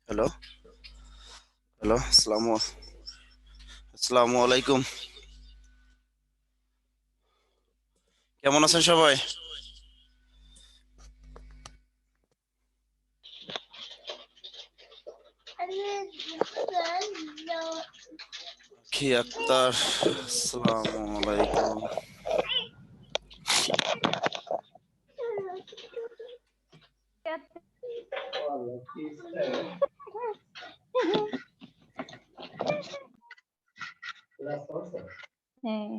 Hello hello আসসালামু আলাইকুম। কেমন আছেন সবাই? কি আক্তার, আসসালামু আলাইকুম। হ্যাঁ।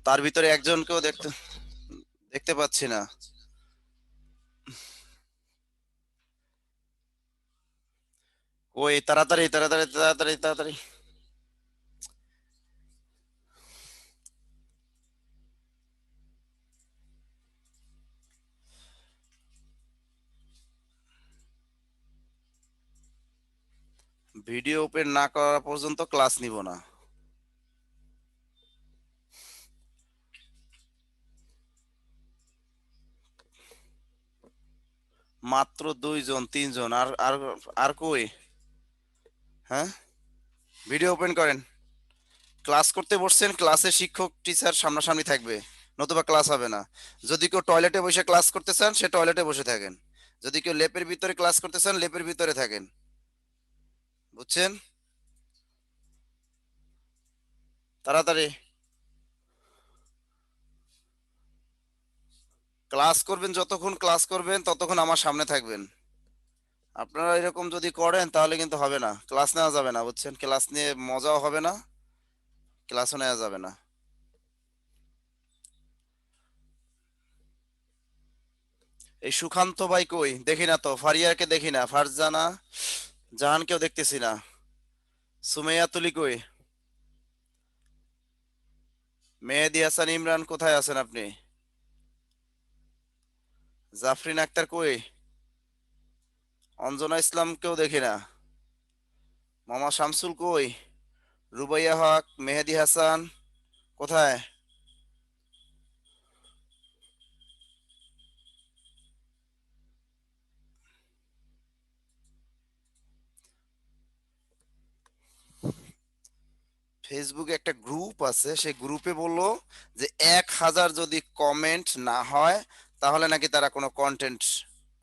তার ভিতরে একজনকেও দেখতে দেখতে পাচ্ছি না। ওই তাড়াতাড়ি তাড়াতাড়ি তাড়াতাড়ি তাড়াতাড়ি। ভিডিও ওপেন না করা পর্যন্ত ক্লাস নিব না। মাত্র 2 জন 3 জন, আর আর আর কই? হ্যাঁ, ভিডিও ওপেন করেন। ক্লাস করতে বসছেন, ক্লাসে শিক্ষক টিচার সামনাসামনি থাকবে, নতুবা ক্লাস হবে না। যদি কেউ টয়লেটে বসে ক্লাস করতে চান, সে টয়লেটে বসে থাকেন। যদি কেউ লেপের ভিতরে ক্লাস করতে চান, লেপের ভিতরে থাকেন। বুঝছেন? তাড়াতাড়ি ক্লাস করবেন, যতক্ষণ ক্লাস করবেন ততক্ষণ আমার সামনে থাকবেন। আপনারা এরকম যদি করেন তাহলে কিন্তু হবে না, ক্লাস নেওয়া যাবে না। বুঝছেন? ক্লাস নিয়ে মজাও হবে না, ক্লাসও নেওয়া যাবে না। এই সুখান্ত ভাই কই? দেখি না তো। ফারিয়াকে দেখি না, ফারজানা জাহানকেও দেখতেছি না। সুমাইয়া তুলি কই? মেহেদি হাসান ইমরান কোথায় আছেন আপনি? জাফরিন আক্তার কই? অঞ্জনা ইসলামকেও দেখি না। মামা শামসুল কই? রুবাইয়া হক, মেহেদি হাসান কোথায়? ফেসবুকে একটা গ্রুপ আছে, সেই গ্রুপে বললো যে 1000 যদি কমেন্ট না হয় তাহলে নাকি তারা কোনো কন্টেন্ট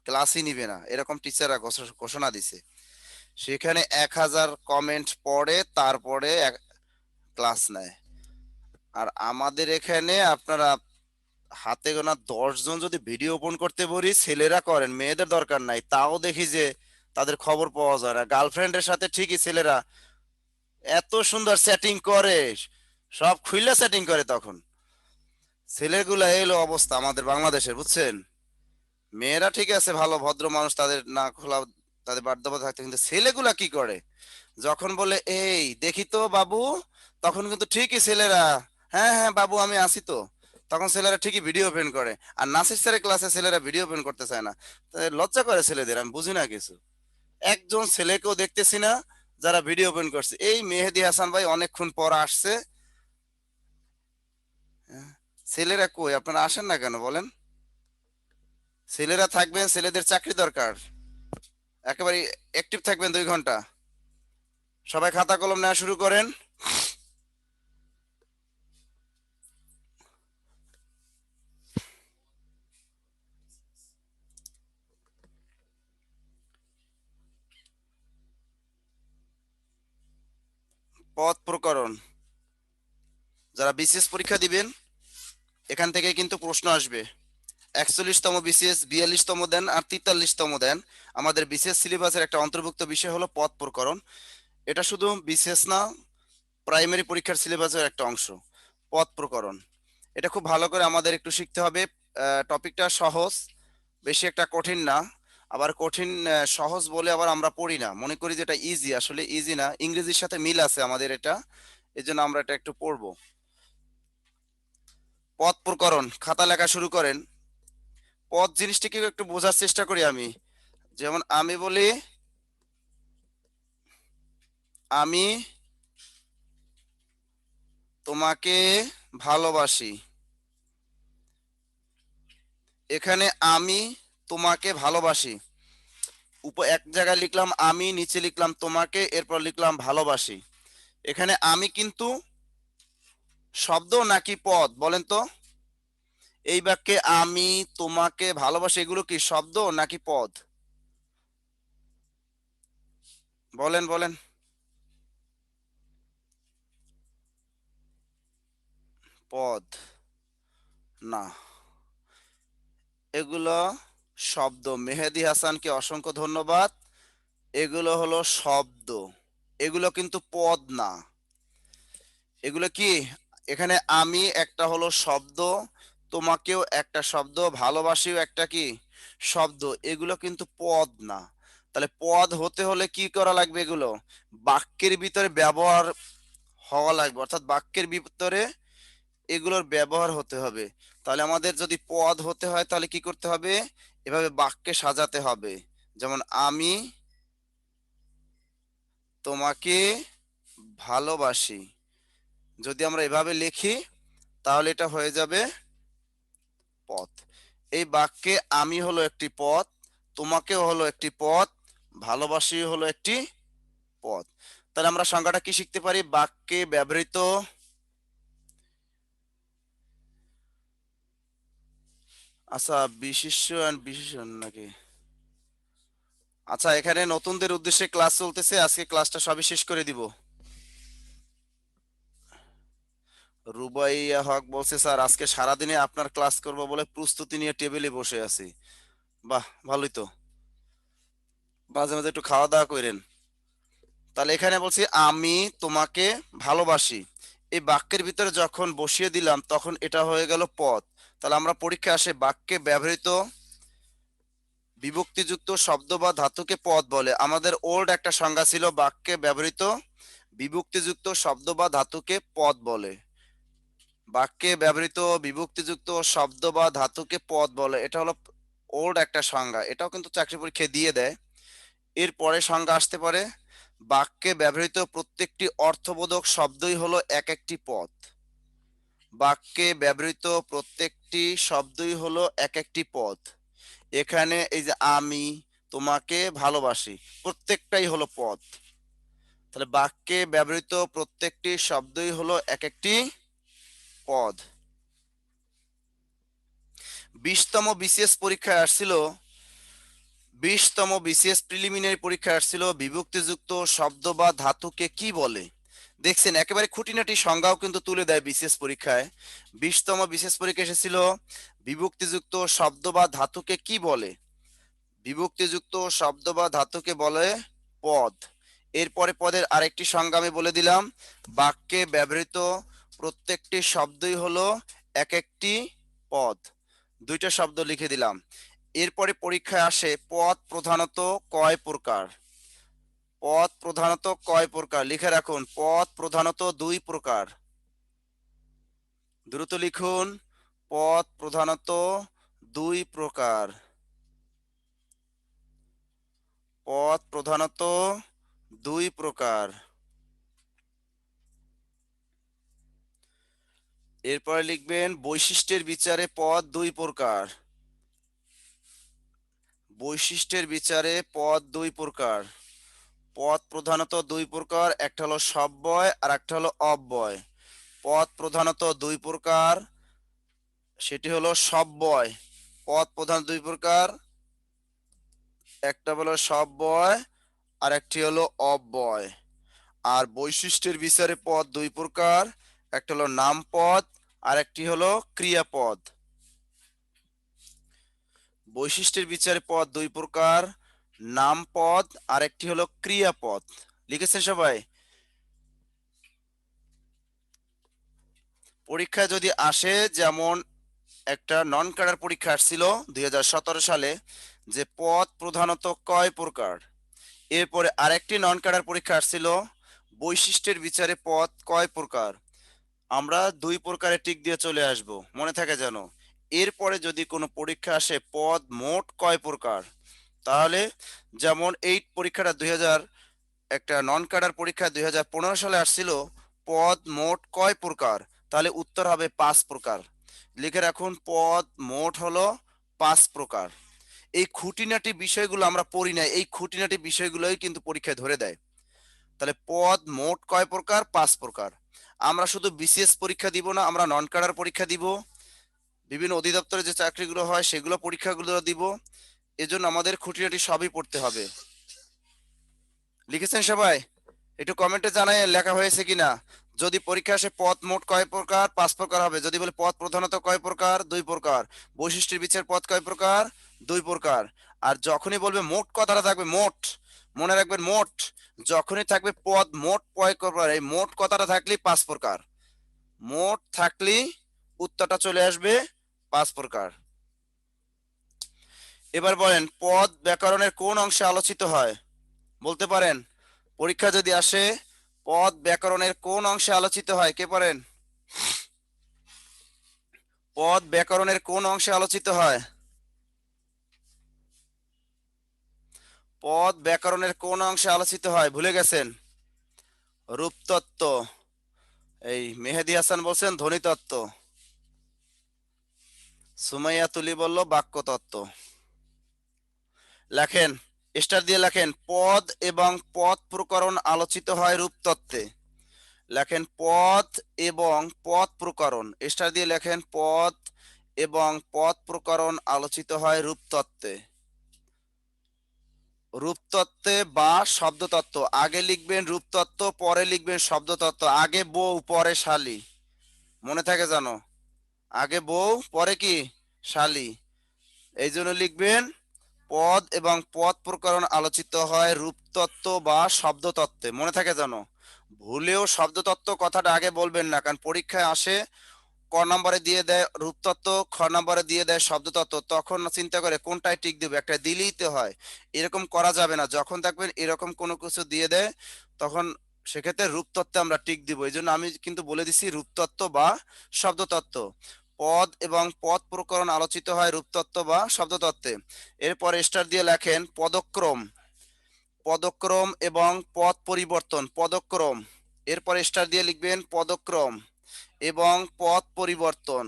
ক্লাসই নিবে না, এরকম টিচাররা ঘোষণা দিছে। সেখানে 1000 কমেন্ট পড়ে তারপরে ক্লাস নেয়। আর আমাদের এখানে আপনারা হাতে গোনা 10 জন যদি ভিডিও ওপেন করতে বলি, ছেলেরা করেন, মেয়েদের দরকার নাই, তাও দেখি যে তাদের খবর পাওয়া যায় না। গার্লফ্রেন্ডের সাথে ঠিকই ছেলেরা এত সুন্দর সেটিং করে, সব খুইলা সেটিং করে। তখন ছেলেগুলা এলো অবস্থা আমাদের বাংলাদেশের, বুঝছেন? মেয়েরা ঠিক আছে, ভালো ভদ্র মানুষ, তাদের না খোলা, তাদের বার্ধক্য থাকতে, কিন্তু ছেলেগুলা কি করে যখন বলে এই দেখি তো বাবু, তখন কিন্তু ঠিকই ছেলেরা হ্যাঁ হ্যাঁ বাবু আমি আসি তো, তখন ছেলেরা ঠিকই ভিডিও ওপেন করে। আর নাসির স্যারের ক্লাসে ছেলেরা ভিডিও ওপেন করতে চায় না। তাই লজ্জা করে ছেলেদের, আমি বুঝি না কিছু। একজন ছেলেকেও দেখতেছি না যারা ভিডিও ওপেন করছে। এই মেহেদি হাসান ভাই অনেকক্ষণ পর আসছে। হ্যাঁ, ছেলেরা কই? আপনারা আসেন না কেন বলেন? ছেলেরা থাকবেন, ছেলেদের চাকরি দরকার, একেবারে অ্যাক্টিভ থাকবেন 2 ঘন্টা। সবাই খাতা কলম নেওয়া শুরু করেন। পথ প্রকরণ, যারা বিসিএস পরীক্ষা দিবেন এখান থেকে কিন্তু প্রশ্ন আসবে। 41তম বিসিএস, 42তম দেন আর 43তম দেন। আমাদের বিসিএস সিলেবাসের একটা অন্তর্ভুক্ত বিষয় হলো পথ প্রকরণ। এটা শুধু বিসিএস না, প্রাইমারি পরীক্ষার সিলেবাসের একটা অংশ, পথ প্রকরণ। এটা খুব ভালো করে আমাদের একটু শিখতে হবে। টপিকটা সহজ, বেশি একটা কঠিন না। আবার কঠিন সহজ বলে আবার আমরা পড়ি না, মনে করি যে এটা ইজি, আসলে ইজি না। ইংরেজির সাথে মিল আছে আমাদের এটা, এই জন্য আমরা এটা একটু পড়বো। পথ প্রকরণ, খাতা লেখা শুরু করেন। পথ জিনিসটিকে একটু বোঝার চেষ্টা করি আমি। যেমন আমি বলি আমি তোমাকে ভালোবাসি। এখানে আমি তোমাকে ভালোবাসি, এক জায়গায় লিখলাম আমি, নিচে লিখলাম তোমাকে, এরপর লিখলাম ভালোবাসি। এখানে আমি কিন্তু শব্দ নাকি পদ বলেন তো? এই বাক্যে আমি তোমাকে ভালোবাসি এগুলো কি শব্দ নাকি পদ? বলেন বলেন। পদ না, এগুলো শব্দ। মেহেদী হাসানকে অসংখ্য ধন্যবাদ। এগুলো হলো শব্দ, এগুলো কিন্তু পদ না। এগুলো কি? এখানে আমি একটা হলো শব্দ, তোমাকেও একটা শব্দ, ভালোবাসিও একটা কি শব্দ। এগুলো কিন্তু পদ না। তাহলে পদ হতে হলে কি করা লাগবে? এগুলো বাক্যের ভিতরে ব্যবহার হওয়া লাগবে, অর্থাৎ বাক্যের ভিতরে এগুলোর ব্যবহার হতে হবে। তাহলে আমাদের যদি পদ হতে হয় তাহলে কি করতে হবে? এভাবে বাক্যে সাজাতে হবে। যেমন আমি তোমাকে ভালোবাসি, যদি আমরা এভাবে লিখি তাহলে এটা হয়ে যাবে পদ। এই বাক্যে আমি হলো একটি পদ, তোমাকেও হলো একটি পদ, ভালোবাসি হলো একটি পদ। তাহলে আমরা সংজ্ঞাটা কি শিখতে পারি? বাক্যে ব্যবহৃত, আচ্ছা বিশেষ্য এন্ড বিশেষণ নাকি? আচ্ছা, এখানে নতুনদের উদ্দেশ্যে ক্লাস চলতেছে, আজকে ক্লাসটা সবই শেষ করে দিব। রুবাইয়া হক বলছে স্যার আজকে সারাদিনে আপনার ক্লাস করব বলে প্রস্তুতি নিয়ে টেবিলে বসে আছি। বাহ, ভালোই তো, মাঝে মাঝে একটু খাওয়া দাওয়া করেন। তাহলে এখানে বলছি আমি তোমাকে ভালোবাসি, এই বাক্যের ভিতরে যখন বসিয়ে দিলাম তখন এটা হয়ে গেল পদ। তাহলে আমরা পরীক্ষা আসে বাক্যে ব্যবহৃত বিভক্তিযুক্ত শব্দ বা ধাতুকে পদ বলে। আমাদের ওল্ড একটা সংজ্ঞা ছিল, বাক্যে ব্যবহৃত বিভক্তিযুক্ত শব্দ বা ধাতুকে পদ বলে। বাক্যে ব্যবহৃত বিভক্তিযুক্ত শব্দ বা ধাতুকে পদ বলে, এটা হলো ওল্ড একটা সংজ্ঞা। এটাও কিন্তু চাকরি পরীক্ষায় দিয়ে দেয়। এর পরে সংজ্ঞা আসতে পারে, বাক্যে ব্যবহৃত প্রত্যেকটি অর্থবোধক শব্দই হলো এক একটি পদ। বাক্যে ব্যবহৃত প্রত্যেকটি শব্দই হলো এক একটি পদ। এখানে এই যে আমি তোমাকে ভালোবাসি, প্রত্যেকটাই হলো পদ। তাহলে বাক্যে ব্যবহৃত প্রত্যেকটি শব্দই হলো এক একটি পদ। 20তম বিসিএস পরীক্ষায় আসছিল, 20তম বিসিএস প্রিলিমিনারি পরীক্ষায় আসছিল বিভক্তিযুক্ত শব্দ বা ধাতুকে কি বলে। দেখছেন, একেবারে খুঁটিনাটি সংজ্ঞাও কিন্তু তুলে দেয় বিসিএস পরীক্ষায়। 20তম বিসিএস পরীক্ষা এসেছিল বিভক্তিযুক্ত শব্দ বা ধাতুকে কি বলে। বিভক্তিযুক্ত শব্দ বা ধাতুকে বলে পদ। এরপরে পদের আরেকটি সংজ্ঞা আমি বলে দিলাম, বাক্যে ব্যবহৃত প্রত্যেকটি শব্দই হলো এক একটি পদ। দুইটা শব্দ লিখে দিলাম। এরপরে পরীক্ষায় আসে পদ প্রধানত কয় প্রকার। পদ প্রধানত কয় প্রকার লিখে রাখুন, পদ প্রধানত দুই প্রকার। দ্রুত লিখুন, পদ প্রধানত দুই প্রকার। পদ প্রধানত দুই প্রকার। এরপরে লিখবেন বৈশিষ্ট্যের বিচারে পদ দুই প্রকার। বৈশিষ্ট্যের বিচারে পদ দুই প্রকার। পদ প্রধানত দুই প্রকার, একটা হলো সব্যয় আর একটা হলো অব্যয়। পদ প্রধানত দুই প্রকার, সেটি হলো সব্যয়। পদ প্রধান দুই প্রকার, একটা হলো সব্যয় আর একটি হলো অব্যয়। আর বৈশিষ্ট্যের বিচারে পদ দুই প্রকার, একটা হলো নামপদ আর একটি হলো ক্রিয়াপদ। বৈশিষ্ট্যের বিচারে পদ দুই প্রকার, নামপদ আর একটি হলো ক্রিয়াপদ। লিখেছেন সবাই? পরীক্ষা যদি আসে, যেমন একটা নন ক্যাডার পরীক্ষা আসছিল 2017 সালে, যে পদ প্রধানত কয় প্রকার। এরপরে আরেকটি নন ক্যাডার পরীক্ষা আসছিল, বৈশিষ্ট্যের বিচারে পদ কয় প্রকার। আমরা দুই প্রকারে টিক দিয়ে চলে আসব, মনে থাকে যেন। এরপরে যদি কোনো পরীক্ষা আসে পদ মোট কয় প্রকার, তাহলে যেমন এই পরীক্ষাটা একটা নন ক্যাডার পরীক্ষা 2015 সালে আসছিল, পদ মোট কয় প্রকার? তাহলে উত্তর হবে 5 প্রকার। লিখে রাখুন, পদ মোট হলো 5 প্রকার। এই খুঁটিনাটি বিষয়গুলো আমরা পড়ি না, এই খুঁটিনাটি বিষয়গুলোই কিন্তু পরীক্ষায় ধরে দেয়। তাহলে পদ মোট কয় প্রকার? 5 প্রকার। আমরা শুধু বিসিএস পরীক্ষা দিব না, আমরা নন ক্যাডার পরীক্ষা দিব, বিভিন্ন অধিদপ্তরে যে চাকরিগুলো হয় সেগুলো পরীক্ষাগুলো দিব। এজন্য আমাদের খুঁটিনাটি সবই পড়তে হবে। লিখেছেন সবাই? একটু কমেন্টে জানাই লেখা হয়েছে কিনা। যদি পরীক্ষা আসে পদ মোট কয় প্রকার? 5 প্রকার হবে। যদি বলে পদ প্রধানত কয় প্রকার? 2 প্রকার। বৈশিষ্ট্যের বিচার পদ কয় প্রকার? 2 প্রকার। আর যখনই বলবে মোট, কথাটা থাকবে মোট, মনে রাখবেন মোট। যখনই থাকবে পদ মোট কয় প্রকার, এই মোট কথাটা থাকলেই 5 প্রকার। মোট থাকলেই উত্তরটা চলে আসবে 5 প্রকার। এবার বলেন, পদ ব্যাকরণের কোন অংশে আলোচিত হয়? বলতে পারেন, পরীক্ষা যদি আসে পদ ব্যাকরণের কোন অংশে আলোচিত হয়? কে পারেন? পদ ব্যাকরণের কোন অংশে আলোচিত হয়? পদ ব্যাকরণের কোন অংশে আলোচিত হয় ভুলে গেছেন? রূপতত্ত্ব। এই মেহেদী হাসান বলছেন ধ্বনিতত্ত্ব, সুমাইয়া তুলি বলল বাক্যতত্ত্ব। লেখেন, স্টার দিয়ে লেখেন, পদ এবং পদ প্রকরণ আলোচিত হয় রূপতত্ত্বে। লেখেন পদ এবং পদ প্রকরণ, স্টার দিয়ে লেখেন পদ এবং পদ প্রকরণ আলোচিত হয় রূপতত্ত্বে। রূপতত্ত্বে বা শব্দতত্ত্ব, আগে লিখবেন রূপতত্ত্ব, পরে লিখবেন শব্দতত্ত্ব। আগে বউ পরে শালি, মনে থাকে জানো? আগে বউ পরে কি? শালি। এই জন্য লিখবেন পদ এবং পদ প্রকরণ আলোচিত হয় রূপতত্ত্ব বা শব্দতত্ত্বে, মনে থাকে জানো? ভুলেও শব্দতত্ত্ব কথাটা আগে বলবেন না, কারণ পরীক্ষায় আসে ক নম্বরে দিয়ে দেয় রূপতত্ত্ব, খ নম্বরে দিয়ে দেয় শব্দতত্ত্ব, তখন চিন্তা করে কোনটায় টিক দেবে, একটা দিলেই তো হয়। এরকম করা যাবে না। যখন দেখবেন এরকম কোনো কিছু দিয়ে দেয়, তখন সেক্ষেত্রে রূপতত্ত্বে আমরা টিক দিব। এই জন্য আমি কিন্তু বলে দিছি রূপতত্ত্ব বা শব্দতত্ত্ব। পদ এবং পদ প্রকরণ আলোচিত হয় রূপতত্ত্ব বা শব্দতত্ত্বে। এরপর স্টার দিয়ে লেখেন পদক্রম। পদক্রম এবং পদ পরিবর্তন, পদক্রম। এরপর স্টার দিয়ে লিখবেন পদক্রম এবং পদ পরিবর্তন।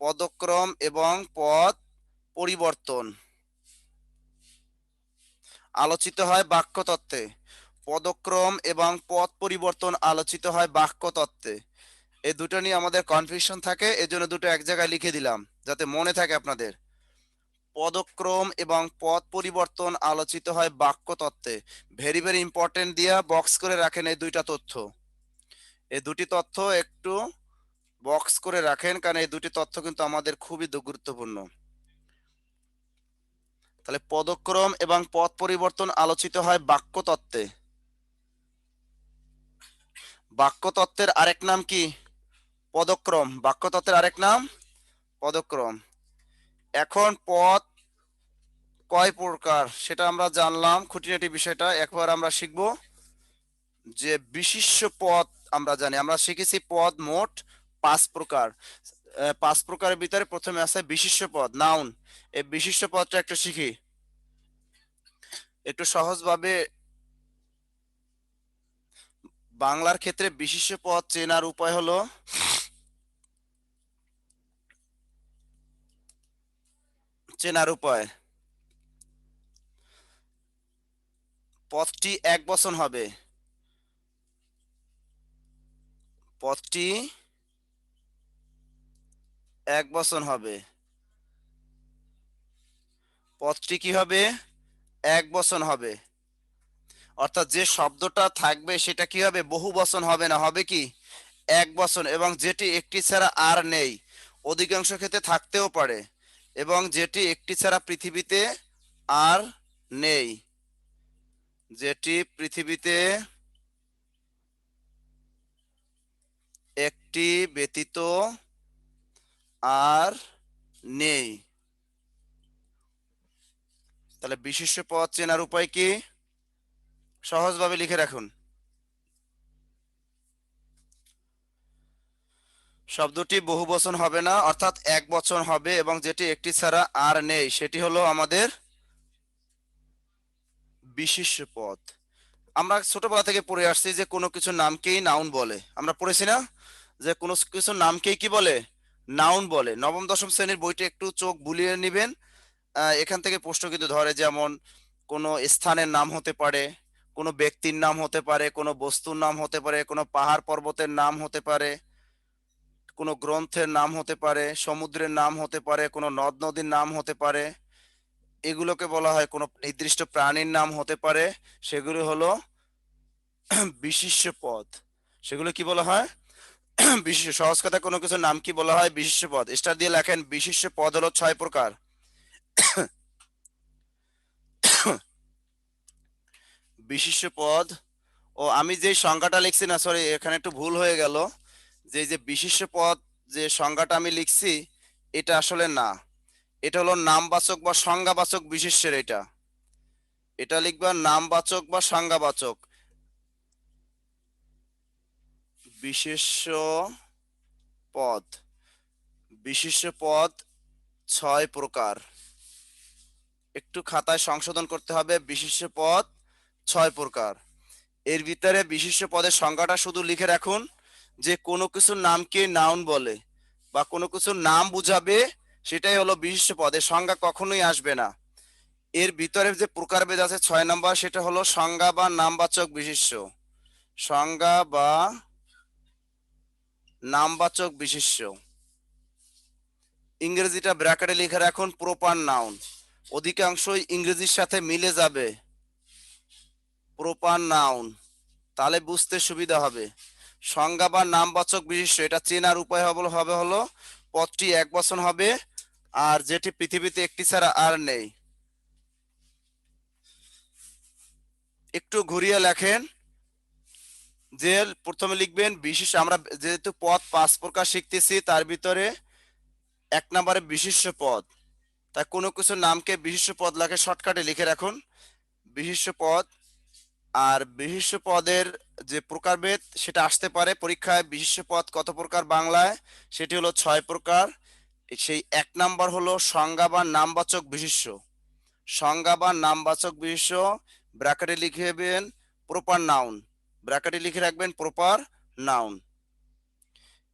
পদক্রম এবং পদ পরিবর্তন আলোচিত হয় বাক্যতত্ত্বে। পদক্রম এবং পদ পরিবর্তন আলোচিত হয় বাক্যতত্ত্বে। এই দুটো নিয়ে আমাদের কনফিউশন থাকে, এজন্য দুটো এক জায়গায় লিখে দিলাম যাতে মনে থাকে আপনাদের। পদক্রম এবং পদ পরিবর্তন আলোচিত হয় বাক্যতত্ত্বে। ভেরি ভেরি ইম্পর্টেন্ট দিয়া বক্স করে রাখেন এই দুইটা তথ্য। এই দুটি তথ্য একটু বক্স করে রাখেন, কারণ এই দুটি তথ্য কিন্তু আমাদের খুবই গুরুত্বপূর্ণ। তাহলে পদক্রম এবং পদ পরিবর্তন আলোচিত হয় বাক্যতত্ত্বে। বাক্যতত্ত্বের আরেক নাম কি? পদক্রম। বাক্যতত্ত্বের আরেক নাম পদক্রম। এখন পদ কয় প্রকার সেটা আমরা জানলাম, খুঁটিনাটি বিষয়টা। একবার আমরা শিখব যে বিশিষ্ট পদ। আমরা জানি, আমরা শিখেছি পদ মোট 5 প্রকার। 5 প্রকারের ভিতরে প্রথমে আছে বিশিষ্ট পদ, নাউন। এই বিশিষ্ট পদটা একটু শিখি, একটু সহজভাবে। বাংলার ক্ষেত্রে বিশিষ্ট পদ চেনার উপায় হলো, চেনার উপায়, পদটি এক বচন হবে। পদটি এক বচন হবে। পদটি কি হবে? এক বচন হবে। অর্থাৎ যে শব্দটা থাকবে সেটা কি হবে? বহু বচন হবে না, হবে কি? এক বচন। এবং যেটি একটি ছাড়া আর নেই, অধিকাংশ ক্ষেত্রে থাকতেও পারে। এবং যেটি একটি ছাড়া পৃথিবীতে আর নেই, যেটি পৃথিবীতে একটি ব্যতীত আর নেই। তাহলে বিশিষ্ট পদ চেনার উপায় কি? সহজভাবে লিখে রাখুন। শব্দটি বহু বচন হবে না, অর্থাৎ এক বচন হবে, এবং যেটি একটি ছাড়া আর নেই সেটি হলো আমাদের বিশেষ্য পদ। আমরা ছোটবেলা থেকে পড়ে আসছি যে কোনো কিছু নামকেই নাউন বলে, আমরা পড়েছি না যে কোনো কিছু নামকেই কি বলে, নাউন বলে। নবম দশম শ্রেণীর বইটা একটু চোখ বুলিয়ে নেবেন, এখান থেকে প্রশ্ন কিন্তু ধরে, যেমন কোনো স্থানের নাম হতে পারে, কোনো ব্যক্তির নাম হতে পারে, কোনো বস্তুর নাম হতে পারে, কোনো পাহাড় পর্বতের নাম হতে পারে, কোনো গ্রন্থের নাম হতে পারে, সমুদ্রের নাম হতে পারে, কোনো নদ নদীর নাম হতে পারে, এগুলোকে বলা হয়, কোনো নির্দিষ্ট প্রাণীর নাম হতে পারে, সেগুলো হলো বিশেষ্য পদ। সেগুলো কি বলা হয়? বিশেষ্য। সহজ কথা, কোনো কিছুর নাম কি বলা হয়? বিশেষ্য পদ। স্টার দিয়ে লেখেন, বিশেষ্য পদ হলো 6 প্রকার। বিশেষ্য পদ, ও আমি যে সংজ্ঞাটা লিখছি না, সরি এখানে একটু ভুল হয়ে গেল, যে এই যে বিশেষ্য পদ যে সংজ্ঞাটা আমি লিখছি, এটা আসলে না, এটা হলো নামবাচক বা সংজ্ঞাবাচক বিশেষ্যের। এটা এটা লিখবা নামবাচক বা সংজ্ঞাবাচক। বিশেষ্য পদ, বিশেষ্য পদ 6 প্রকার। একটু খাতায় সংশোধন করতে হবে, বিশেষ্য পদ 6 প্রকার। এর ভিতরে বিশেষ্য পদের সংজ্ঞাটা শুধু লিখে রাখুন, যে কোনো কিছুর নামকে নাউন বলে বা কোনো কিছুর নাম বুঝাবে, সেটাই হলো বিশেষ্য পদ। এর সংজ্ঞা কখনোই আসবে না। এর ভিতরে যে প্রকারভেদ আছে 6 নম্বর, সেটা হলো সংজ্ঞা বা নামবাচক বিশেষ্য। সংজ্ঞা বা নামবাচক বিশেষ্য। ইংরেজিটা ব্র্যাকেটে লিখে রাখুন, প্রপার নাউন। অধিকাংশই ইংরেজির সাথে মিলে যাবে, প্রপার নাউন, তাহলে বুঝতে সুবিধা হবে। সংজ্ঞা বা নামবাচক বিশেষ্য, এটা চেনার উপায় হবে হলো পদটি এক বচন হবে, আর যেটি পৃথিবীতে একটি ছাড়া আর নেই। একটু ঘুরিয়ে লেখেন, যে প্রথমে লিখবেন বিশেষ, আমরা যেহেতু পদ 5 প্রকার শিখতেছি, তার ভিতরে 1 নম্বরে বিশেষ্য পদ, তাই কোনো কিছু নামকে বিশেষ্য পদ লেখে শর্টকাটে লিখে রাখুন, বিশেষ্য পদ। আর বিশেষ্য পদের যে প্রকারভেদ সেটা আসতে পারে পরীক্ষায়, বিশেষ্য পদ কত প্রকার বাংলায়, সেটি হলো 6 প্রকার। সেই 1 নাম্বার হলো সংজ্ঞা বা নামবাচক বিশেষ্য। সংজ্ঞা বা নামবাচক বিশেষ্য ব্র্যাকেটে লিখবেন প্রপার নাউন, ব্র্যাকেটে লিখে রাখবেন প্রপার নাউন।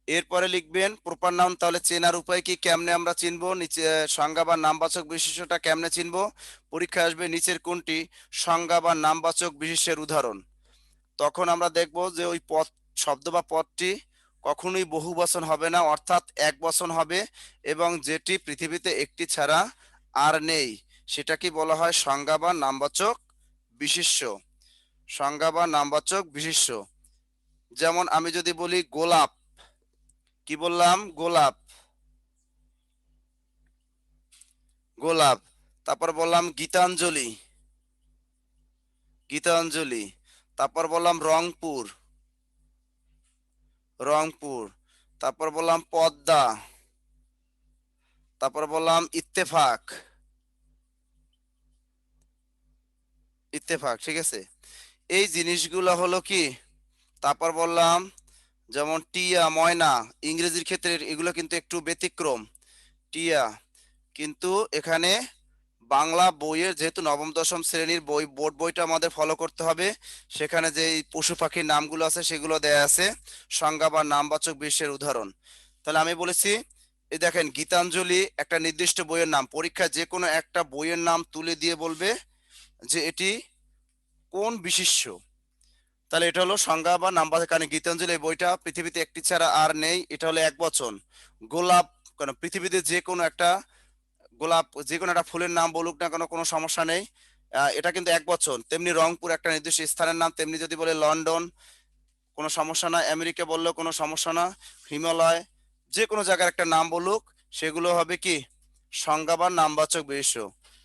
এরপরে লিখবেন প্রপার নাউন। তাহলে চেনার উপায় কি, কেমনে আমরা চিনবো নিচে সংজ্ঞা বা নামবাচক বিশেষ্যটা কেমনে চিনবো? পরীক্ষা আসবে নিচের কোনটি সংজ্ঞা বা নামবাচক বিশেষ্যের উদাহরণ। তখন আমরা দেখব যে ওই পদ, শব্দ বা পদটি কখনোই বহু বচন হবে না, অর্থাৎ এক বচন হবে, এবং যেটি পৃথিবীতে একটি ছাড়া আর নেই, সেটা কি বলা হয়? সংজ্ঞা বা নামবাচক বিশেষ্য। সংজ্ঞা বা নামবাচক বিশেষ্য। যেমন আমি যদি বলি গোলাপ, কি বললাম? গোলাপ, গোলাপ। তারপর বললাম গীতাঞ্জলি, গীতাঞ্জলি। তারপর বললাম রংপুর, রংপুর। তারপর বললাম পদ্মা, তারপর বললাম ইত্তেফাক, ইত্তেফাক। ঠিক আছে, এই জিনিসগুলো হলো কি। তারপর বললাম যেমন টিয়া, ময়না। ইংরেজির ক্ষেত্রে এগুলো কিন্তু একটু ব্যতিক্রম, টিয়া। কিন্তু এখানে বাংলা বইয়ের, যেহেতু নবম দশম শ্রেণীর বই, বোর্ড বইটা আমাদের ফলো করতে হবে, সেখানে যে পশু পাখির নামগুলো আছে সেগুলো দেয়া আছে, সংজ্ঞা বা নামবাচক বিশেষ্যের উদাহরণ। তাহলে আমি বলেছি, এই দেখেন গীতাঞ্জলি একটা নির্দিষ্ট বইয়ের নাম, পরীক্ষা যে কোনো একটা বইয়ের নাম তুলে দিয়ে বলবে যে এটি কোন বিশেষ্য। তাহলে এটা হলো সংজ্ঞা বা নামবাচক। কারণ গীতাঞ্জলি এই বইটা পৃথিবীতে একটি ছাড়া আর নেই, এটা হলো এক বচন। গোলাপ, কেন পৃথিবীতে যে কোনো একটা গোলাপ, যে কোনো একটা ফুলের নাম বলুক না কেন, কোনো সমস্যা নেই, এটা কিন্তু এক বচন। তেমনি রংপুর একটা নির্দিষ্ট স্থানের নাম, তেমনি যদি বলে লন্ডন, কোনো সমস্যা না, আমেরিকা বললেও কোনো সমস্যা না, হিমালয়, যে কোনো জায়গার একটা নাম বলুক, সেগুলো হবে কি সংজ্ঞা বা নামবাচক বিশেষ্য।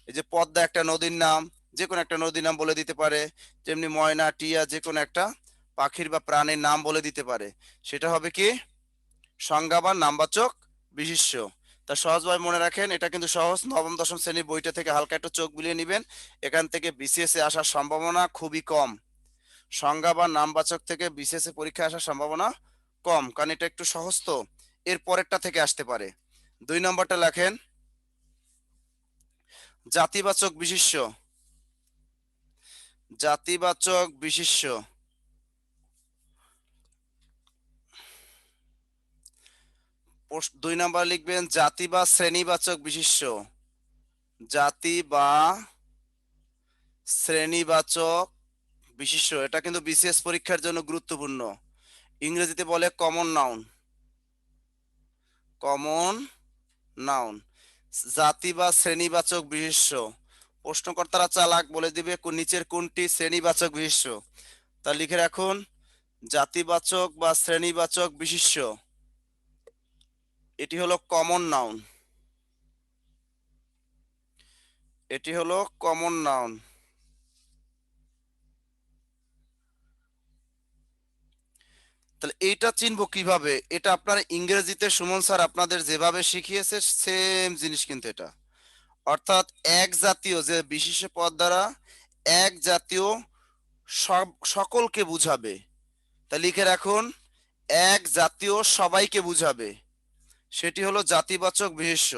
এই যে পদ্মা একটা নদীর নাম, যে কোনো একটা নদীর নাম বলে দিতে পারে, তেমনি ময়না, টিয়া, যে কোনো একটা পাখির বা প্রাণীর নাম বলে দিতে পারে, সেটা হবে কি সংজ্ঞা বা নামবাচক বিশেষ্য। তা সহজভাবে মনে রাখেন, এটা কিন্তু সহজ, নবম দশম শ্রেণীর বইটা থেকে হালকা একটু চোখ বুলিয়ে নেবেন, এখান থেকে বিসিএস এ আসার সম্ভাবনা খুবই কম। সংজ্ঞা বা নামবাচক থেকে বিসিএস এ পরীক্ষা আসার সম্ভাবনা কম, কারণ এটা একটু সহজ তো। এর পরেরটা থেকে আসতে পারে। 2 নম্বরটা লেখেন জাতিবাচক বিশেষ্য। জাতিবাচক বিশেষ্য। 2 নাম্বার লিখবেন জাতি বা শ্রেণীবাচক বিশেষ্য। জাতি বা শ্রেণীবাচক বিশেষ্য, এটা কিন্তু বিসিএস পরীক্ষার জন্য গুরুত্বপূর্ণ। ইংরেজিতে বলে কমন নাউন। কমন নাউন, জাতি বা শ্রেণীবাচক বিশেষ্য। প্রশ্নকর্তারা চালাক, বলে দিবে নিচের কোনটি শ্রেণীবাচক বিশেষ্য। তা লিখে রাখুন, জাতিবাচক বা শ্রেণীবাচক বিশেষ্য এটি হলো কমন নাউন। এটি হলো কমন নাউন। তাহলে এইটা চিনবো কিভাবে? এটা আপনার ইংরেজিতে সুমন স্যার আপনাদের যেভাবে শিখিয়েছে সেম জিনিস কিন্তু এটা। অর্থাৎ এক জাতীয়, যে বিশেষ্য পদ দ্বারা এক জাতীয় সব সকলকে বুঝাবে। তা লিখে রাখুন, এক জাতীয় সবাইকে বুঝাবে, সেটি হলো জাতিবাচক বিশেষ্য।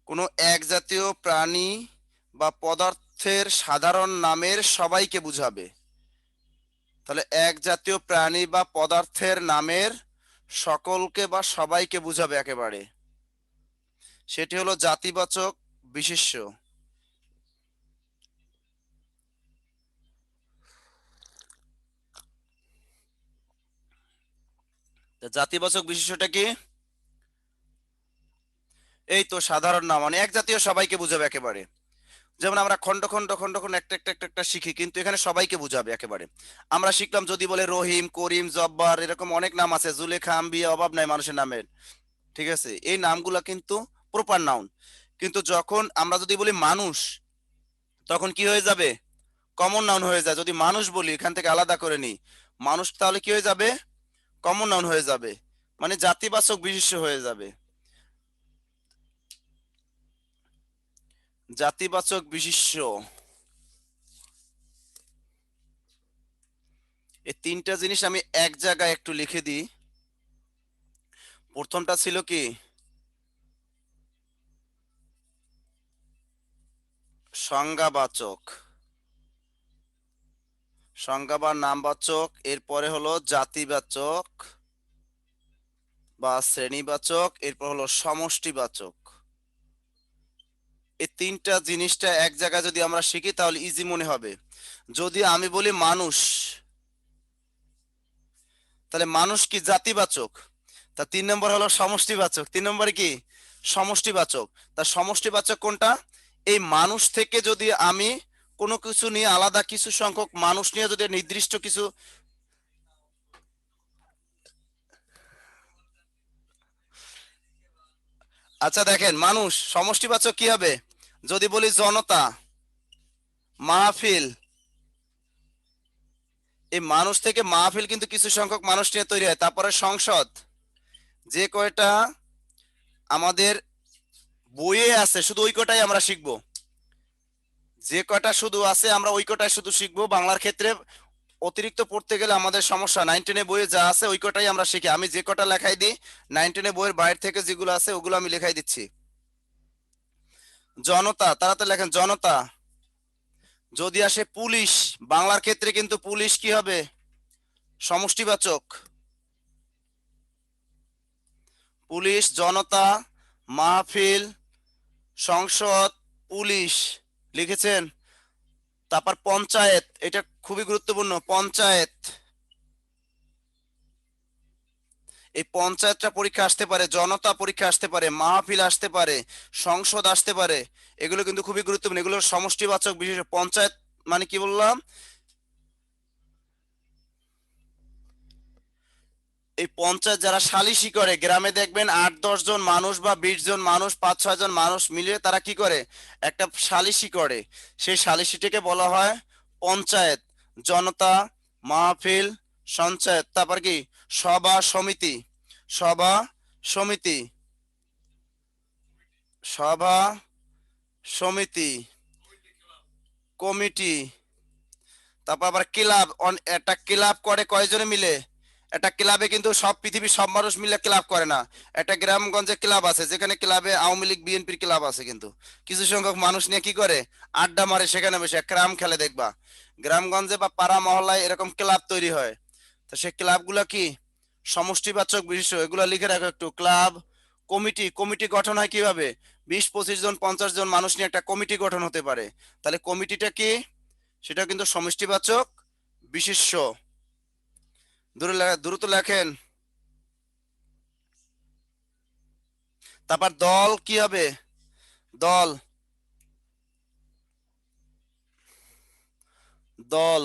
কোনো এক জাতীয় প্রাণী বা পদার্থের সাধারণ নামের সবাইকে বুঝাবে। তাহলে এক জাতীয় প্রাণী বা পদার্থের নামের সকলকে বা সবাইকে বুঝাবে একেবারে, সেটি হলো জাতিবাচক বিশেষ্য। জাতিবাচক বিশেষ্যটা কি? এই তো সাধারণ নাম, মানে এক জাতীয় সবাইকে বুঝাবে একেবারে। যেমন আমরা খন্ড খন্ড খন্ড খন্ড একটা একটা একটা একটা শিখি, কিন্তু এখানে সবাইকে বুঝাবে একেবারে। আমরা শিখলাম যদি বলে রহিম, করিম, জব্বার, এরকম অনেক নাম আছে, জুলেখা, আম্বিয়া, অভাব নাই মানুষের নামের। ঠিক আছে, এই নামগুলা কিন্তু প্রপার নাউন। কিন্তু যখন আমরা যদি বলি মানুষ, তখন কি হয়ে যাবে? কমন নাউন হয়ে যায়। যদি মানুষ বলি, এখান থেকে আলাদা করে নিই মানুষ, তাহলে কি হয়ে যাবে? কমন নাউন হয়ে যাবে, মানে জাতিবাচক বিশেষ্য হয়ে যাবে। জাতিবাচক বিশেষ্য, এই তিনটা জিনিস আমি এক জায়গায় একটু লিখে দিই। প্রথমটা ছিল কি? সংজ্ঞাবাচক, সংজ্ঞা বা নামবাচক। এরপরে হলো জাতিবাচক বা শ্রেণীবাচক, এরপর হলো সমষ্টিবাচক। এই তিনটা জিনিসটা এক জায়গায় যদি আমরা শিখি তাহলে ইজি মনে হবে। যদি আমি বলি মানুষ, তাহলে মানুষ কি? জাতিবাচক। তা 3 নম্বর হলো সমষ্টিবাচক। 3 নম্বরে কি? সমষ্টিবাচক। তা সমষ্টিবাচক কোনটা? এই মানুষ থেকে যদি আমি কোনো কিছু নিয়ে, আলাদা কিছু সংখ্যক মানুষ নিয়ে যদি নির্দিষ্ট কিছু, আচ্ছা দেখেন, মানুষ সমষ্টিবাচক কি হবে? যদি বলি জনতা, মাহফিল, এই মানুষ থেকে মাহফিল কিন্তু কিছু সংখ্যক মানুষ নিয়ে তৈরি হয়। তারপরে সংসদ, যে কয়টা আমাদের বইয়ে আছে শুধু ওই কটাই আমরা শিখবো। যে কয়টা শুধু আছে আমরা ওই কটাই শুধু শিখবো। বাংলার ক্ষেত্রে অতিরিক্ত পড়তে গেলে আমাদের সমস্যা। 9-10 বইয়ে যা আছে ওই কটাই আমরা শিখি। আমি যে কটা লেখাই দিই, 9-10 বইয়ের বাইরে থেকে যেগুলো আছে ওগুলো আমি লেখাই দিচ্ছি। জনতা, তারা তো লেখেন জনতা। যদি আসে পুলিশ, বাংলার ক্ষেত্রে কিন্তু পুলিশ কি হবে? সমষ্টিবাচক। পুলিশ, জনতা, মাহফিল, সংসদ, পুলিশ লিখেছেন। তারপর পঞ্চায়েত, এটা খুবই গুরুত্বপূর্ণ। পঞ্চায়েত, এই পঞ্চায়েতটা পরীক্ষা আসতে পারে, জনতা পরীক্ষা আসতে পারে, মাহফিল আসতে পারে, সংসদ আসতে পারে। এগুলো কিন্তু খুবই গুরুত্বপূর্ণ, এগুলো সমষ্টিবাচক বিশেষ। পঞ্চায়েত মানে কি বললাম? এই পঞ্চায়েত যারা সালিশি করে, গ্রামে দেখবেন 8-10 জন মানুষ বা 20 জন মানুষ, 5-6 জন মানুষ মিলে তারা কি করে? একটা সালিশি করে। সেই সালিশিটাকে বলা হয় পঞ্চায়েত। জনতা, মাহফিল, সঞ্চায়েত, তারপর কি? সভা সমিতি, সভা সমিতি, সভা সমিতি, কমিটি। তারপর আবার ক্লাব, একটা ক্লাব করে কয়জনে মিলে? একটা ক্লাবে কিন্তু সব পৃথিবীর সব মানুষ মিলে ক্লাব করে না। একটা গ্রামগঞ্জে ক্লাব আছে, যেখানে ক্লাবে আওয়ামী লীগ বিএনপির ক্লাব আছে, কিন্তু কিছু সংখ্যক মানুষ নিয়ে কি করে, আড্ডা মারে, সেখানে বসে ক্রাম খেলে। দেখবা গ্রামগঞ্জে বা পাড়া মহল্লায় এরকম ক্লাব তৈরি হয়। তো সেই ক্লাবগুলো কি সমষ্টিবাচক বিশিষ্ট, এগুলো লিখে রাখো একটু। ক্লাব, কমিটি, কমিটি গঠন হয় কিভাবে, 20-25 জন 50 জন মানুষ নিয়ে একটা কমিটি গঠন হতে পারে। তাহলে কমিটিটা কি, সেটা কিন্তু সমষ্টিবাচক বিশিষ্ট। দ্রুত লেখেন। তারপর দল কি হবে, দল, দল।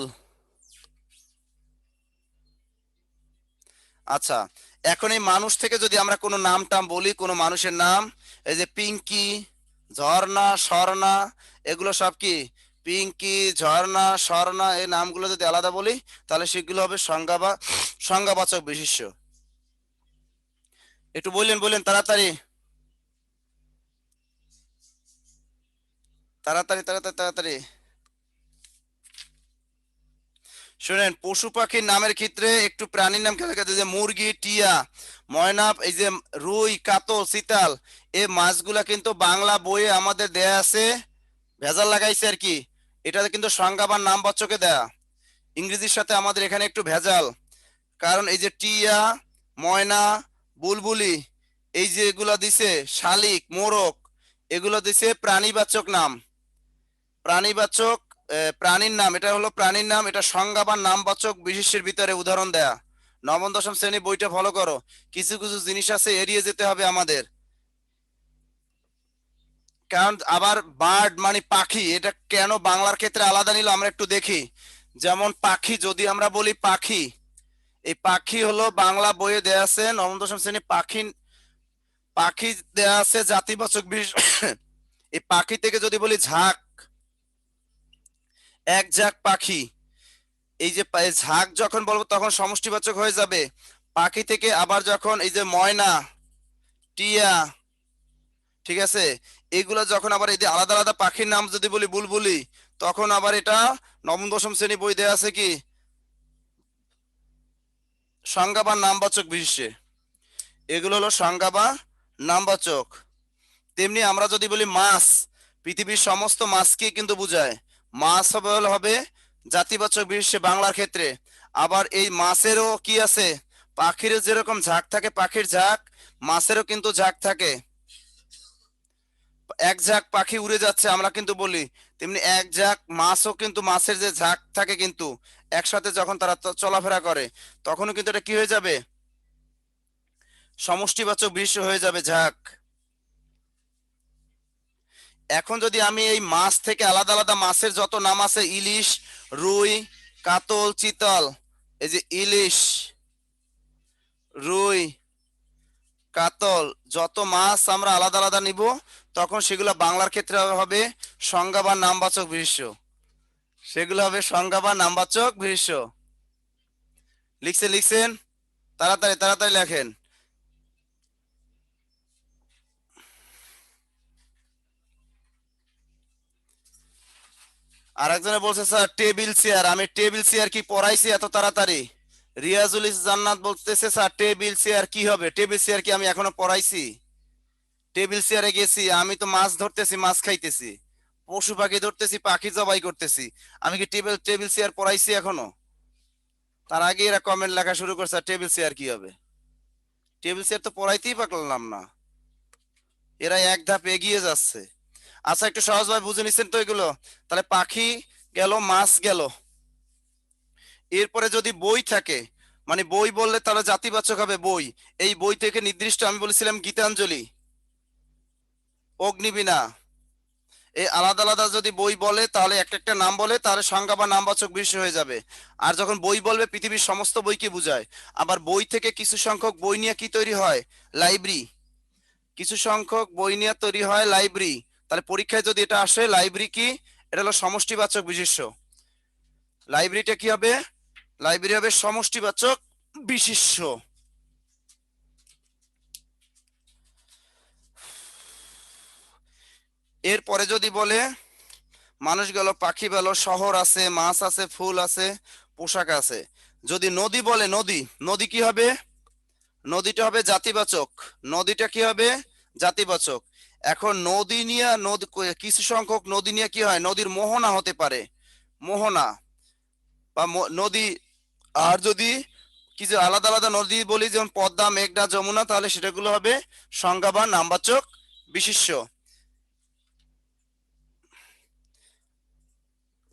আচ্ছা, এখন এই মানুষ থেকে যদি আমরা কোনো নাম টাম বলি, কোনো মানুষের নাম, এই যে পিঙ্কি, ঝর্ণা, স্বর্ণা, এগুলো সব কি, পিঙ্কি, ঝর্ণা, স্বর্ণা, এই নামগুলো যদি আলাদা বলি, তাহলে সেগুলো হবে সংজ্ঞা বা সংজ্ঞাবাচক বিশিষ্ট। একটু বললেন বললেন তাড়াতাড়ি, তাড়াতাড়ি তাড়াতাড়ি তাড়াতাড়ি। শুনেন, পশু পাখির নামের ক্ষেত্রে একটু প্রাণীর নাম খেয়াল রাখতে, যে মুরগি, টিয়া, ময়না, এই যে রুই, কাতল, চিতাল, এই মাছগুলা কিন্তু বাংলা বইয়ে আমাদের দেয়া আছে, ভেজাল লাগাইছে আর কি। এটাতে কিন্তু সংজ্ঞা বা নামবাচকে দেয়া, ইংরেজির সাথে আমাদের এখানে একটু ভেজাল। কারণ এই যে টিয়া, ময়না, বুলবুলি, এই যে এগুলা দিছে, শালিক, মোরক, এগুলো দিছে প্রাণীবাচক নাম, প্রাণীবাচক প্রাণীর নাম, এটা হলো প্রাণীর নাম, এটা সংজ্ঞা বা নামবাচক বিশেষের ভিতরে উদাহরণ দেয়া। নবম দশম শ্রেণী বইটা ফলো করো, কিছু কিছু জিনিস আছে এড়িয়ে যেতে হবে আমাদের। কারণ আবার বার্ড মানে পাখি, এটা কেন বাংলার ক্ষেত্রে আলাদা নিল আমরা একটু দেখি। যেমন পাখি, যদি আমরা বলি পাখি, এই পাখি হলো বাংলা বইয়ে দেয়া আছে নবম দশম শ্রেণী পাখি, পাখি দেয়া আছে জাতিবাচক বিশেষ। এই পাখি থেকে যদি বলি ঝাঁক, এক ঝাঁক পাখি, এই যে ঝাঁক যখন বলবো তখন সমষ্টিবাচক হয়ে যাবে। পাখি থেকে আবার যখন এই যে ময়না, টিয়া, ঠিক আছে, এইগুলা যখন আবার এই যে আলাদা আলাদা পাখির নাম যদি বলি, বুলবুলি, তখন আবার এটা নবম দশম শ্রেণী বই দেয়া আছে কি সংজ্ঞা বা নামবাচক বিশেষে, এগুলো হলো সংজ্ঞা বা নামবাচক। তেমনি আমরা যদি বলি মাছ, পৃথিবীর সমস্ত মাছকে কিন্তু বোঝায়, মাছ হবে জাতিবাচক বিশেষে বাংলার ক্ষেত্রে। আবার এই মাছেরও কি আছে, পাখির যেরকম ঝাঁক থাকে, পাখির ঝাঁক, মাছেরও কিন্তু ঝাঁক থাকে। এক ঝাঁক পাখি উড়ে যাচ্ছে আমরা কিন্তু বলি, তেমনি এক ঝাঁক মাছও কিন্তু, মাছের যে ঝাঁক থাকে কিন্তু একসাথে যখন তারা চলাফেরা করে, তখনও কিন্তু এটা কি হয়ে যাবে, সমষ্টিবাচক বিশেষ্য হয়ে যাবে, ঝাঁক। এখন যদি আমি এই মাছ থেকে আলাদা আলাদা মাছের যত নাম আছে, ইলিশ, রুই, কাতল, চিতল, এই যে ইলিশ, রুই, কাতল, যত মাছ আমরা আলাদা আলাদা নিব, তখন সেগুলো বাংলার ক্ষেত্রে হবে সংজ্ঞা বা নামবাচক বিশেষ্য, সেগুলো হবে সংজ্ঞা বা নামবাচক বিশেষ্য। লিখছেন, তাড়াতাড়ি তাড়াতাড়ি লেখেন। আর একজনে বলছে স্যার টেবিল চেয়ার, আমি টেবিল চেয়ার কি পড়াইছি এত তাড়াতাড়ি? রিয়াজুল জান্নাত বলতেছে স্যার টেবিল চেয়ার কি হবে, টেবিল চেয়ার কি আমি এখনো পড়াইছি? টেবিল চেয়ারে গেছি, আমি তো মাছ ধরতেছি, মাছ খাইতেছি, পশু পাখি ধরতেছি, পাখি জবাই করতেছি, আমি কি টেবিল টেবিল চেয়ার পড়াইছি এখনো? তার আগে এরা কমেন্ট লেখা শুরু করছে টেবিল চেয়ার কি হবে, টেবিল চেয়ার তো পড়াইতেই পারলাম না। এরা এক ধাপ এগিয়ে যাচ্ছে। আচ্ছা, একটু সহজভাবে বুঝে নিচ্ছেন তো এগুলো? তাহলে পাখি গেল, মাছ গেল, এরপরে যদি বই থাকে, মানে বই বললে তাহলে জাতিবাচক হবে বই। এই বই থেকে নির্দিষ্ট আমি বলেছিলাম গীতাঞ্জলি, অগ্নিবীণা, এই আলাদা আলাদা যদি বই বলে, তাহলে একটা একটা নাম বলে, তাহলে সংজ্ঞা বা নামবাচক বিশেষ্য হয়ে যাবে। আর যখন বই বলবে পৃথিবীর সমস্ত বইকে বোঝায়। আবার বই থেকে কিছু সংখ্যক বই নিয়ে কি তৈরি হয়, লাইব্রেরি, কিছু সংখ্যক বই নিয়ে তৈরি হয় লাইব্রেরি। তাহলে পরীক্ষায় যদি এটা আসে, লাইব্রেরি কি, এটা হলো সমষ্টিবাচক বিশেষ্য। লাইব্রেরিটা কি হবে, লাইব্রেরি হবে সমষ্টিবাচক বিশেষ্য। এরপরে যদি বলে মানুষ গেল, পাখি গেল, শহর আছে, মাছ আছে, ফুল আছে, পোশাক আছে, যদি নদী বলে, নদী, নদী কি হবে? নদীটা হবে জাতিবাচক। নদীটা কি হবে? জাতিবাচক। এখন নদী নিয়ে, নদী কিছু সংখ্যক নদী নিয়ে কি হয়, নদীর মোহনা হতে পারে, মোহনা বা নদী। আর যদি কিছু আলাদা আলাদা নদী বলি, যেমন পদ্মা, মেঘনা, যমুনা, তাহলে সেটাগুলো হবে সংজ্ঞা বা নামবাচক বিশেষ্য।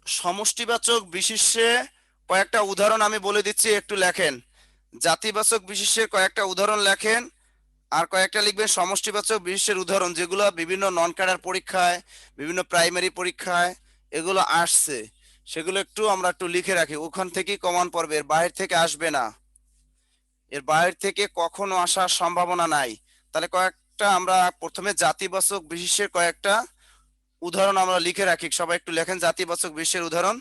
সমষ্টিবাচক বিশেষ্যে কয়েকটা উদাহরণ আমি বলে দিচ্ছি, একটু লেখেন। জাতিবাচক বিশেষ্যের কয়েকটা উদাহরণ লেখেন, আর কয়েকটা লিখবেন সমষ্টিবাচক বিশেষ্যের উদাহরণ, যেগুলো বিভিন্ন নন ক্যাডার পরীক্ষায়, বিভিন্ন প্রাইমারি পরীক্ষায় এগুলো আসছে, সেগুলো একটু আমরা একটু লিখে রাখি। ওখান থেকেই কমন পড়বে, এর বাইরে থেকে আসবে না, এর বাইরে থেকে কখনো আসার সম্ভাবনা নাই। তাহলে কয়েকটা আমরা প্রথমে জাতিবাচক বিশেষ্যের কয়েকটা উদাহরণ আমরা লিখে রাখি। সবাই একটু লেখেন জাতিবাচক বিশেষ্যের উদাহরণ।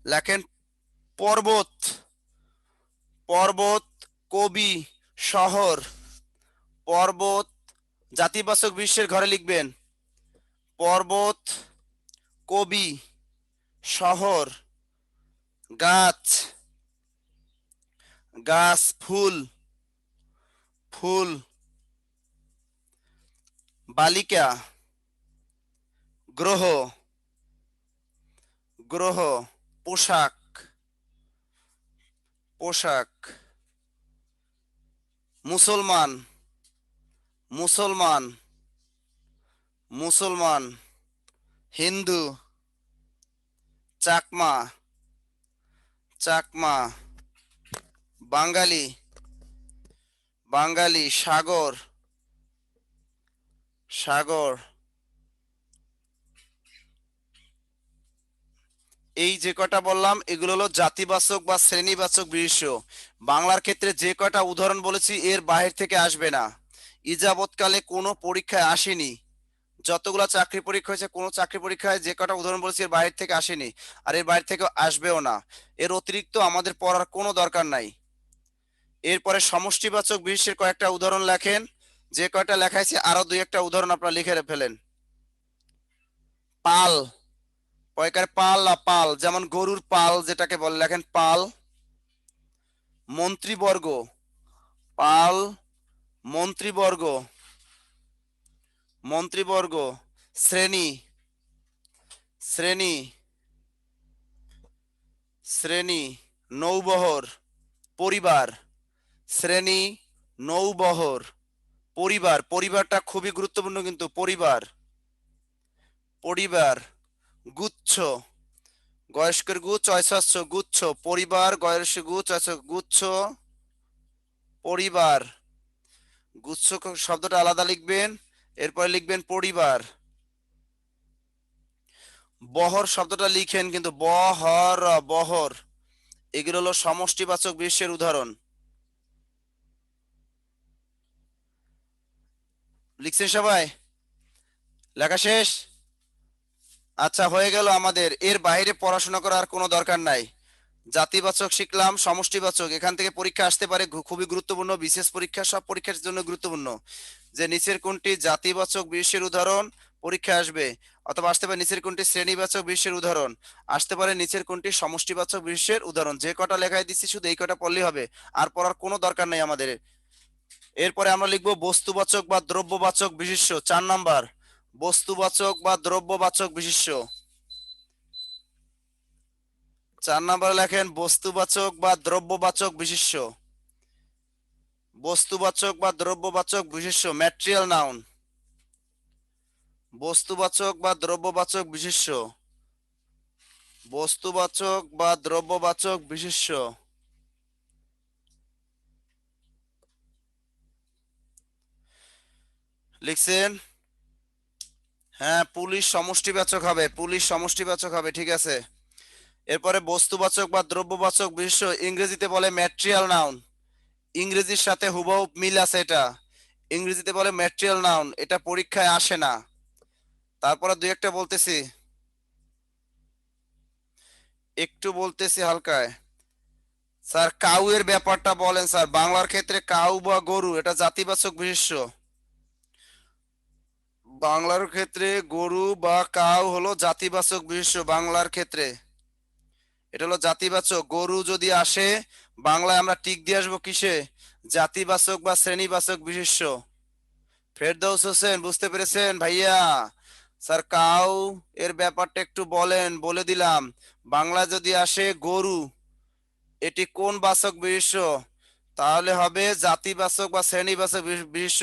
লেখেন পর্বত, পর্বত, কবি, শহর। পর্বত জাতিবাচক বিশেষ্যের ঘরে লিখবেন পর্বত, কবি, শহর। গাছ, গাছ, ফুল, ফুল। বালিকা, গ্রহ, গ্রহ। পোশাক, পোশাক। মুসলমান, মুসলমান, মুসলমান। হিন্দু, চাকমা, চাকমা। বাঙালি, বাঙালি। সাগর, সাগর। এই যে কটা বললাম এগুলো হলো জাতিবাচক বা শ্রেণীবাচক বিশেষ্য। বাংলার ক্ষেত্রে যে কটা উদাহরণ বলেছি এর বাহির থেকে আসবে না, ইজাবৎকালে কোনো পরীক্ষায় আসেনি। যতগুলা চাকরি পরীক্ষা হয়েছে, কোনো চাকরি পরীক্ষায় যে কটা উদাহরণ বলেছি এর বাইরে থেকে আসেনি, আর এর বাইরে থেকে আসবেও না। এর অতিরিক্ত আমাদের পড়ার কোনো দরকার নাই। এরপরে সমষ্টিবাচক বিশেষ্যের কয়েকটা উদাহরণ লেখেন। যে কয়টা লেখাইছে আরো দুই একটা উদাহরণ আপনারা লিখে ফেলেন। পাল, কয়কার পাল না পাল, যেমন গরুর পাল যেটাকে বলে, লেখেন পাল। মন্ত্রীবর্গ, পাল, মন্ত্রীবর্গ, মন্ত্রীবর্গ। শ্রেণী, শ্রেণী, শ্রেণী। নৌবহর, পরিবার। শ্রেণী, নৌবহর, পরিবার। পরিবারটা খুবই গুরুত্বপূর্ণ কিন্তু, পরিবার, পরিবার। গুচ্ছ, গয়েস্কের গু চয়সাস্য, গুচ্ছ। পরিবার, গয়েস্ক গু চয়স, গুচ্ছ, পরিবার। গুচ্ছ শব্দটা আলাদা লিখবেন, এরপরে লিখবেন পরিবার। বহর শব্দটা লিখেন কিন্তু, বহর, বহর। এগুলো হলো সমষ্টিবাচক বিশেষ্যের উদাহরণ। লিখছেন সবাই? লেখা শেষ? আচ্ছা, হয়ে গেল আমাদের। এর বাইরে পড়াশোনা করার কোনো দরকার নাই। জাতিবাচক শিখলাম, সমষ্টিবাচক। এখান থেকে পরীক্ষা আসতে পারে, খুবই গুরুত্বপূর্ণ, বিশেষ পরীক্ষা, সব পরীক্ষার জন্য গুরুত্বপূর্ণ, যে নিচের কোনটি জাতিবাচক বিশেষ্যের উদাহরণ পরীক্ষা আসবে, অথবা আসতে পারে নিচের কোনটি শ্রেণীবাচক বিশেষ্যের উদাহরণ, আসতে পারে নিচের কোনটি সমষ্টিবাচক বিশেষ্যের উদাহরণ। যে কটা লেখায় দিচ্ছি শুধু এই কটা পড়লেই হবে, আর পড়ার কোনো দরকার নেই আমাদের। এরপরে আমরা লিখবো বস্তুবাচক বা দ্রব্যবাচক বিশেষ্য, 4 নাম্বার। বস্তুবাচক বা দ্রব্যবাচক বিশেষ্য। 4 নাম্বার লেখেন বস্তুবাচক বা দ্রব্যবাচক বিশেষ্য। বস্তুবাচক বা দ্রব্যবাচক বিশেষ্য, ম্যাটেরিয়াল নাউন। বস্তুবাচক বা দ্রব্যবাচক বিশেষ্য, বস্তুবাচক বা দ্রব্যবাচক বিশেষ্য। লিখছেন? হ্যাঁ, পুলিশ সমষ্টিবাচক হবে, পুলিশ সমষ্টিবাচক হবে, ঠিক আছে। এরপরে বস্তুবাচক বা দ্রব্যবাচক বিশেষ্য ইংরেজিতে বলে ম্যাটেরিয়াল নাউন। ইংরেজির সাথে হুবহু মিল আছে এটা, ইংরেজিতে বলে ম্যাটেরিয়াল নাউন। এটা পরীক্ষায় আসে না। তারপরে দুই একটা বলতেছি, একটু বলতেছি হালকায়। স্যার কাউ এর ব্যাপারটা বলেন স্যার, বাংলার ক্ষেত্রে কাউ বা গরু এটা জাতিবাচক বিশেষ্য। বাংলার ক্ষেত্রে গরু বা কাউ হলো জাতিবাচক বিশেষ্য বাংলার ক্ষেত্রে। এটা হলো জাতিবাচক। গরু যদি আসে বাংলায় আমরা টিক দিয়ে আসবো কিসে? জাতিবাচক বা শ্রেণীবাচক বিশেষ্য। ফেরদৌস হোসেন বুঝতে পেরেছেন ভাইয়া? স্যার কাউ এর ব্যাপারটা একটু বলেন, বলে দিলাম। বাংলা যদি আসে গরু, এটি কোন বাচক বিশেষ্য? তাহলে হবে জাতিবাচক বা শ্রেণীবাচক বিশেষ্য।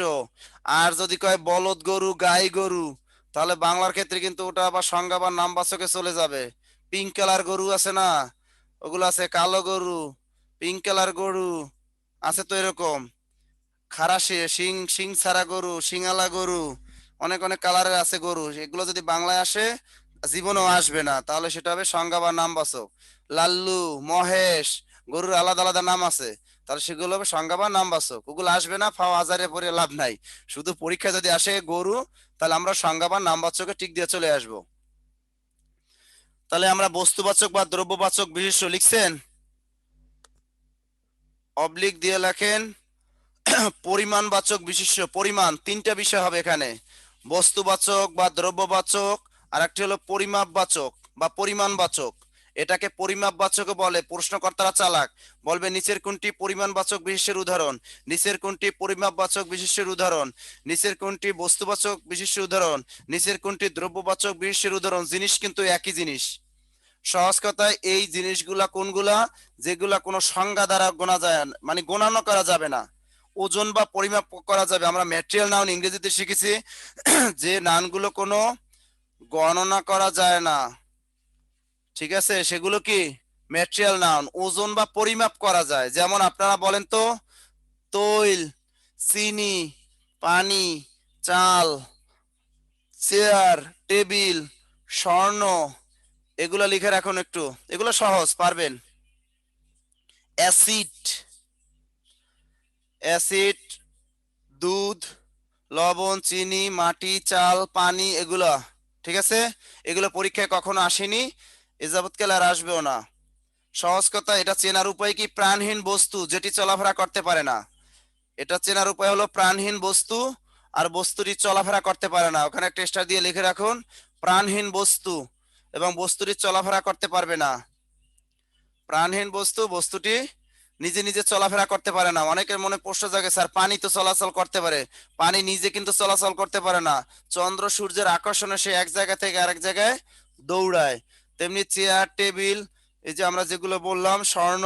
আর যদি কয় বলদ গরু, গাই গরু, তাহলে বাংলার ক্ষেত্রে কিন্তু ওটা আবার সংজ্ঞা বা নামবাচকে চলে যাবে। পিঙ্ক কালার গরু আছে না, ওগুলো আছে কালো গরু, পিঙ্ক কালার গরু আছে তো এরকম। খারাশি শিং, শিং ছাড়া গরু, শিঙালা গরু, অনেক অনেক কালারের আছে গরু। এগুলো যদি বাংলায় আসে, জীবনেও আসবে না, তাহলে সেটা হবে সংজ্ঞা বা নামবাচক। লাল্লু, মহেশ, গরুর আলাদা আলাদা নাম আছে, তাহলে সেগুলো হবে সংজ্ঞা বা নামবাচক। ওগুলো আসবে না, ফাও হাজারে পরে লাভ নাই। শুধু পরীক্ষা যদি আসে গরু, তাহলে আমরা সংজ্ঞা বা নামবাচকে টিক দিয়ে চলে আসবো। তাহলে আমরা বস্তুবাচক বা দ্রব্যবাচক বিশেষ্য লিখছেন, অবলিক দিয়ে লেখেন পরিমাণবাচক বিশেষ্য। পরিমাণ, তিনটা বিষয় হবে এখানে, বস্তুবাচক বা দ্রব্যবাচক, আর একটি হলো পরিমাপবাচক বা পরিমাণবাচক। এটাকে পরিমাপবাচক বলে। প্রশ্নকর্তারা চালাক, বলবে নিচের কোনটি পরিমাণবাচক বিশেষ্যের উদাহরণ, নিচের কোনটি পরিমাপবাচক বিশেষ্যের উদাহরণ, নিচের কোনটি বস্তুবাচক বিশেষ্যের উদাহরণ, নিচের কোনটি দ্রব্যবাচক বিশেষ্যের উদাহরণ। জিনিস কিন্তু একই জিনিস। সহজ কথায় এই জিনিসগুলা কোনগুলা? যেগুলা কোনো সংজ্ঞা দ্বারা গোনা যায় না, মানে গোনানো করা যাবে না, ওজন বা পরিমাপ করা যাবে। আমরা ম্যাটেরিয়াল নাউন ইংরেজিতে শিখেছি যে নাউনগুলো কোনো গণনা করা যায় না, ঠিক আছে, সেগুলো কি ম্যাটেরিয়াল নাউন। ওজন বা পরিমাপ করা যায়। যেমন আপনারা বলেন তো, তৈল, চিনি, পানি, চাল, চেয়ার, টেবিল, স্বর্ণ, এগুলা লিখে রাখুন একটু, এগুলো সহজ পারবেন। অ্যাসিড, অ্যাসিড, দুধ, লবণ, চিনি, মাটি, চাল, পানি, এগুলো ঠিক আছে। এগুলো পরীক্ষায় কখনো আসেনি, এ যাবৎকালে আর আসবেও না। সহজ কথা, এটা চেনার উপায় কি? প্রাণহীন বস্তু যেটি চলাফেরা করতে পারে না। এটা চেনার উপায় হলো প্রাণহীন বস্তু আর বস্তুটি চলাফেরা করতে পারে না। ওখানে একটা স্টার দিয়ে লিখে রাখুন, প্রাণহীন বস্তু এবং বস্তুটি চলাফেরা করতে পারবে না। প্রাণহীন বস্তু, বস্তুটি নিজে নিজে চলাফেরা করতে পারে না। অনেকের মনে প্রশ্ন জাগে, স্যার পানি তো চলাচল করতে পারে। পানি নিজে কিন্তু চলাচল করতে পারে না, চন্দ্র সূর্যের আকর্ষণে সে এক জায়গা থেকে আরেক জায়গায় দৌড়ায়। তেমনি চেয়ার, টেবিল, এই যে আমরা যেগুলো বললাম, স্বর্ণ,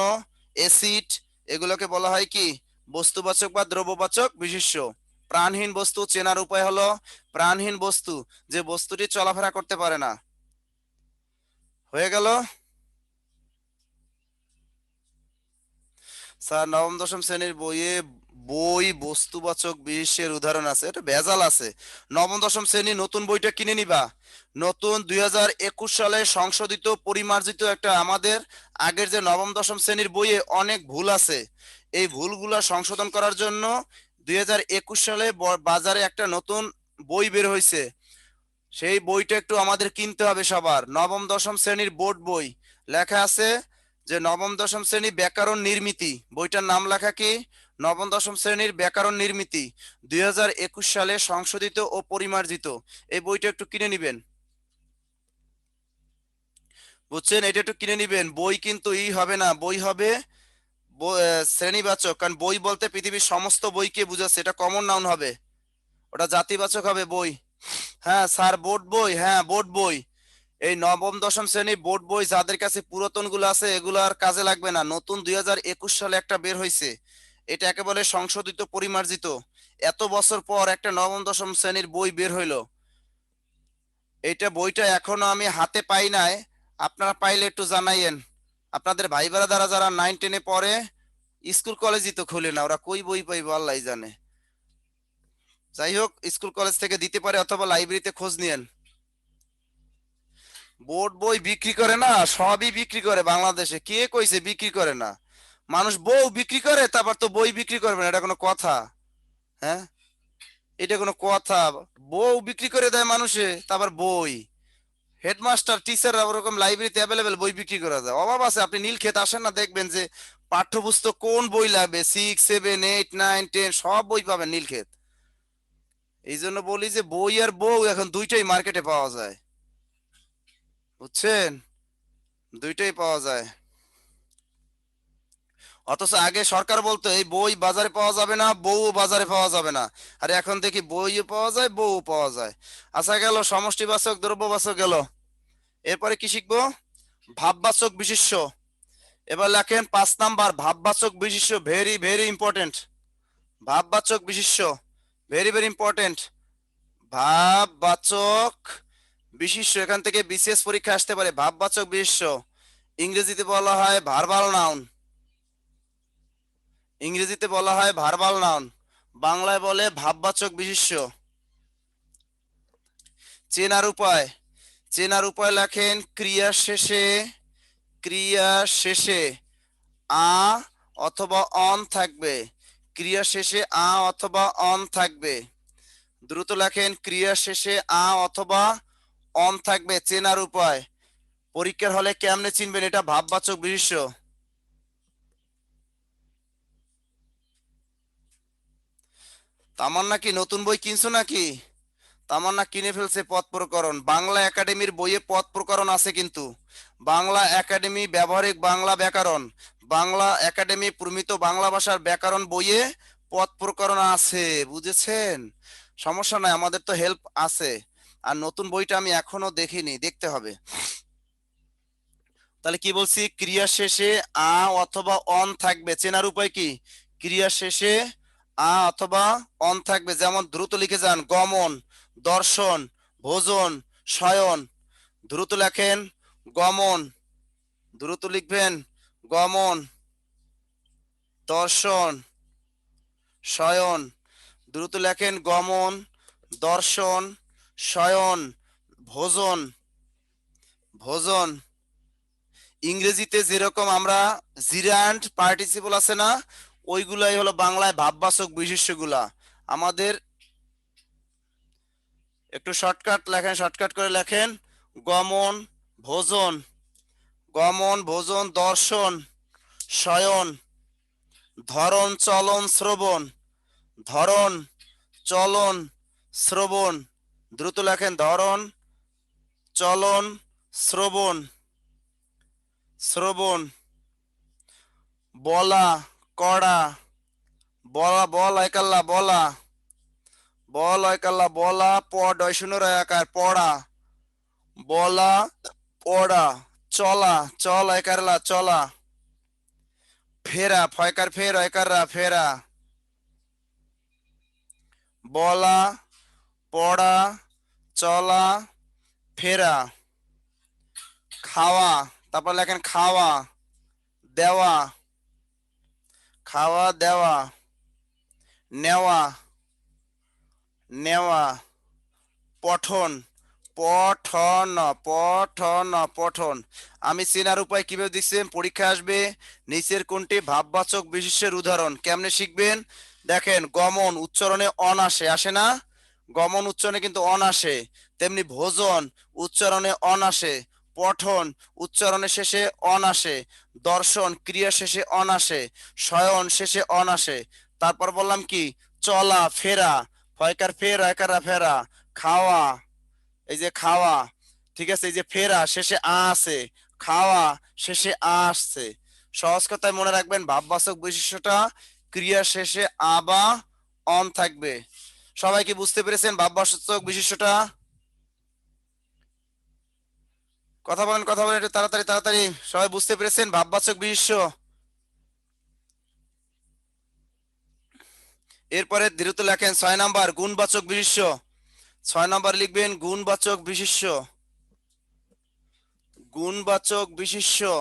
অ্যাসিড, এগুলোকে বলা হয় কি? বস্তুবাচক বা দ্রব্যবাচক বিশেষ্য। প্রাণহীন বস্তু চেনার উপায় হলো প্রাণহীন বস্তু, যে বস্তুটি চলাফেরা করতে পারে না। হয়ে গেল স্যার? নবম দশম শ্রেণীর বইয়ে বস্তুবাচক বিশেষ্যের উদাহরণ আছে, এটা ভেজাল আছে। নবম দশম শ্রেণী নতুন বইটা কিনে নিবা। নতুন 2021 সালে সংশোধিত পরিমার্জিত একটা, আমাদের আগের যে নবম দশম শ্রেণীর বইয়ে অনেক ভুল আছে, এই ভুলগুলা সংশোধন করার জন্য 2021 সালে বাজারে একটা নতুন বই বের হয়েছে। সেই বইটা একটু আমাদের কিনতে হবে সবার। নবম দশম শ্রেণীর বোর্ড বই, লেখা আছে যে নবম দশম শ্রেণী ব্যাকরণ নির্মিতি, বইটার নাম লেখা কি? নবম দশম শ্রেণীর ব্যাকরণ নির্মিতি, 2021 সালে সংশোধিত ও পরিমার্জিত। এই বইটা একটু কিনে নিবেন, বুঝছেন? এটা একটু কিনে নিবেন। বই কিন্তু হবে না, বই হবে শ্রেণীবাচক, কারণ বই বলতে পৃথিবীর সমস্ত বইকে বুঝাচ্ছে, এটা কমন নাউন হবে, ওটা জাতিবাচক হবে বই। হ্যাঁ স্যার, বোর্ড বই, হ্যাঁ বোর্ড বই। এই নবম দশম শ্রেণী বোর্ড বই যাদের কাছে পুরাতন গুলো আছে, এগুলো আর কাজে লাগবে না। নতুন 2021 সালে একটা বের হয়েছে, এটা একেবারে সংশোধিত পরিমার্জিত। এত বছর পর একটা নবম দশম শ্রেণীর বই বের হইলো, এইটা বইটা এখনো আমি হাতে পাই নাই। আপনারা পাইলে একটু জানাইয়েন। আপনাদের ভাই যারা যারা 9-10-এ পড়ে, স্কুল কলেজই তো খুলে না, ওরা কই বই পাইবো আল্লাহ জানে। যাই হোক, স্কুল কলেজ থেকে দিতে পারে, অথবা লাইব্রেরিতে খোঁজ নিয়েন। বোর্ড বই বিক্রি করে না, সবই বিক্রি করে বাংলাদেশে। কে কইছে বিক্রি করে না? মানুষ বউ বিক্রি করে, তারপর তো বই বিক্রি করবে না, এটা কোনো কথা? হ্যাঁ, এটা কোনো কথা? বউ বিক্রি করে দেয় মানুষে, তারপর বই। হেডমাস্টার, টিচাররা ওরকম লাইব্রেরিতে অ্যাভেলেবেল বই বিক্রি করা যায়, অভাব আছে। আপনি নীলক্ষেত আসেন না, দেখবেন যে পাঠ্যপুস্তক কোন বই লাগবে, 6, 7, 8, 9, 10 সব বই পাবেন নীলক্ষেত। এই জন্য বলি যে বই আর বউ এখন দুইটাই মার্কেটে পাওয়া যায়, বুঝছেন? দুইটাই পাওয়া যায়। অথচ আগে সরকার বলতো এই বই বাজারে পাওয়া যাবে না, বউ বাজারে পাওয়া যাবে না। আর এখন দেখি বইও পাওয়া যায়, বউ পাওয়া যায়। আচ্ছা, গেল সমষ্টিবাচক দ্রব্যবাচক গেল। এরপরে কি শিখবো? ভাববাচক বিশেষ্য। এবার লেখেন 5 নাম্বার, ভাববাচক বিশেষ্য, ভেরি ভেরি ইম্পর্টেন্ট। ভাববাচক বিশেষ্য ভেরি ভেরি ইম্পর্টেন্ট। ভাববাচক বিশেষ্য, এখান থেকে বিসিএস পরীক্ষা আসতে পারে। ভাববাচক বিশেষ্য ইংরেজিতে বলা হয় ভার্বাল নাউন। ইংরেজিতে বলা হয় ভার্বাল নাউন, বাংলায় বলে ভাববাচক বিশেষ্য। চেনার উপায়, চেনার উপায় লেখেন ক্রিয়া শেষে, ক্রিয়া শেষে আ অথবা অন থাকবে। ক্রিয়া শেষে আ অথবা অন থাকবে। দ্রুত লেখেন ক্রিয়া শেষে আ অথবা অন থাকবে। চেনার উপায়, পরীক্ষার হলে কেমনে চিনবেন এটা ভাববাচক বিশেষ্য? তামান্না কি নতুন বই কিনছো নাকি? তামান্না কিনে ফেলছে পদ প্রকরণ। বাংলা একাডেমির বইয়ে পদ প্রকরণ আছে কিন্তু। বাংলা একাডেমি ব্যবহারিক বাংলা ব্যাকরণ, বাংলা একাডেমি প্রমিত বাংলা ভাষার ব্যাকরণ বইয়ে পদ প্রকরণ আছে, বুঝেছেন? সমস্যা নাই, আমাদের তো হেল্প আছে। আর নতুন বইটা আমি এখনো দেখিনি, দেখতে হবে। তাহলে কি বলছি? ক্রিয়া শেষে আ অথবা অন থাকবে। চেনার উপায় কি? ক্রিয়া শেষে আ অথবা অন থাকবে। যেমন দ্রুত লিখে যান, গমন, দর্শন, ভোজন, শয়ন। দ্রুত লেখেন গমন, দ্রুত লিখবেন গমন, দর্শন, শয়ন। দ্রুত লেখেন গমন, দর্শন, শয়ন, ভোজন, ভোজন। ইংরেজিতে যেরকম আমরা জিরান্ড পার্টিসিপল আছে না, ওইগুলাই হলো বাংলায় ভাববাচক বিশেষ্যগুলা। আমাদের একটু শর্টকাট লেখেন, শর্টকাট করে লেখেন গমন, ভোজন, গমন, ভোজন, দর্শন, শয়ন, ধরন, চলন, শ্রবণ, ধরন, চলন, শ্রবণ। দ্রুত লেখেন ধরন, চলন, শ্রবণ, শ্রবণ। বলা, কড়া, বলা, বল আইকাল্লা বলা, বল আইকাল্লা বলা, পড় শূন্য আকার পড়া, বলা, পড়া। চলা, চল আইকারলা চলা। ফেরা, ফয়কার ফের আইকাররা ফেরা। বলা, পড়া, চলা, ফেরা। খাওয়া, তারপর লেখেন খাওয়া, দেওয়া, খাওয়া দেওয়া। নেওয়া, নেওয়া। পঠন, পঠন, পঠন, পঠন। আমি চেনার উপায় কিভাবে দিচ্ছি, পরীক্ষা আসবে নিচের কোনটি ভাববাচক বিশেষ্যের উদাহরণ, কেমনে শিখবেন? দেখেন, গমন উচ্চারণে অন আসে, আসে না? গমন উচ্চারণে কিন্তু অন আসে। তেমনি ভোজন উচ্চারণে অন আসে, পঠন উচ্চারণে শেষে অন আসে, দর্শন ক্রিয়া শেষে অন আসে, শয়ন শেষে অন আসে। তারপর বললাম কি? চলা, ফেরা, ফয়কার ফের আয়কারা ফেরা। খাওয়া, এই যে খাওয়া, ঠিক আছে, এই যে ফেরা শেষে আ আছে, খাওয়া শেষে আ আসছে। সহজ কথায় মনে রাখবেন, ভাববাচক বৈশিষ্ট্যটা ক্রিয়া শেষে আ বা অন থাকবে। সবাই কি বুঝতে পেরেছেন ভাববাচক বিশিষ্ট্যটা? কথা বলেন, কথা বলেন একটু তাড়াতাড়ি তাড়াতাড়ি। সবাই বুঝতে পেরেছেন ভাববাচক বিশিষ্ট্য? এরপরে দ্রুত লেখেন 6 নাম্বার, গুণবাচক বিশিষ্ট্য। 6 নাম্বার লিখবেন গুণবাচক বিশিষ্ট্য। গুণবাচক বিশিষ্ট্য,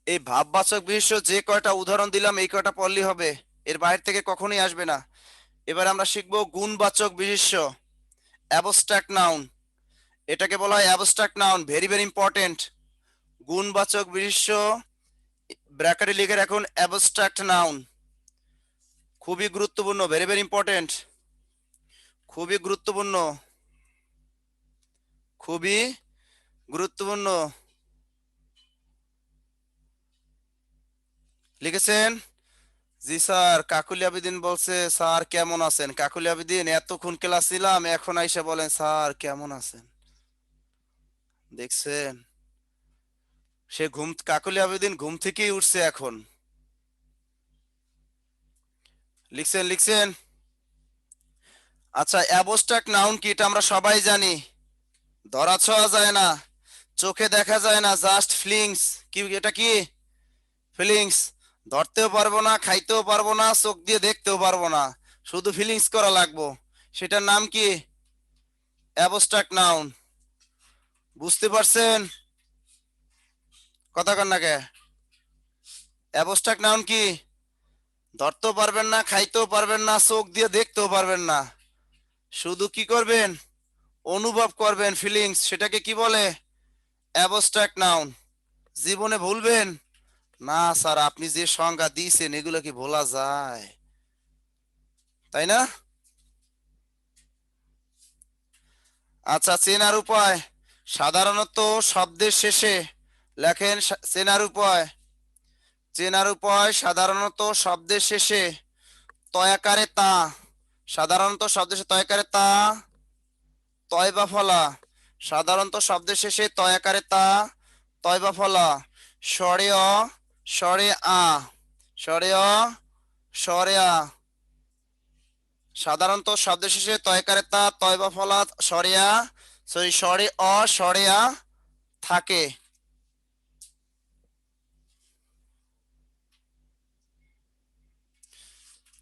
এই ভাববাচক বিশিষ্ট্য যে কয়টা উদাহরণ দিলাম এই কয়টা পড়লেই হবে, এর বাইরে থেকে কখনোই আসবে না। এবার আমরা শিখবো গুণবাচক বিশিষ্ট্য। অ্যাবস্ট্রাক্ট নাউন, এটাকে বলা হয় abstract noun, very very important. গুণবাচক বিশিষ্ট্য ব্র্যাকেটে লিখে রাখুন অ্যাবস্ট্রাক্ট নাউন, খুবই গুরুত্বপূর্ণ, ভেরি ভেরি ইম্পর্টেন্ট, খুবই গুরুত্বপূর্ণ, খুবই গুরুত্বপূর্ণ। লিখেছেন? জি স্যার, কাকুলি আবেদিন বলছে স্যার কেমন আছেন? কাকুলি আবেদিন, এতক্ষণ ক্লাস নিলাম, এখন আইসা বলেন স্যার কেমন আছেন? দেখছেন? সে কাকলি আবেদিন ঘুম থেকেই উঠছে এখন। লিখছেন লিখছেন? আচ্ছা, অ্যাবস্ট্রাক্ট নাউন কি? এটা আমরা সবাই জানি। ধরা ছোঁয়া যায় না, চোখে দেখা যায় না, জাস্ট ফিলিংস। কি এটা? কি ফিলিংস? ধরতেও পারবো না, খাইতেও পারবো না, চোখ দিয়ে দেখতেও পারবো না, শুধু ফিলিংস করা লাগবো। সেটার নাম কি? Abstract noun. বুঝতে পারছেন? কথা কন না কে? অ্যাবস্ট্রাক্ট নাউন কি? ধরতেও পারবেন না, খাইতেও পারবেন না, চোখ দিয়ে দেখতেও পারবেন না, শুধু কি করবেন? অনুভব করবেন, ফিলিংস। সেটাকে কি বলে? Abstract noun. জীবনে ভুলবেন না স্যার, আপনি যে সংজ্ঞা দিয়েছেন এগুলো কি ভোলা যায়? তাই না? আচ্ছা, চেনার উপায়। সাধারণত শব্দের শেষে লেখেন চেনার উপায়। চেনার উপায় সাধারণত শব্দের শেষে তয়াকারে তা। সাধারণত শব্দের শেষে তয়াকারে তা, তয় বা ফলা। সাধারণত শব্দের শেষে তয়াকারে তা, তয় বা ফলা। স্বরে অ, স্বরে আ, স্বরে অ, স্বরে আ। সাধারণত শব্দের শেষে তয়কারে তা, তয় বা ফলা, স্বরে আ, সরি স্বরে অ, স্বরে আ থাকে।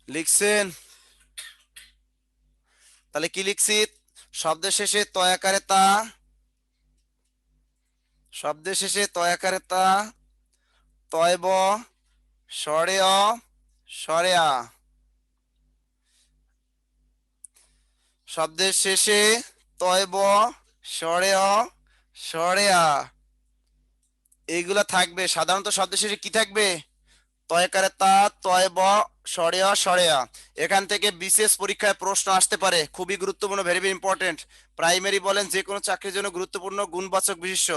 লিখছেন? তাহলে কি লিখছি? শব্দের শেষে তয়াকারে তা, শব্দের শেষে তয়াকারে তা, তয় ব, স্বরে অ, স্বরে আ। শব্দের শেষে তয় ব, স্বরে অ, স্বরে আ, এইগুলা থাকবে। সাধারণত শব্দের শেষে কি থাকবে? তয়কারে তা, তয় ব, স্বরে অ, স্বরে আ। এখান থেকে বিশেষ পরীক্ষায় প্রশ্ন আসতে পারে, খুবই গুরুত্বপূর্ণ, ভেরি ভেরি ইম্পর্টেন্ট। প্রাইমারি বলেন, যে কোনো চাকরির জন্য গুরুত্বপূর্ণ, গুণবাচক বিশিষ্ট।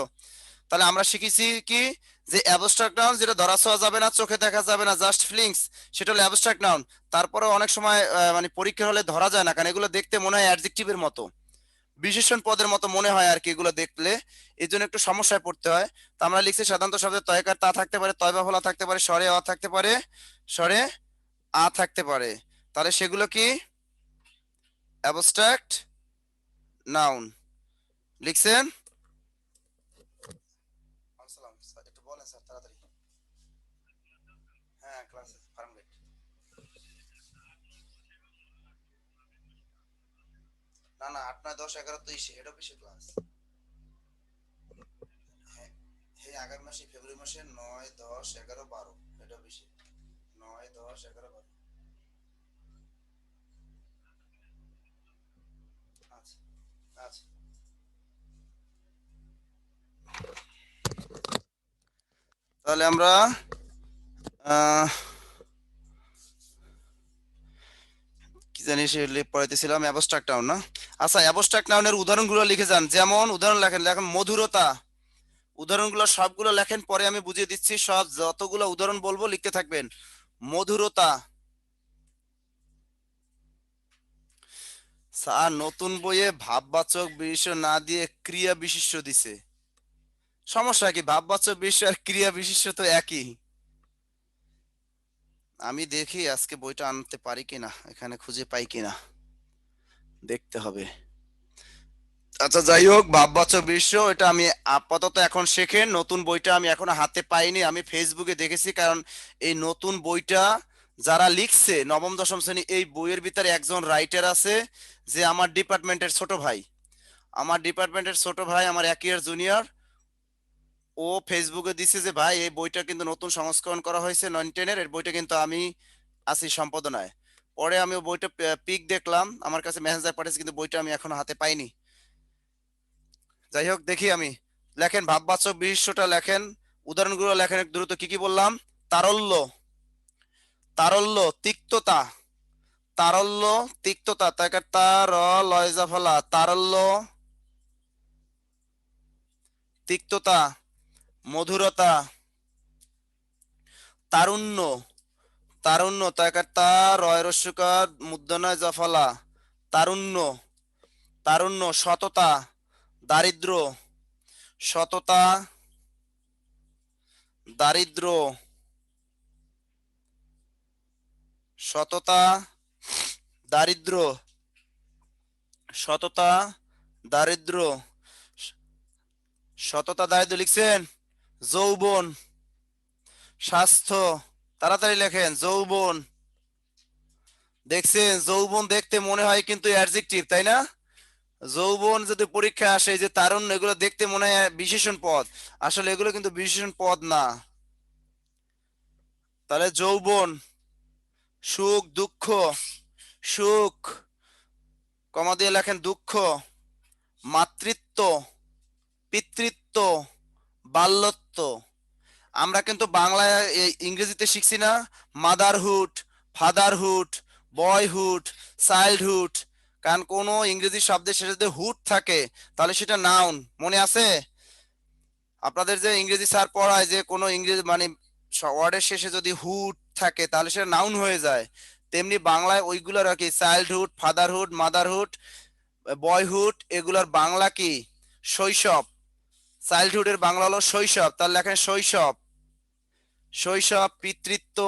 তাহলে আমরা শিখেছি কি? যে অ্যাবস্ট্রাক্ট নাউন যেটা ধরা ছোঁয়া যাবে না, চোখে দেখা যাবে না, জাস্ট ফিলিংস, সেটা হলো অ্যাবস্ট্রাক্ট নাউন। তারপরে অনেক সময় মানে পরীক্ষা হলে ধরা যায় না, কারণ এগুলো দেখতে মনে হয় অ্যাডজেক্টিভের মতো, বিশেষণ পদের মতো মনে হয় আর কি এগুলো দেখলে। এই জন্য একটু সমস্যায় পড়তে হয়। তো আমরা লিখছি সাধারণত শব্দে তয়কার তা থাকতে পারে, তয় বা ফলা থাকতে পারে, স্বরে অ থাকতে পারে, স্বরে আ থাকতে পারে। তাহলে সেগুলো কি? Abstract noun. লিখছেন? একটু বলেন স্যার তাড়াতাড়ি। হ্যাঁ, ক্লাসে ফার্মগেট। না না, 8 9 10 11 তো ইসে হেড অফিসে ক্লাস। হ্যাঁ, এই আগামী মাসে ফেব্রুয়ারি মাসে 9 10 11 12 হেড অফিসে। 9 10 11 12। আচ্ছা আচ্ছা। তাহলে আমরা আহ কি জানি সে পড়াইতেছিলাম, অ্যাবস্ট্রাক্ট নাউন না? আচ্ছা, অ্যাবস্ট্রাক্ট নাউনের উদাহরণগুলো লিখে যান। যেমন উদাহরণ লেখেন, লেখেন মধুরতা। উদাহরণগুলো সবগুলো লেখেন, পরে আমি বুঝিয়ে দিচ্ছি। সব যতগুলো উদাহরণ বলবো লিখতে থাকবেন। মধুরতা। স্যার নতুন বইয়ে ভাববাচক বিশেষ্য না দিয়ে ক্রিয়া বিশেষ্য দিছে। সমস্যা কি? ভাববাচক বিশেষ্য আর ক্রিয়া বিশেষ্য তো একই। আমি দেখি আজকে বইটা আনতে পারি কিনা, এখানে খুঁজে পাই কিনা, দেখতে হবে। আচ্ছা, যাই হোক, ভাববাচক বিশ্ব এটা আমি আপাতত এখন শেখেন। নতুন বইটা আমি এখনো হাতে পাইনি, আমি ফেসবুকে দেখেছি। কারণ এই নতুন বইটা যারা লিখছে নবম দশম শ্রেণী, এই বইয়ের ভিতরে একজন রাইটার আছে যে আমার ডিপার্টমেন্টের ছোট ভাই। আমার ডিপার্টমেন্টের ছোট ভাই, আমার 1 ইয়ার জুনিয়র। ও ফেসবুকে দিছে যে ভাই এই বইটা কিন্তু নতুন সংস্করণ করা হয়েছে 9 10-এর, এর বইটা কিন্তু আমি আছি সম্পাদনায়। পরে আমি ওই বইটা পিক দেখলাম, আমার কাছে মেসেঞ্জার পাঠিয়েছে, কিন্তু বইটা আমি এখনো হাতে পাইনি। যাই হোক, দেখি আমি। লেখেন ভাববাচক বিশিষ্টটা লেখেন, উদাহরণগুলো লেখেন একটু দ্রুত। কি কি বললাম? তারল্য, তারল্য, তিক্ততা, তারল্য, তিক্ততা, তাকে তার লয়জা ফলা, তারল্য, তিক্ততা, মধুরতা, তারুণ্য, তারুণ্য, তাকে তার রয়রস্যকার মুদ্রণয় জফলা, তারুণ্য, তারুণ্য, সততা, দারিদ্র, সততা, দারিদ্র, সততা, দারিদ্র, সততা, দারিদ্র, সততা, দারিদ্র লিখছেন। যৌবন, স্বাস্থ্য, তাড়াতাড়ি লেখেন। যৌবন, দেখছেন যৌবন দেখতে মনে হয় কিন্তু অ্যাডজেক্টিভ, তাই না? যৌবন যদি পরীক্ষা আসে, যে তারুণ্য, এগুলো দেখতে মনে হয় বিশেষণ পদ, আসলে এগুলো কিন্তু বিশেষণ পদ না। তাহলে যৌবন, সুখ, দুঃখ, সুখ, কমা দিয়ে লেখেন দুঃখ, মাতৃত্ব, পিতৃত্ব, বাল্যত্ব। আমরা কিন্তু বাংলায় ইংরেজিতে শিখছি না, মাদারহুড, ফাদারহুড, বয়হুড, চাইল্ডহুড। কারণ কোনো ইংরেজি শব্দের শেষে যদি হুড থাকে তাহলে সেটা নাউন, মনে আছে? আপনাদের যে ইংরেজি স্যার পড়ায় যে কোনো ইংরেজি মানে ওয়ার্ডের শেষে যদি হুড থাকে তাহলে সেটা নাউন হয়ে যায়। তেমনি বাংলায় ওইগুলোর আর কি, চাইল্ডহুড, ফাদারহুড, মাদারহুড, বয়হুড, এগুলোর বাংলা কি? শৈশব। চাইল্ডহুডের বাংলা হলো শৈশব, তার লেখেন শৈশব। শৈশব, পিতৃত্ব,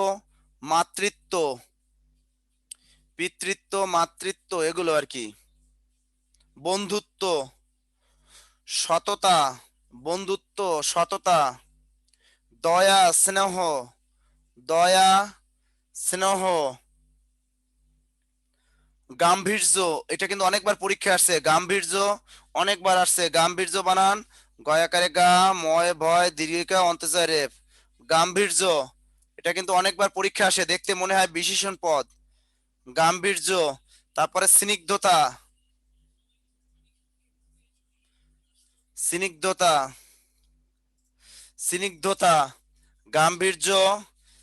মাতৃত্ব, পিতৃত্ব, মাতৃত্ব, এগুলো আর কি। বন্ধুত্ব, সততা, বন্ধুত্ব, সততা, দয়া, স্নেহ, দয়া, স্নেহ, গাম্ভীর্য, এটা কিন্তু অনেকবার পরীক্ষা আসছে। গাম্ভীর্য অনেকবার আসছে। গাম্ভীর্য বানান গয়াকারে গা, ময় ভয়, দীর্ঘিকা অন্তর্জয় রেফ। গাম্ভীর্য, এটা কিন্তু অনেকবার পরীক্ষা আসে, দেখতে মনে হয় বিশেষণ পদ। গাম্ভীর্য। তারপরে স্নিগ্ধতা, স্নিগ্ধতা, স্নিগ্ধতা, গাম্ভীর্য,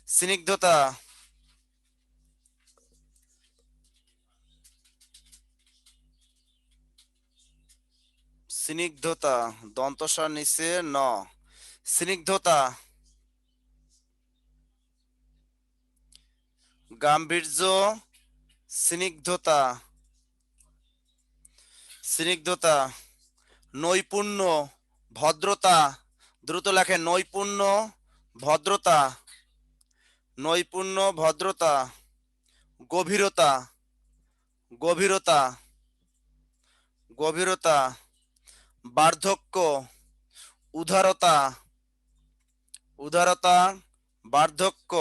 স্নিগ্ধতা, স্নিগ্ধতা, দন্তস্বর নিচে ন, স্নিগ্ধতা, গাম্ভীর্য, স্নিগ্ধতা, স্নিগ্ধতা, নৈপুণ্য, ভদ্রতা, দ্রুত লেখেন। নৈপুণ্য, ভদ্রতা, নৈপুণ্য, ভদ্রতা, গভীরতা, গভীরতা, গভীরতা, বার্ধক্য, উদারতা, উদারতা, বার্ধক্য,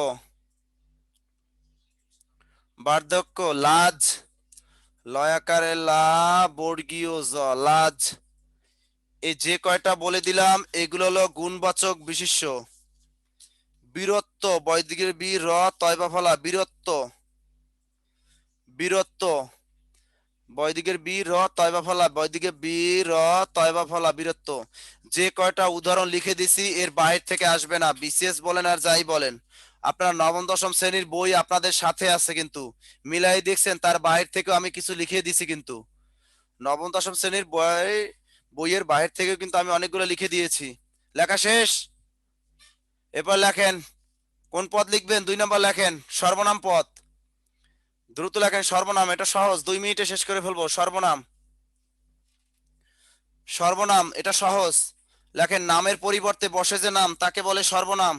বার্ধক্য, লাজ, লয়াকারে লা, বর্গীয় জ, লাজ। এই যে কয়টা বলে দিলাম এগুলো হলো গুণবাচক বিশেষ্য। বীরত্ব, বৈদিকের বীর, র তয়বা ফলা, বীরত্ব, বীরত্ব, বৈদিকের বীর, র তয়বা ফলা, বৈদিকের বীর, র তয়বা ফলা, বীরত্ব। যে কয়টা উদাহরণ লিখে দিছি এর বাইরে থেকে আসবে না, বিসিএস বলেন আর যাই বলেন। আপনারা নবম দশম শ্রেণীর বই আপনাদের সাথে আছে কিন্তু, মিলাই দেখছেন, তার বাইরে থেকেও আমি কিছু লিখে দিছি কিন্তু। নবম দশম শ্রেণীর বইয়ের বাইরে থেকেও কিন্তু আমি অনেকগুলো লিখে দিয়েছি। লেখা শেষ? এরপর লেখেন কোন পদ লিখবেন। 2 নম্বর লেখেন সর্বনাম পদ। দ্রুত লেখেন সর্বনাম, এটা সহজ, 2 মিনিটে শেষ করে ফেলবো। সর্বনাম, সর্বনাম, এটা সহজ। লেখেন নামের পরিবর্তে বসে যে নাম তাকে বলে সর্বনাম।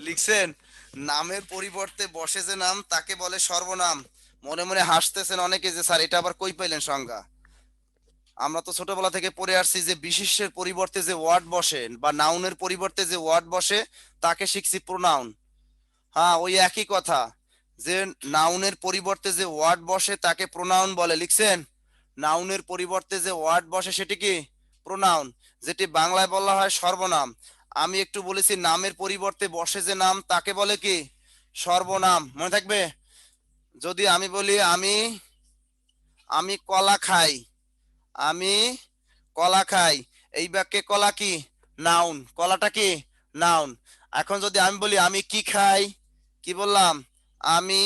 লিখছেন নামের পরিবর্তে বসে যে নাম তাকে বলে সর্বনাম। মনে মনে হাসতেছেন অনেকে যে স্যার এটা আবার কই পাইলেন সংজ্ঞা। আমরা তো ছোটবেলা থেকে পড়ে আসছি যে বিশেষ্যের পরিবর্তে যে ওয়ার্ড বসে বা নাউনের পরিবর্তে যে ওয়ার্ড বসে তাকে শিখছি প্রোনাউন। হ্যাঁ, ওই একই কথা, যে নাউনের পরিবর্তে যে ওয়ার্ড বসে তাকে প্রোনাউন বলে। লিখছেন নাউনের পরিবর্তে যে ওয়ার্ড বসে সেটি কি? প্রোনাউন। যেটি বাংলায় বলা হয় সর্বনাম। আমি একটু বলেছি নামের পরিবর্তে বসে যে নাম তাকে বলে কি? সর্বনাম, মনে থাকবে। যদি আমি বলি আমি আমি কলা খাই, আমি কলা খাই, এই বাক্যে কলা কি? নাউন। কলাটা কি? নাউন। এখন যদি আমি বলি আমি কি খাই, কি বললাম? আমি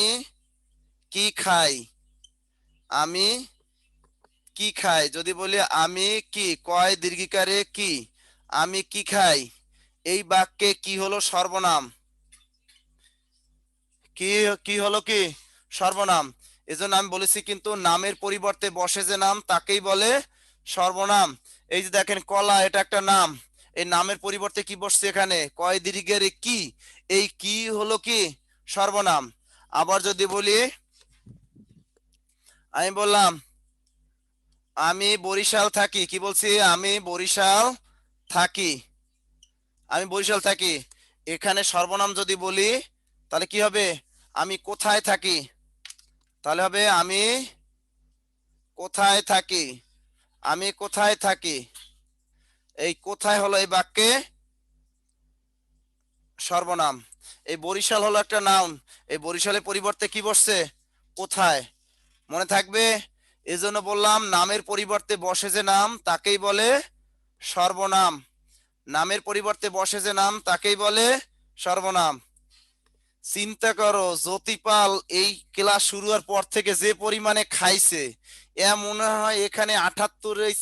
কি খাই, আমি কি খাই, যদি বলি আমি কি, কয় দীর্ঘিকারে কি, আমি কি খাই, এই বাক্যে কি হলো সর্বনাম, কি কি হলো কি সর্বনাম। এজন্য আমি বলেছি কিন্তু নামের পরিবর্তে বসে যে নাম তাকেই বলে সর্বনাম। এই যে দেখেন কলা, এটা একটা নাম, এই নামের পরিবর্তে কি বসছে এখানে, কয় দীর্ঘের কি, এই কি হলো কি সর্বনাম। আবার যদি বলি, আমি বললাম আমি বরিশাল থাকি, কি বলছি, আমি বরিশাল থাকি, আমি বরিশাল থাকি, এখানে সর্বনাম যদি বলি তাহলে কি হবে, আমি কোথায় থাকি, তাহলে হবে আমি কোথায় থাকি, আমি কোথায় থাকি, এই কোথায় হলো এই বাক্যে সর্বনাম। এই বরিশাল হলো একটা নাউন, এই বরিশালের পরিবর্তে কি বসছে, কোথায়, মনে থাকবে। এজন্য বললাম নামের পরিবর্তে বসে যে নাম তাকেই বলে সর্বনাম, নামের পরিবর্তে বসে যে নাম তাকেই বলে সর্বনাম। চিন্তা করো জ্যোতিপাল এই ক্লাস শুরু হওয়ার পর থেকে যে পরিমাণে খাইছে, এ মনে হয় এখানে 78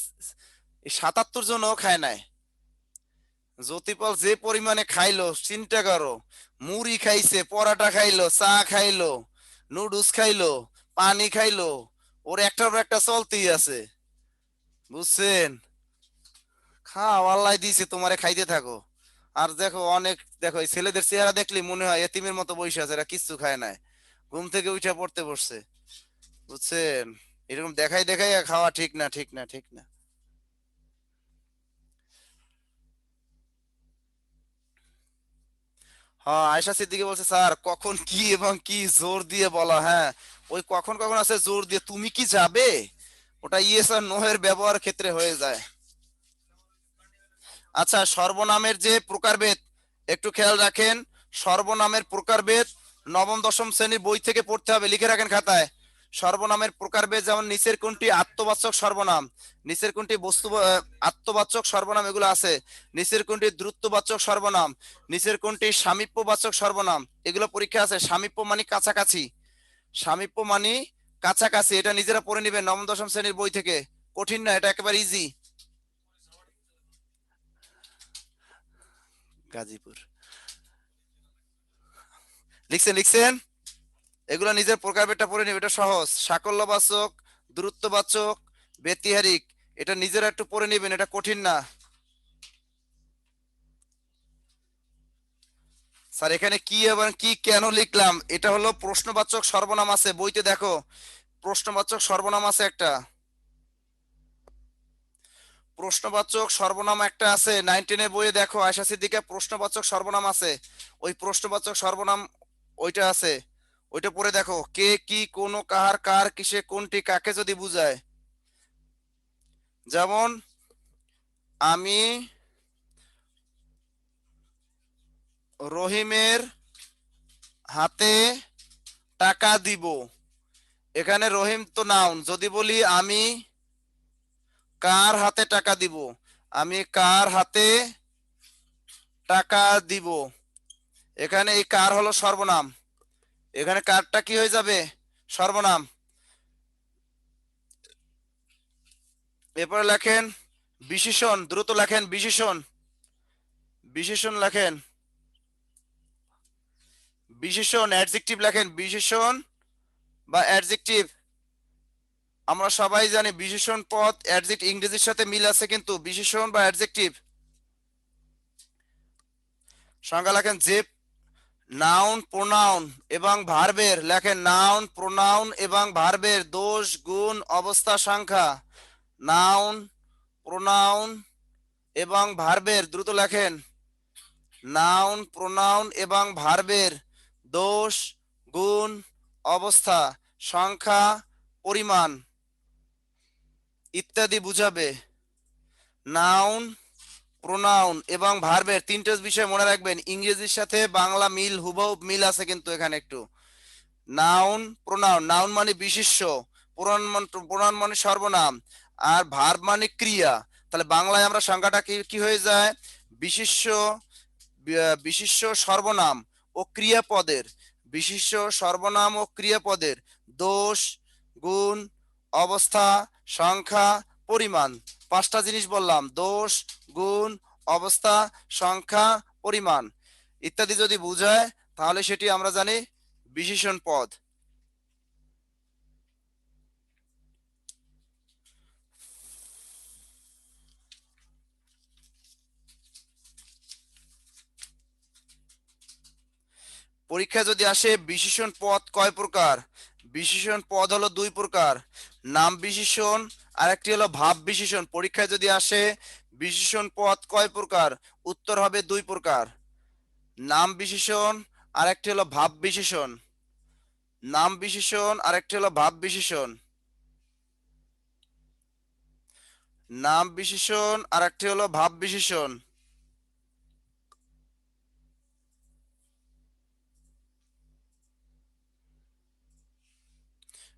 77 জনও খায় নাই। জ্যোতিপাল যে পরিমাণে খাইলো চিন্তা করো, মুড়ি খাইছে, পরাটা খাইলো, চা খাইলো, নুডলস খাইলো, পানি খাইলো, ওর একটার পর একটা চলতেই আছে, বুঝছেন। খাও, আল্লাহ দিয়েছে তোমারে, খাইতে থাকো। আর দেখো অনেক, দেখো এই ছেলেদের চেহারা দেখলে মনে হয় এতিমের মতো বসে আছে, এরা কিচ্ছু খায় নাই, ঘুম থেকে উঠে পড়তে বসছে, বুঝছেন। এরকম দেখাই দেখাই খাওয়া ঠিক না, ঠিক না, ঠিক না। হ্যাঁ, আয়েশা সিদ্দিকী বলছে স্যার কখন কি এবং কি জোর দিয়ে বলা, হ্যাঁ ওই কখন কখন আছে জোর দিয়ে, তুমি কি যাবে, ওটা ইয়েস আর নো এর ব্যবহার ক্ষেত্রে হয়ে যায়। আচ্ছা, সর্বনামের যে প্রকারভেদ একটু খেয়াল রাখেন, সর্বনামের প্রকারভেদ নবম দশম শ্রেণীর বই থেকে পড়তে হবে, লিখে রাখেন খাতায়। সর্বনামের প্রকারভেদ যেমন নিচের কোনটি আত্মবাচক সর্বনাম, নিচের কোনটি আত্মবাচক সর্বনাম এগুলো আছে, নিচের কোনটি দ্রুতবাচক সর্বনাম, নিচের কোনটি সামীপ্যবাচক সর্বনাম, এগুলো পরীক্ষা আছে। সামীপ্য মানে কাছাকাছি, সামীপ্য মানে কাছাকাছি, এটা নিজেরা পড়ে নিবেন নবম দশম শ্রেণীর বই থেকে, কঠিন না, এটা একেবারে ইজি। গাজীপুর, লিখছেন লিখছেন, এগুলো নিজের প্রকারভেদটা পড়ে নিবে, এটা সহজ। সাকল্যবাচক, দূরত্ববাচক, ব্যতিহারিক, এটা নিজেরা একটু পড়ে নিবেন, এটা কঠিন না। স্যার এখানে কি এবং কি কেন লিখলাম, এটা হলো প্রশ্নবাচক সর্বনাম আছে বইতে, দেখো প্রশ্নবাচক সর্বনাম আছে একটা, প্রশ্নবাচক সর্বনাম একটা আছে 9-10 বইয়ে, দেখো আয়শা সিদ্দিকা প্রশ্নবাচক সর্বনাম আছে, ওই প্রশ্নবাচক সর্বনাম ওইটা আছে, ওইটা পড়ে দেখো, কে কি কোন কাহার কার কিসে কোনটি কাকে যদি বুঝায়। যেমন আমি রহিমের হাতে টাকা দিব, এখানে রহিম তো নাউন, যদি বলি আমি কার হাতে টাকা দিব, আমি কার হাতে টাকা দিব, এখানে এই কার হলো সর্বনাম, এখানে কারটা কি হয়ে যাবে, সর্বনাম। এরপরে লেখেন বিশেষণ, দ্রুত লেখেন বিশেষণ, বিশেষণ লেখেন, বিশেষণ অ্যাডজেক্টিভ লেখেন, বিশেষণ বা অ্যাডজেক্টিভ। আমরা সবাই জানি বিশেষণ পদ অ্যাডজেক্টিভ ইংরেজির সাথে মিল আছে, কিন্তু বিশেষণ বা অ্যাডজেক্টিভ সংজ্ঞা লেখেন যে নাউন প্রোনাউন এবং ভার্বের, লেখেন নাউন প্রোনাউন এবং ভার্বের দোষ গুণ অবস্থা সংখ্যা, নাউন প্রোনাউন এবং ভার্বের, দ্রুত লেখেন, নাউন প্রোনাউন এবং ভার্বের দোষ গুণ অবস্থা সংখ্যা পরিমাণ ইত্যাদি বুঝাবে। নাউন প্রোনাউন এবং ভার্বের তিনটে বিষয় মনে রাখবেন, ইংরেজির সাথে বাংলা মিল হুবহু মিল আছে, কিন্তু এখানে একটু নাউন প্রোনাউন, নাউন মানে বিশেষ্য, প্রোনাউন মানে সর্বনাম, আর ভার্ব মানে ক্রিয়া, তাহলে বাংলায় আমরা সংখ্যাটা কি কি হয়ে যায়, বিশেষ্য, বিশেষ্য সর্বনাম ও ক্রিয়াপদের, বিশেষ্য সর্বনাম ও ক্রিয়াপদের দোষ গুণ অবস্থা, সংখ্যা, পরিমাণ। পাঁচটা জিনিস বললাম, দোষ, গুণ, অবস্থা, সংখ্যা, পরিমাণ ইত্যাদি যদি বোঝায় তাহলে সেটি আমরা জানি বিশেষণ পদ। পরীক্ষা যদি আসে বিশেষণ পদ কয় প্রকার? বিশেষণ পদ হলো দুই প্রকার, নাম বিশেষণ আর একটি হলো ভাব বিশেষণ। পরীক্ষায় যদি আসে বিশেষণ পদ কয় প্রকার? উত্তর হবে দুই প্রকার, নাম বিশেষণ আর একটি হলো ভাব বিশেষণ। নাম বিশেষণ আর একটি হলো ভাব বিশেষণ। নাম বিশেষণ আর একটি হলো ভাব বিশেষণ।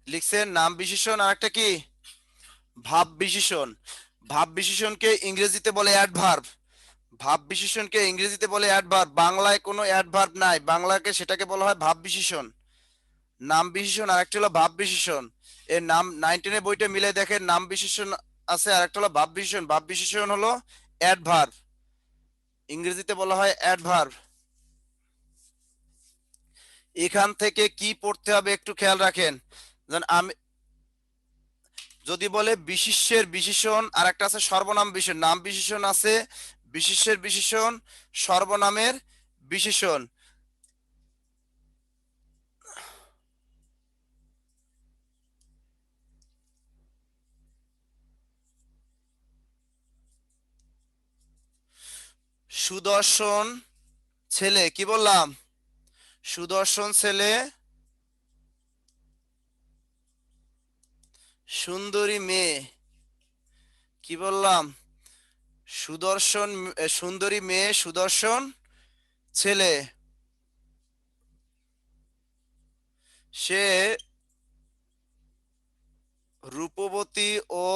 লিখছেন নাম বিশেষণ আর একটা কি? ভাব বিশেষণ। ভাব বিশেষণকে ইংরেজিতে বলে অ্যাডভার্ব। ভাব বিশেষণকে ইংরেজিতে বলে অ্যাডভার্ব, বাংলায় কোনো অ্যাডভার্ব নাই, বাংলাকে সেটাকে বলা হয় ভাব বিশেষণ। নাম বিশেষণ আর একটা হলো ভাব বিশেষণ। এর নাম 19 বইটা মিলে দেখেন, নাম বিশেষণ আছে আর একটা হলো ভাব বিশেষণ। ভাব বিশেষণ হলো অ্যাডভার্ব, ইংরেজিতে বলা হয় অ্যাডভার্ব। এখান থেকে কি পড়তে হবে একটু খেয়াল রাখেন। আমি যদি বলে বিশেষ্যের বিশেষণ আর একটা আছে সর্বনাম বিশেষণ, নাম বিশেষণ আছে, বিশেষ্যের বিশেষণ, সর্বনামের বিশেষণ। সুদর্শন ছেলে, কি বললাম? সুদর্শন ছেলে, সুন্দরী মেয়ে, কি বললাম? সুদর্শন, সুন্দরী মেয়ে, সুদর্শন ছেলে। সে রূপবতী ও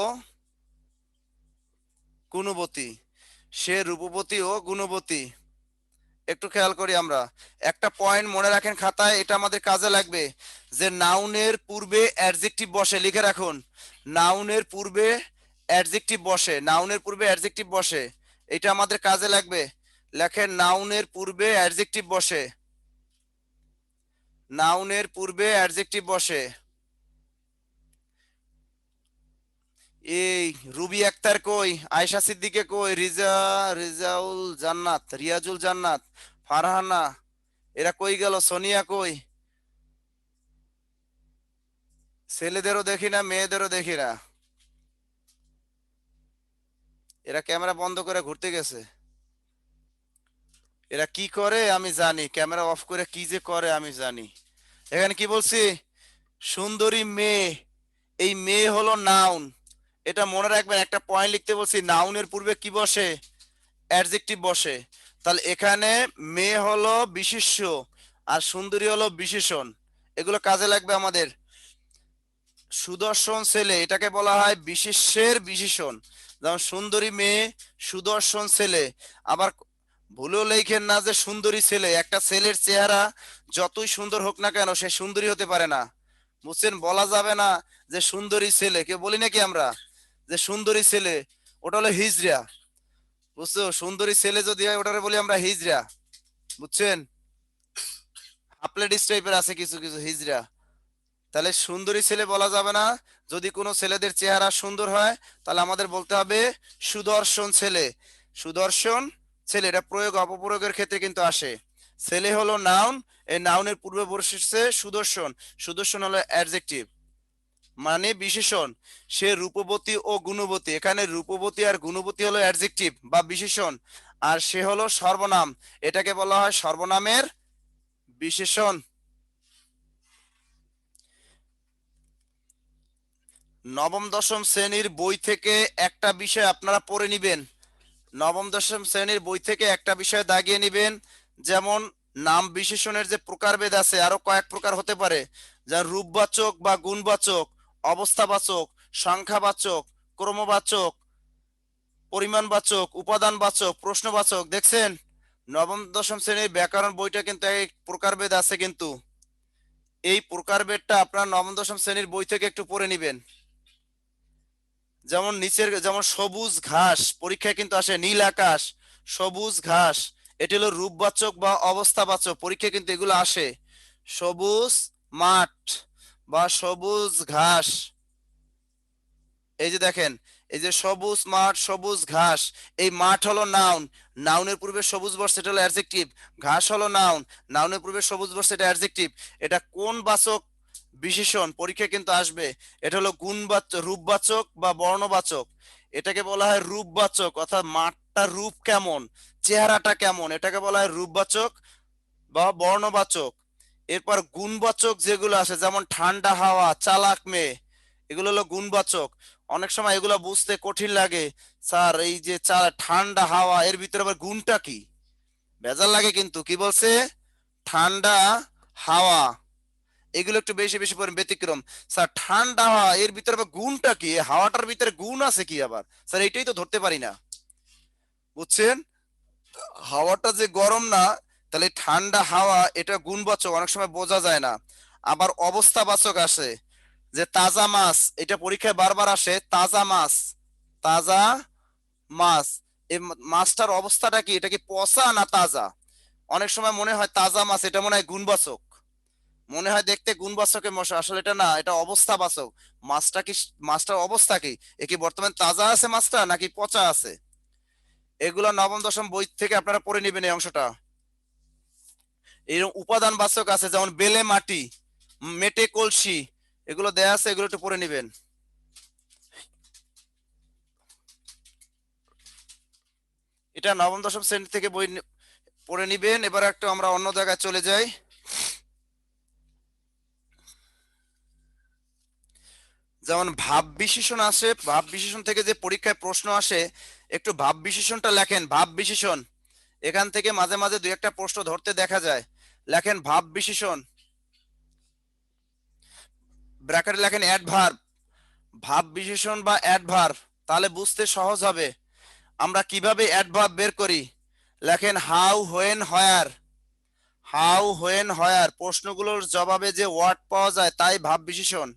গুণবতী। সে রূপবতী ও গুণবতী। একটু খেয়াল করি আমরা, একটা পয়েন্ট মনে রাখেন খাতায়, এটা আমাদের কাজে লাগবে, যে নাউনের পূর্বে অ্যাডজেক্টিভ বসে, লিখে রাখুন। নাউনের পূর্বে অ্যাডজেক্টিভ বসে, নাউনের পূর্বে অ্যাডজেক্টিভ বসে, এটা আমাদের কাজে লাগবে। লেখেন নাউনের পূর্বে অ্যাডজেক্টিভ বসে, নাউনের পূর্বে অ্যাডজেক্টিভ বসে। এই রুবি আক্তার কই, আয়শা সিদ্দিকে কই, রিজাউল জান্নাত, রিয়াজুল জান্নাত, ফারহানা, এরা কই গেল? সোনিয়া কই? ছেলেদেরও দেখি না, মেয়েদেরও দেখি না, এরা ক্যামেরা বন্ধ করে ঘুরতে গেছে। এরা কি করে আমি জানি, ক্যামেরা অফ করে কি যে করে আমি জানি। এখানে কি বলছি? সুন্দরী মেয়ে, এই মেয়ে হলো নাউন, এটা মনে রাখবেন। একটা পয়েন্ট লিখতে বলছি, নাউনের পূর্বে কি বসে? অ্যাডজেক্টিভ বসে। তাহলে এখানে মেয়ে হলো বিশেষ্য আর সুন্দরী হলো বিশেষণ, এগুলো কাজে লাগবে আমাদের। সুদর্শন ছেলে, এটাকে বলা হয় বিশেষ্যের বিশেষণ, যেমন সুন্দরী মেয়ে, সুদর্শন ছেলে। আবার ভুলেও লেখেন না যে সুন্দরী ছেলে, একটা ছেলের চেহারা যতই সুন্দর হোক না কেন সে সুন্দরী হতে পারে না, বুঝছেন? বলা যাবে না যে সুন্দরী ছেলে, কেউ বলি নাকি আমরা যে সুন্দরী ছেলে, ওটা হলো হিজড়া, বুঝছো? সুন্দরী ছেলে যদি হয় ওটারে বলি আমরা হিজড়া, বুঝছেন? আপলেডিস টাইপের আছে কিছু কিছু হিজড়া। তাহলে সুন্দরী ছেলে বলা যাবে না, যদি কোনো ছেলেদের চেহারা সুন্দর হয় তাহলে আমাদের বলতে হবে সুদর্শন ছেলে। সুদর্শন ছেলে, এটা প্রয়োগ অপপ্রয়োগের ক্ষেত্রে কিন্তু আসে। ছেলে হলো নাউন, এই নাউনের পূর্বে বসেছে সুদর্শন, সুদর্শন হলো অ্যাডজেক্টিভ মানে বিশেষণ। সে রূপবতী ও গুণবতী, এখানে রূপবতী আর গুণবতী হলো অ্যাডজেক্টিভ বা বিশেষণ, আর সে হলো সর্বনাম, এটাকে বলা হয় সর্বনামের বিশেষণ। নবম দশম শ্রেণীর বই থেকে একটা বিষয় আপনারা পড়ে নিবেন, নবম দশম শ্রেণীর বই থেকে একটা বিষয় দাগিয়ে নিবেন। যেমন নাম বিশেষণের যে প্রকারভেদ আছে, আরো কয়েক প্রকার হতে পারে, যা রূপবাচক বা গুণবাচক, অবস্থাবাচক, সংখ্যাবাচক, ক্রমবাচক, পরিমাণবাচক, উপাদানবাচক, প্রশ্নবাচক। দেখছেন নবম দশম শ্রেণীর ব্যাকরণ বইটা কিন্তু এই প্রকারভেদ আছে, কিন্তু এই প্রকারভেদটা আপনার নবম দশম শ্রেণীর বই থেকে একটু পড়ে নিবেন। যেমন নিচের যেমন সবুজ ঘাস পরীক্ষায় কিন্তু আসে, নীল আকাশ, সবুজ ঘাস, এটি হলো রূপবাচক বা অবস্থাবাচক, পরীক্ষায় কিন্তু এগুলো আসে। সবুজ মাঠ বা সবুজ ঘাস, এই যে দেখেন, এই যে সবুজ মাঠ সবুজ ঘাস, এই মাঠ হলো নাউন, নাউনের পূর্বে সবুজ বর্ষ এটা হলো অ্যাডজেক্টিভ, ঘাস হলো নাউন, নাউনের পূর্বে সবুজ বর্ষ এটা অ্যাডজেক্টিভ। এটা কোন বাচক বিশেষণ পরীক্ষা কিন্তু আসবে? এটা হলো গুণবাচক, রূপবাচক বা বর্ণবাচক। এটাকে বলা হয় রূপবাচক, অর্থাৎ মাঠটার রূপ কেমন, চেহারাটা কেমন, এটাকে বলা হয় রূপবাচক বা বর্ণবাচক। এরপর গুণবাচক যেগুলো আছে যেমন ঠান্ডা হাওয়া, চালাক মেয়ে, এগুলো হলো গুণবাচক। অনেক সময় এগুলো বুঝতে কঠিন লাগে, স্যার এই যে ঠান্ডা হাওয়া এর ভিতরে আবার গুণটা কি, ভেজাল লাগে কিন্তু। কি বলছে? ঠান্ডা হাওয়া, এগুলো একটু বেশি বেশি পরিমাণ ব্যতিক্রম। স্যার ঠান্ডা হাওয়া এর ভিতরে আবার গুণটা কি, হাওয়াটার ভিতরে গুণ আছে কি আবার, স্যার এইটাই তো ধরতে পারি না। বুঝছেন? হাওয়াটা যে গরম না, তাহলে ঠান্ডা হাওয়া এটা গুণবাচক, অনেক সময় বোঝা যায় না। আবার অবস্থাবাচক আসে, যে তাজা মাছ, এটা পরীক্ষায় বারবার আসে, তাজা মাছ, তাজা মাছ, এই মাছটার অবস্থাটা কি, এটা কি পচা না তাজা? অনেক সময় মনে হয় তাজা মাছ, এটা মনে হয় গুণবাচক, মনে হয় দেখতে গুণবাচকের মশা, আসলে এটা না, এটা অবস্থাবাচক। মাছটা কি, মাছটার অবস্থা কি, এ কি বর্তমানে তাজা আছে মাছটা নাকি পচা আছে? এগুলো নবম দশম বই থেকে আপনারা পড়ে নেবেন এই অংশটা। এরকম উপাদান বাচক আছে, যেমন বেলে মাটি, মেটে কলসি, এগুলো দেয়া আছে, এগুলো একটু পড়ে নিবেন। এটা নবম দশম শ্রেণী থেকে বই পড়ে নিবেন। এবার একটু আমরা অন্য জায়গায় চলে যাই। যেমন ভাব বিশেষণ আসে, ভাব বিশেষণ থেকে যে পরীক্ষায় প্রশ্ন আসে, একটু ভাব বিশেষণটা লেখেন। ভাব বিশেষণ, এখান থেকে মাঝে মাঝে দুই একটা প্রশ্ন ধরতে দেখা যায়। লেখেন ভাব বিশেষণ, ব্র্যাকেটে লেখেন অ্যাডভার্ব, ভাব বিশেষণ বা অ্যাডভার্ব, তাহলে বুঝতে সহজ হবে। আমরা কিভাবে অ্যাডভার্ব বের করি? লেখেন how, when, where. How, when, where প্রশ্নগুলোর জবাবে যে ওয়ার্ড পাওয়া যায় তাই ভাব বিশেষণ।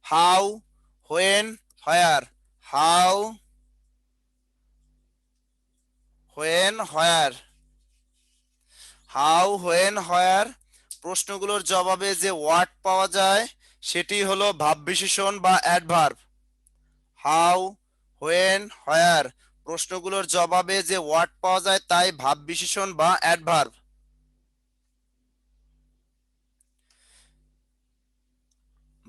How, when, where, how, when, where, how, when, where প্রশ্নগুলোর জবাবে যে ওয়ার্ড পাওয়া যায় সেটি হলো ভাব বিশেষণ বা অ্যাডভার্ব। হাউ, হোয়েন, হোয়ার প্রশ্নগুলোর জবাবে যে ওয়ার্ড পাওয়া যায় তাই ভাব বিশেষণ বা অ্যাডভার্ব।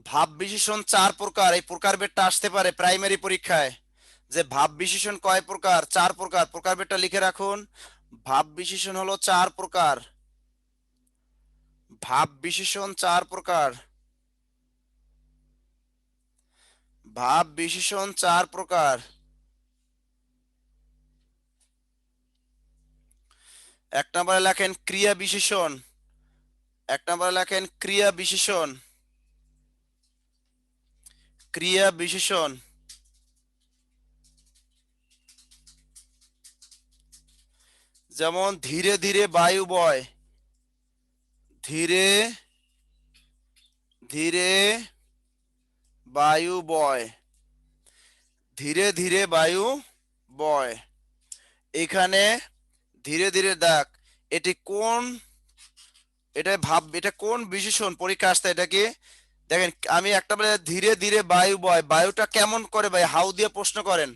ভাব বিশেষণ চার প্রকার, এই প্রকার বেটটা আসতে পারে প্রাইমারি পরীক্ষায়, যে ভাব বিশেষণ কয় প্রকার, চার প্রকার, প্রকার বেটটা লিখে রাখুন। ভাব বিশেষণ হলো চার প্রকার, ভাব বিশেষণ চার প্রকার, ভাব বিশেষণ চার প্রকার। এক নম্বরে লেখেন ক্রিয়া বিশেষণ, এক নম্বরে লেখেন ক্রিয়া বিশেষণ, ক্রিয়া বিশেষণ। যেমন ধীরে ধীরে বায়ু বয়, ধীরে ধীরে বায়ু বয়, ধীরে ধীরে বায়ু বয়। এখানে ধীরে ধীরে দেখ, এটি কোন, এটা ভাব, এটা কোন বিশেষণ পরীক্ষা আসতে, এটা কি দেখেন, আমি একটা বলে ধীরে ধীরে বায়ু বয়, বায়ুটা কেমন করে ভাই, হাউ দিয়ে প্রশ্ন করেন,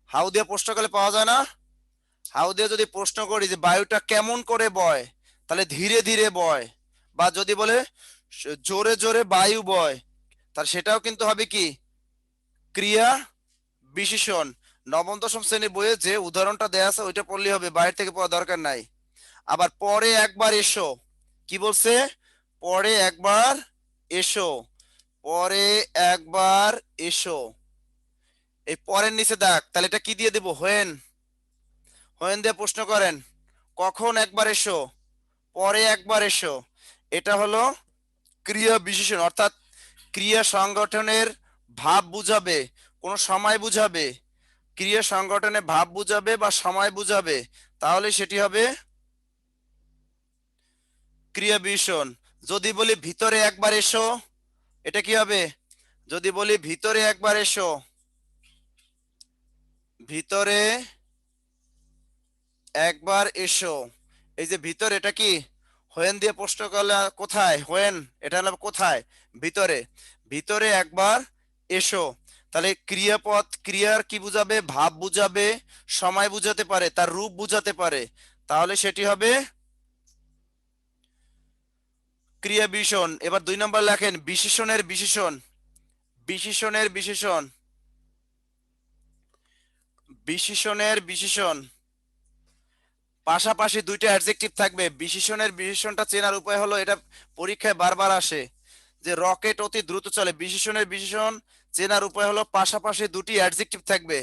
হাউ দিয়ে প্রশ্ন করলে পাওয়া যায় না? হাউ দিয়ে যদি প্রশ্ন করি যে বায়ুটা কেমন করে বয়, তাহলে ধীরে ধীরে বয়। বা যদি বলে জোরে জোরে বায়ু বয়, তাহলে সেটাও কিন্তু হবে কি, ক্রিয়া বিশেষণ। নবম দশম শ্রেণীর বইয়ে যে উদাহরণটা দেয়া আছে ওইটা পড়লেই হবে, বাইরে থেকে পড়া দরকার নাই। আবার পরে একবার এসো, কি বলছে? পরে একবার এসো, পরে একবার এসো, এই পরের নিচে দেখ, তাহলে এটা কি দিয়ে দেব, হোয়েন, হোয়েন দিয়ে প্রশ্ন করেন, কখন একবার এসো, পরে একবার এসো। এটা হলো ক্রিয়া বিশেষণ, অর্থাৎ ক্রিয়া সংগঠনের ভাব বুঝাবে, কোন সময় বুঝাবে, ক্রিয়া সংগঠনে ভাব বুঝাবে বা সময় বুঝাবে, তাহলে সেটি হবে ক্রিয়া বিশেষণ। যদি বলি ভিতরে একবার এসো, এটা কি হবে? যদি বলি ভিতরে একবার এসো, ভিতরে একবার এসো। এই যে ভিতর, এটা কি হোয়েন দিয়ে প্রশ্ন করলে কোথায়, হোয়েন এটা হলো কোথায়, ভিতরে। ভিতরে একবার এসো, তাহলে ক্রিয়াপদ, ক্রিয়ার কি বুঝাবে, ভাব বুঝাবে, সময় বুঝাতে পারে, তার রূপ বুঝাতে পারে, তাহলে সেটি হবে ক্রিয়া বিশেষণ। এবার 2 নম্বর লেখেন বিশেষণের বিশেষণ। বিশেষণের বিশেষণ, বিশেষণের বিশেষণ। পাশাপাশি দুইটা অ্যাডজেক্টিভ থাকবে। বিশেষণের বিশেষণটা চেনার উপায় হলো, এটা পরীক্ষায় বারবার আসে যে রকেট অতি দ্রুত চলে। বিশেষণের বিশেষণ চেনার উপায় হলো পাশাপাশি দুটি অ্যাডজেক্টিভ থাকবে।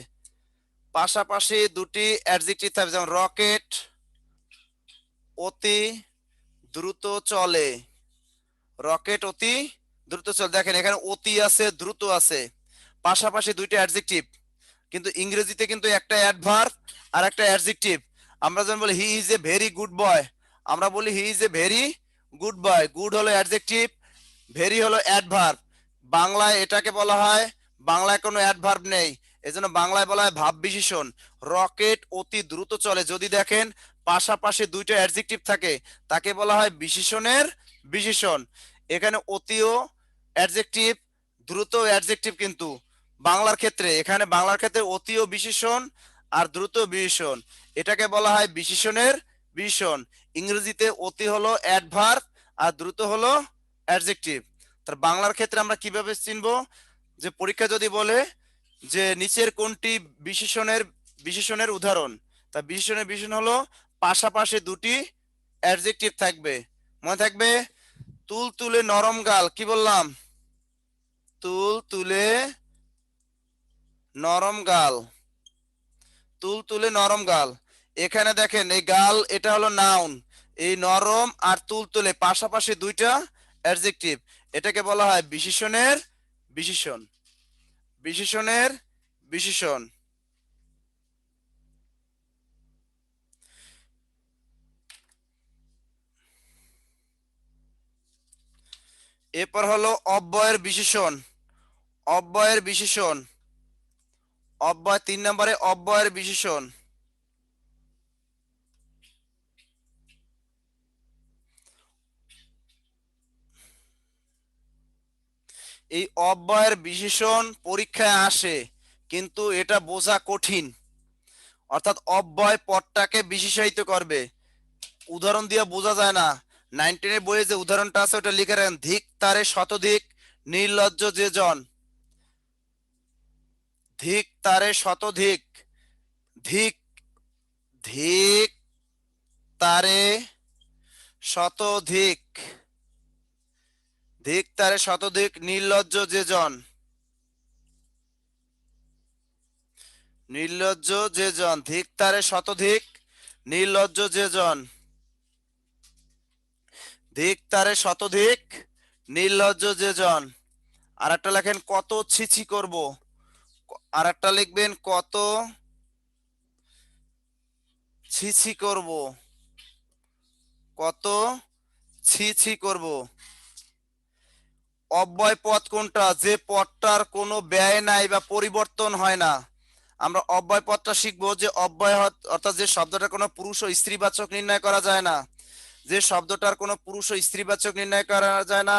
পাশাপাশি দুটি অ্যাডজেক্টিভ থাকবে, যেমন রকেট অতি দ্রুত চলে। রকেট অতি দ্রুত চলে, দেখেন এখানে অতি আছে, দ্রুত আছে, পাশাপাশি দুইটা অ্যাডজেক্টিভ। কিন্তু ইংরেজিতে কিন্তু একটা অ্যাডভার্ব আর একটা অ্যাডজেক্টিভ। আমরা যেমন বলি he is a very good boy, আমরা বলি he is a very good boy. Good হলো অ্যাডজেক্টিভ, ভেরি হলো অ্যাডভার্ব। বাংলায় এটাকে বলা হয়, বাংলায় কোনো অ্যাডভার্ব নেই, এজন্য বাংলায় বলা হয় ভাব বিশেষণ। রকেট অতি দ্রুত চলে, যদি দেখেন পাশাপাশি দুইটা অ্যাডজেক্টিভ থাকে, তাকে বলা হয় বিশেষণের বিশেষণ। এখানে অতিও অ্যাডজেক্টিভ, দ্রুত অ্যাডজেক্টিভ, কিন্তু বাংলার ক্ষেত্রে, এখানে বাংলার ক্ষেত্রে অতিও বিশেষণ আর দ্রুত বিশেষণ, এটাকে বলা হয় বিশেষণের বিশেষণ। ইংরেজিতে অতি হলো অ্যাডভার্ব আর দ্রুত হলো অ্যাডজেক্টিভ। তার বাংলার ক্ষেত্রে আমরা কিভাবে চিনবো, যে পরীক্ষা যদি বলে যে নিচের কোনটি বিশেষণের বিশেষণের উদাহরণ, তা বিশেষণের বিশেষণ হলো পাশাপাশি দুটি অ্যাডজেক্টিভ থাকবে। মনে থাকবে, তুল তুলে নরম গাল, কি বললাম, তুল তুলে নরম গাল, তুল তুলে নরম গাল। এখানে দেখেন এই গাল, এটা হলো নাউন, এই নরম আর তুল তুলে পাশাপাশি দুইটা অ্যাডজেক্টিভ, এটাকে বলা হয় বিশেষণের বিশেষণ। বিশেষণের বিশেষণ। এরপর হলো অব্যয়ের বিশেষণ। অব্যয়ের বিশেষণ, অব্যয় 3 নম্বরে অব্যয়ের বিশেষণ। এই অব্যয়ের বিশেষণ পরীক্ষায় আসে, কিন্তু এটা বোঝা কঠিন। অর্থাৎ অব্যয় পদটাকে বিশেষায়িত করবে, উদাহরণ দিয়ে বোঝা যায় না। 19 বইয়ে যে উদাহরণটা আছে ওটা লিখে রাখেন, ধিক তারে শতধিক নির্লজ্জ যে জন। ধিক তারে শতধিক, ধিক, ধিক তারে শতধিক, ধিক তারে শতধিক নির্লজ্জ যে জন। নির্লজ্জ যে জন, ধিক তারে শতধিক নির্লজ্জ যে জন। ধিক তারে শতধিক নির্লজ্জ যে জন। আর একটা লেখেন কত ছিছি করব, আর একটা লিখবেন কত ছিছি করব, কত ছি করব। অব্যয় পদ কোনটা, যে পদটার কোনো ব্যয় নাই বা পরিবর্তন হয় না। আমরা অব্যয় পদটা শিখবো, যে অব্যয় অর্থাৎ যে শব্দটার কোনো পুরুষ ও স্ত্রীবাচক নির্ণয় করা যায় না, যে শব্দটার কোনো পুরুষ ও স্ত্রীবাচক নির্ণয় করা যায় না,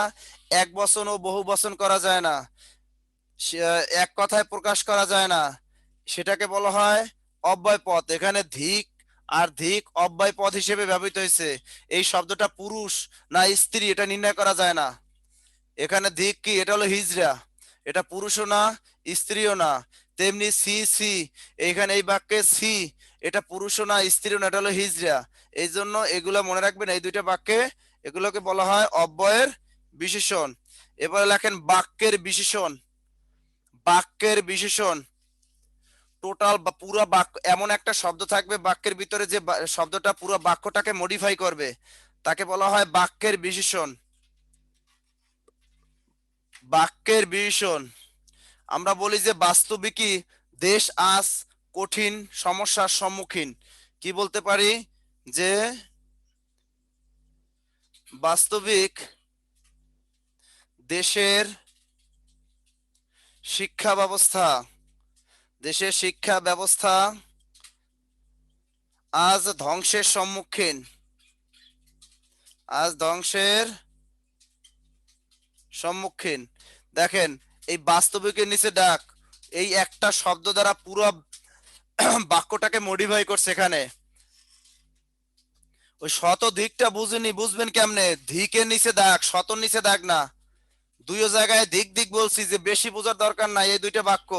এক বচন ও বহু বচন করা যায় না, এক কথায় প্রকাশ করা যায় না, সেটাকে বলা হয় অব্যয় পদ। এখানে ধিক আর ধিক অব্যয় পদ হিসেবে ব্যবহৃত হয়েছে। এই শব্দটা পুরুষ না স্ত্রী এটা নির্ণয় করা যায় না। এখানে ধিক কি, এটা হলো হিজড়া, এটা পুরুষও না স্ত্রীও না। তেমনি সি সি, এইখানে এই বাক্যে সি, এটা পুরুষও না স্ত্রীও না, এটা হলো হিজড়া। এই জন্য এগুলো মনে রাখবেন, এই দুইটা বাক্যে এগুলোকে বলা হয় অব্যয়ের বিশেষণ। এবারে লেখেন বাক্যের বিশেষণ। বাক্যের বিশেষণ, টোটাল বা পুরো বাক্য, এমন একটা শব্দ থাকবে বাক্যের ভিতরে যে শব্দটা পুরো বাক্যটাকে মডিফাই করবে, তাকে বলা হয় বাক্যের বিশেষণ। বাক্যের বিশেষণ। আমরা বলি যে বাস্তবিকই দেশ আজ কঠিন সমস্যার সম্মুখীন, কি বলতে পারি, যে বাস্তবিক দেশের শিক্ষা ব্যবস্থা, দেশের শিক্ষা ব্যবস্থা আজ ধ্বংসের সম্মুখীন। আজ ধ্বংসের সম্মুখীন। দেখেন এই বাস্তবিকের নিচে ডাক, এই একটা শব্দ দ্বারা পুরো বাক্যটাকে মডিফাই করছে। এখানে ওই শত দিকটা বুঝেনি, বুঝবেন কেমনে? ধিকের নিচে দাগ, শতর নিচে দাগ না। দুইও জায়গায় দিক দিক বলছি, যে বেশি বোঝার দরকার নাই। এই দুইটা বাক্য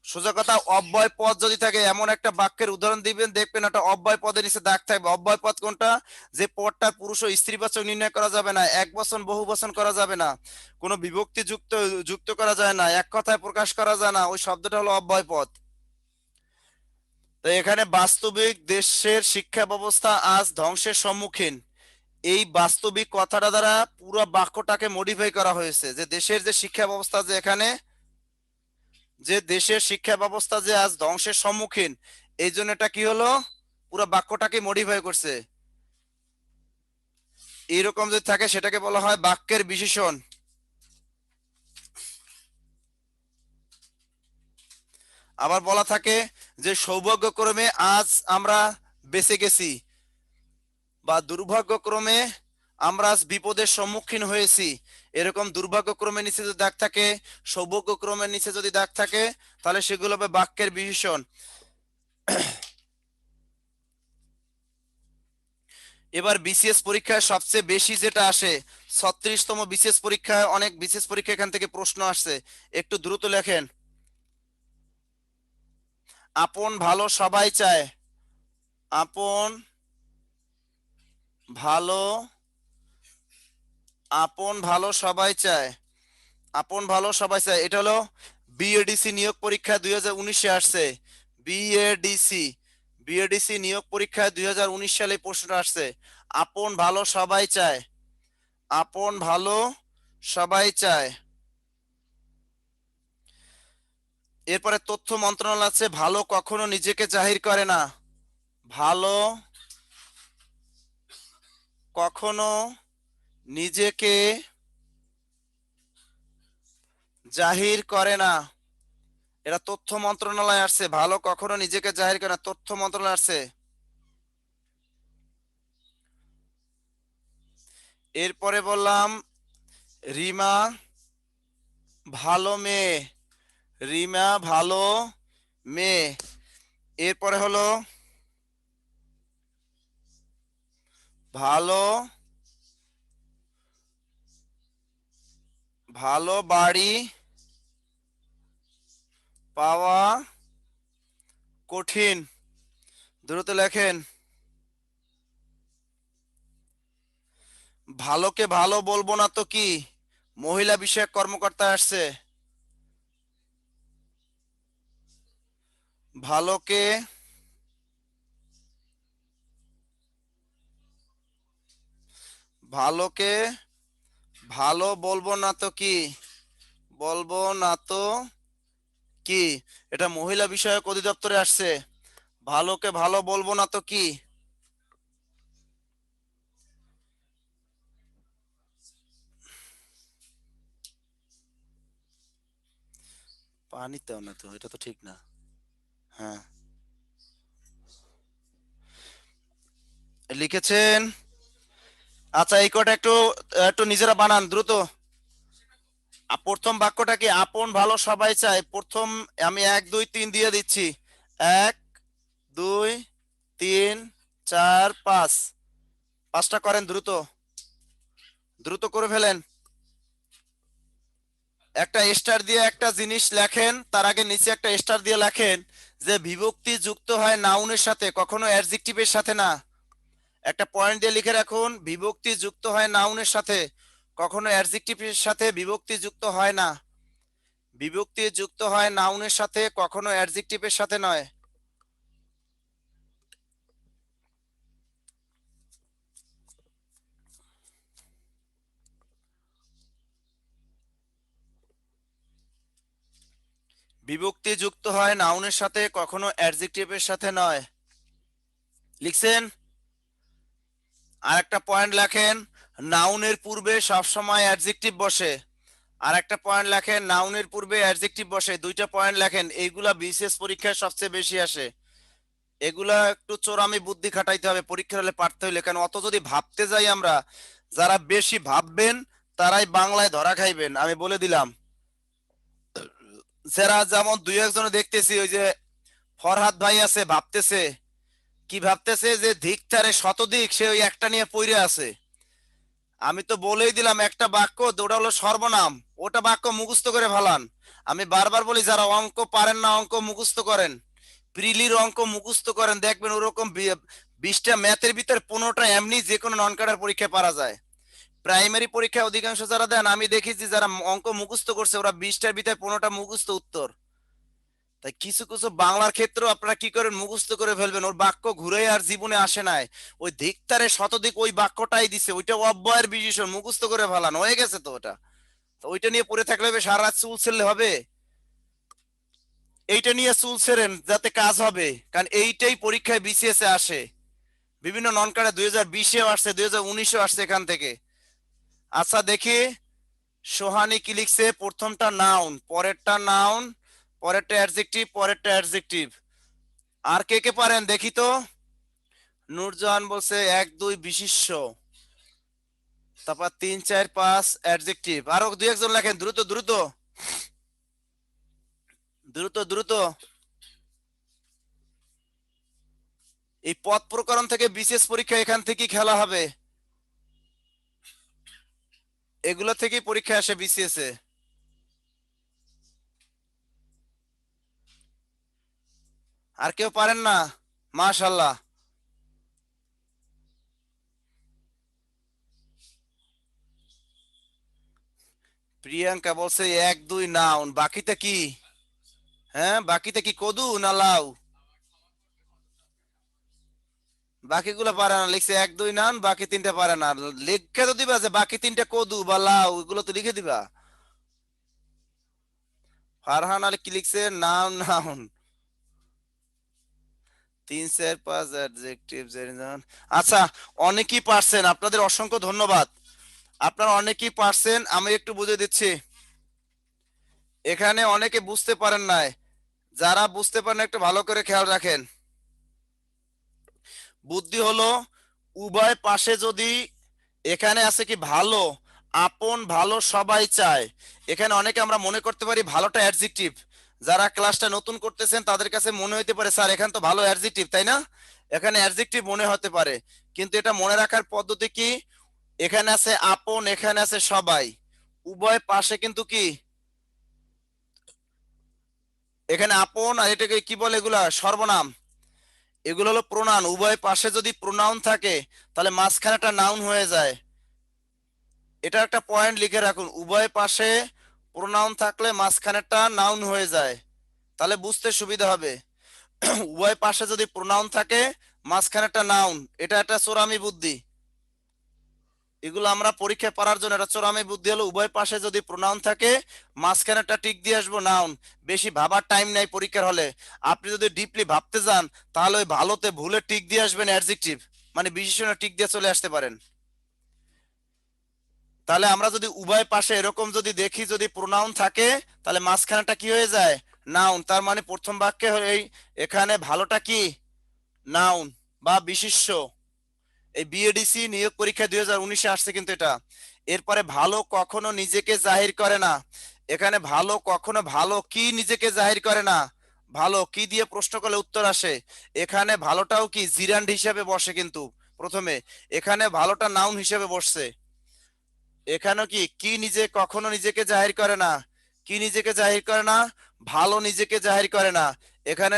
সোজা কথা, অব্যয় পদ যদি থাকে এমন একটা বাক্যের উদাহরণ দিবেন, দেখবেন একটা অব্যয় পদের নিচে দাগ থাকবে। অব্যয় পদ কোনটা? যে পদটা পুরুষ ও স্ত্রীবাচক নির্ণয় করা যাবে না, এক বচন বহু বচন করা যাবে না, কোনো বিভক্তি যুক্ত যুক্ত করা যায় না, এক কথায় প্রকাশ করা যায় না, ওই শব্দটা হলো অব্যয় পদ। তো এখানে বাস্তবিক দেশের শিক্ষা ব্যবস্থা আজ ধ্বংসের সম্মুখীন, এই বাস্তবিক কথাটা দ্বারা পুরো বাক্যটাকে মডিফাই করা হয়েছে। যে দেশের যে শিক্ষা ব্যবস্থা, যে এখানে যে দেশের শিক্ষা ব্যবস্থা যে আজ ধ্বংসের সম্মুখীন, এই জন্য এটা কি হলো, পুরো বাক্যটাকে মডিফাই করছে। এইরকম যদি থাকে সেটাকে বলা হয় বাক্যের বিশেষণ। আবার বলা থাকে যে সৌভাগ্যক্রমে আজ আমরা বেঁচে গেছি, বা দুর্ভাগ্যক্রমে আমরা আজ বিপদের সম্মুখীন হয়েছি। এরকম দুর্ভাগ্যক্রমের নিচে যদি দাগ থাকে, সৌভাগ্যক্রমের নিচে যদি দাগ থাকে, তাহলে সেগুলো হবে বাক্যের বিশেষণ। এবার বিসিএস পরীক্ষায় সবচেয়ে বেশি যেটা আসে, 36তম বিসিএস পরীক্ষায়, অনেক বিসিএস পরীক্ষা এখান থেকে প্রশ্ন আসছে, একটু দ্রুত লেখেন। আপন ভালো সবাই চায়। আপন ভালো, আপন ভালো সবাই চায়। আপন ভালো সবাই চায়, এটা হলো বিএডিসি নিয়োগ পরীক্ষা 2019-এ আসছে। বিএডিসি বিএডিসি নিয়োগ পরীক্ষায় 2019 সালে প্রশ্নটা আসছে। আপন ভালো সবাই চায়, আপন ভালো সবাই চায়। এরপরে তথ্য মন্ত্রণালয় আছে, ভালো কখনো নিজেকে জাহির করে না। ভালো কখনো নিজেকে জাহির করে না, এটা তথ্য মন্ত্রণালয় আসছে। ভালো কখনো নিজেকে জাহির করে না, তথ্য মন্ত্রণালয় আসছে। এরপরে বললাম রিমা ভালো মেয়ে, রিমা ভালো মেয়ে। এরপরে হলো ভালো, ভালো বাড়ি পাওয়া কঠিন। দ্রুত লেখেন। ভালোকে ভালো বলবো না তো কি, মহিলা বিষয়ক কর্মকর্তা আসছে। ভালোকে ভালোকে ভালো বলবো না তো কি, বলবো না তো কি, এটা মহিলা বিষয়ক অধিদপ্তরে আসছে। ভালোকে ভালো বলবো না তো কি। পানিতেও না তো, এটা তো ঠিক না। হ্যাঁ লিখেছেন। আচ্ছা এই কটা একটু একটু নিজেরা বানান দ্রুত। প্রথম বাক্যটা কি, আপন ভালো সবাই চায়। প্রথম আমি 1 2 3 দিয়ে দিচ্ছি। 1 2 3 4 5, পাঁচটা করেন দ্রুত, দ্রুত করে ফেলেন। একটা স্টার দিয়ে একটা জিনিস লেখেন, তার আগে নিচে একটা স্টার দিয়ে লেখেন যে বিভক্তি যুক্ত হয় নাউনের সাথে, কখনো অ্যাডজেক্টিভের সাথে না। একটা পয়েন্ট দিয়ে লিখে রাখুন, বিভক্তি যুক্ত হয় নাউনের সাথে, কখনো অ্যাডজেক্টিভের সাথে বিভক্তি যুক্ত হয় না। বিভক্তি যুক্ত হয় নাউনের সাথে, কখনো অ্যাডজেক্টিভের সাথে নয়। বিভক্তি যুক্ত হয় নাউনের সাথে, কখনো অ্যাডজেক্টিভের সাথে নয়। লিখছেন? আর একটা পয়েন্ট লেখেন, নাউনের পূর্বে সবসময় অ্যাডজেক্টিভ বসে। আর একটা পয়েন্ট লেখেন নাউনের পূর্বে অ্যাডজেক্টিভ বসে, 2টা পয়েন্ট লেখেন। এইগুলা বিসিএস পরীক্ষায় সবচেয়ে বেশি আসে। এগুলা একটু চোরামি বুদ্ধি খাটাইতে হবে পরীক্ষার হলে পারতে হইলে, কারণ অত যদি ভাবতে যাই আমরা, যারা বেশি ভাববেন তারাই বাংলায় ধরা খাইবেন, আমি বলে দিলাম। যারা যেমন দুই একজন দেখতেছি, ওই যে ফরহাদ ভাই আছে, ভাবতেছে কি ভাবতেছে যে ধিকটারে শতদিক, সে ওই একটা নিয়ে পইরে আছে। আমি তো বলেই দিলাম একটা বাক্য, ওটা হলো সর্বনাম, ওটা বাক্য মুখস্থ করে ফেলান। আমি বারবার বলি যারা অঙ্ক পারেন না অঙ্ক মুখস্থ করেন, প্রিলির অঙ্ক মুখস্থ করেন, দেখবেন ওরকম 20টা ম্যাথের ভিতর 15টা এমনি যে কোনো নন কাটার পরীক্ষায় পারা যায়। প্রাইমারি পরীক্ষায় অধিকাংশ যারা দেন আমি দেখেছি যারা অঙ্ক মুখস্থ করছে ওরা 20টার ভিতরে 15টা মুখস্থ উত্তর। তাই কিছু কিছু বাংলার ক্ষেত্রেও আপনারা কি করেন, মুখস্থ করে ফেলবেন, ওর বাক্য ঘুরে আর জীবনে আসে নাই, ওই ধিক্তারে শতদিক ওই বাক্যটাই দিছে, ওইটা অব্যয়ের বিশেষণ, মুখস্থ করে ফেলান হয়ে গেছে তো ওটা। তো ওইটা নিয়ে পড়ে থাকলে হবে, সারা রাত চুল ছেড়লে হবে? এইটা নিয়ে চুল ছেড়েন যাতে কাজ হবে, কারণ এইটাই পরীক্ষায় বিসিএস এ আসে। বিভিন্ন নন কার্ডে 2020-এও আসছে, 2019-এও আসছে এখান থেকে। আচ্ছা দেখি সোহানি কি লিখছে, প্রথমটা নাউন, পরেরটা নাউন, পরেরটা অ্যাডজেক্টিভ, পরেরটা অ্যাডজেক্টিভ। আর কে কে পারেন দেখি তো। নূরজাহান বলছে 1 2 বিশিষ্য, তারপর 3 4 5 অ্যাডজেক্টিভ। আরো দুই একজন লেখেন, দ্রুত দ্রুত দ্রুত দ্রুত। এই পদ প্রকরণ থেকে বিশেষ পরীক্ষা এখান থেকেই খেলা হবে, এগুলো থেকেই পরীক্ষা আসে বিসিএস এ। আর কেউ পারেন না? মাশাল্লাহ। প্রিয়াঙ্কা বলছে 1 2 নাউন, বাকিটা কি? হ্যাঁ বাকিটা কি কদু না লাউ? বাকিগুলো পারে না, লিখছে 1 2 নাউন, বাকি 3টা পারে না। লিখে তো দিবা যে বাকি 3টা কদু বা লাউ, এগুলো তো লিখে দিবা। ফারহান আলী কি লিখছে, নাউন নাউন। 3 4 5 অ্যাডজেক্টিভ। আচ্ছা, অনেকেই পারছেন, আপনাদের অসংখ্য ধন্যবাদ, আপনারা অনেকেই পারছেন। আমি একটু বুঝে দিচ্ছি, এখানে অনেকে বুঝতে পারেন নাই, যারা বুঝতে পারেন একটু ভালো করে খেয়াল রাখেন। বুদ্ধি হলো উভয় পাশে যদি, এখানে আছে কি ভালো, আপন ভালো সবাই চায়, এখানে অনেকে আমরা মনে করতে পারি ভালোটা অ্যাডজেক্টিভ। যারা ক্লাসটা নতুন করতেছেন তাদের কাছে মনে হতে পারে স্যার এখানে তো ভালো অ্যাডজেক্টিভ, তাই না? এখানে অ্যাডজেক্টিভ মনে হতে পারে, কিন্তু এটা মনে রাখার পদ্ধতি কি, এখানে আছে আপন, এখানে আছে সবাই, উভয় পাশে কিন্তু কি, এখানে আপন আর এটাকে কি বলে, এগুলা সর্বনাম, এগুলো হলো প্রোনাউন। উভয় পাশে যদি প্রোনাউন থাকে তাহলে মাঝখানেটা নাউন হয়ে যায়। এটা একটা পয়েন্ট লিখে রাখুন, উভয় পাশে প্রোনাউন থাকলে মাঝখানেরটা নাউন হয়ে যায়, তাহলে বুঝতে সুবিধা হবে। উভয় পাশে যদি প্রোনাউন থাকে মাঝখানেরটা নাউন, এটা একটা চোরামি বুদ্ধি। এগুলো আমরা পরীক্ষায় পারার জন্য, এটা চোরামি বুদ্ধি হলো উভয় পাশে যদি প্রোনাউন থাকে মাঝখানেরটা টিক দিয়ে আসবো নাউন। বেশি ভাবার টাইম নাই পরীক্ষার হলে, আপনি যদি ডিপলি ভাবতে যান তাহলে ওই ভালোতে ভুলে টিক দিয়ে আসবেন অ্যাডজেক্টিভ, মানে বিশেষণে টিক দিয়ে চলে আসতে পারেন। তাহলে আমরা যদি উভয় পাশে এরকম যদি দেখি, যদি প্রোনাউন থাকে তাহলে মাঝখানেটা কি হয়ে যায়, নাউন। তার মানে প্রথম বাক্যে এই এখানে ভালোটা কি, নাউন বা বিশেষ্য। এই বিএডিসি নিয়োগ পরীক্ষা 2019-এ আসছে কিন্তু এটা। এরপরে ভালো কখনো নিজেকে জাহির করে না, এখানে ভালো কখনো, ভালো কি নিজেকে জাহির করে না, ভালো কি দিয়ে প্রশ্ন করলে উত্তর আসে। এখানে ভালোটাও কি জিরান্ড হিসেবে বসে, কিন্তু প্রথমে এখানে ভালোটা নাউন হিসেবে বসছে। এখানেও কি কি নিজে কখনো নিজেকে জাহির করে না, কি নিজেকে জাহির করে না, ভালো নিজেকে জাহির করে না। এখানে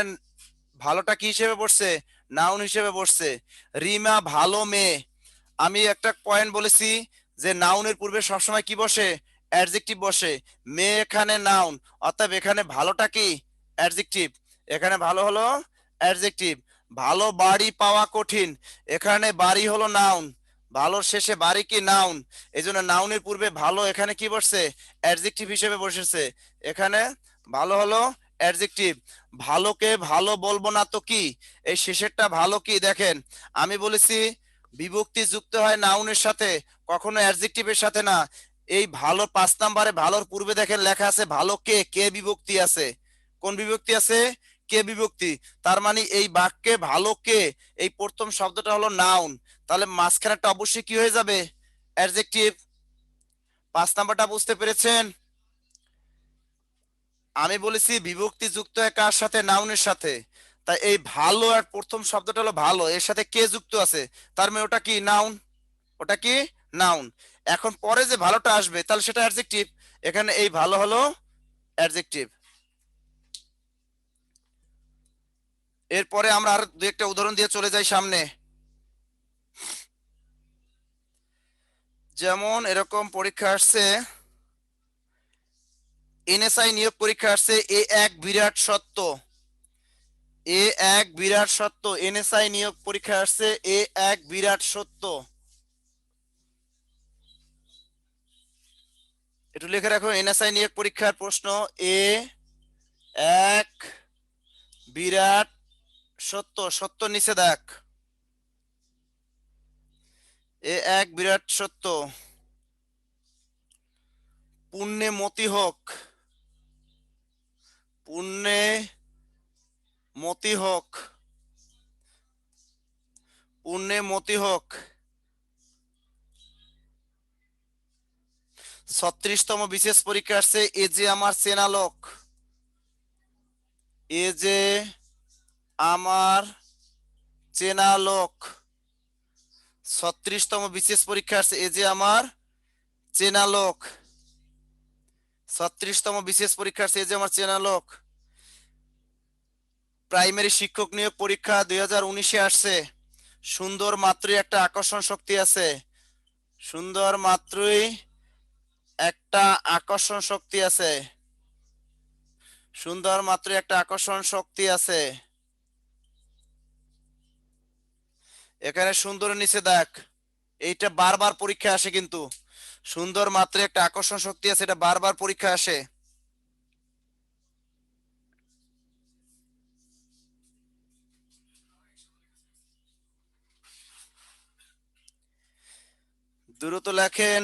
ভালোটা কি হিসেবে বসছে, নাউন হিসেবে বসছে। রিমা ভালো মেয়ে, আমি একটা পয়েন্ট বলেছি যে নাউনের পূর্বে সবসময় কি বসে, অ্যাডজেক্টিভ বসে। মেয়ে এখানে নাউন, অতএব এখানে ভালোটা কি, অ্যাডজেক্টিভ, এখানে ভালো হলো অ্যাডজেক্টিভ। ভালো বাড়ি পাওয়া কঠিন, এখানে বাড়ি হলো নাউন, ভালোর শেষে বাড়ি কি নাউন, এই জন্য নাউনের পূর্বে ভালো এখানে কি বসছে, অ্যাডজেক্টিভ হিসেবে বসেছে। এখানে ভালো হলো অ্যাডজেক্টিভ। ভালোকে ভালো বলবো না তো কি, এই শেষেরটা ভালো কি, দেখেন আমি বলেছি বিভক্তি যুক্ত হয় নাউনের সাথে, কখনো অ্যাডজেক্টিভের সাথে না। এই ভালো 5 নম্বরে ভালোর পূর্বে দেখেন লেখা আছে ভালো কে, কে বিভক্তি আছে। কোন বিভক্তি আছে? কে বিভক্তি। তার মানে এই বাক্যে ভালো কে, এই প্রথম শব্দটা হলো নাউন, তাহলে মাঝখানেরটা অবশ্যই কি হয়ে যাবে? অ্যাডজেক্টিভ। 5 নাম্বারটা বুঝতে পেরেছেন? আমি বলেছি বিভক্তি যুক্ত হয় কার সাথে? নাউনের সাথে। তাই এই ভালো আর প্রথম শব্দটা হলো ভালো, এর সাথে কে যুক্ত আছে, তার মানে ওটা কি? নাউন। ওটা কি? নাউন। এখন পরে যে ভালোটা আসবে তাহলে সেটা অ্যাডজেক্টিভ। এখানে এই ভালো হলো অ্যাডজেক্টিভ। এরপরে আমরা আর দু একটা উদাহরণ দিয়ে চলে যাই সামনে। যেমন এরকম পরীক্ষা আসছে, এনএসআই নিয়োগ পরীক্ষা আসছে, এ এক বিরাট সত্য। এ এক বিরাট সত্য, এনএসআই নিয়োগ পরীক্ষা আসছে, এ এক বিরাট সত্য। একটু লিখে রাখো, এনএসআই নিয়োগ পরীক্ষার প্রশ্ন, এ এক বিরাট সত্য। সত্য নিচে দেখ, এ এক বিরাট সত্য। পুণ্যে মতি হোক, পুণ্যে মতি হোক, পুণ্যে মতি হোক। 36তম বিশেষ পরীক্ষা আসছে, এ যে আমার চেনা লোক। এ যে আমার চেনা লোক। 36তম বিশেষ পরীক্ষা আসছে, এ যে আমার চেনা লোক। 36তম বিশেষ পরীক্ষা আসছে, এ যে আমার চেনা লোক। প্রাইমারি শিক্ষক নিয়োগ পরীক্ষা 2019-এ আসছে, সুন্দর মাত্রই একটা আকর্ষণ শক্তি আছে। সুন্দর মাত্রই একটা আকর্ষণ শক্তি আছে। সুন্দর মাত্রই একটা আকর্ষণ শক্তি আছে। এখানে সুন্দর নিচে দেখ, এইটা বারবার পরীক্ষা আসে কিন্তু। সুন্দর মাত্র একটা আকর্ষণ শক্তি আছে, এটা বারবার পরীক্ষা আসে। দ্রুত লেখেন।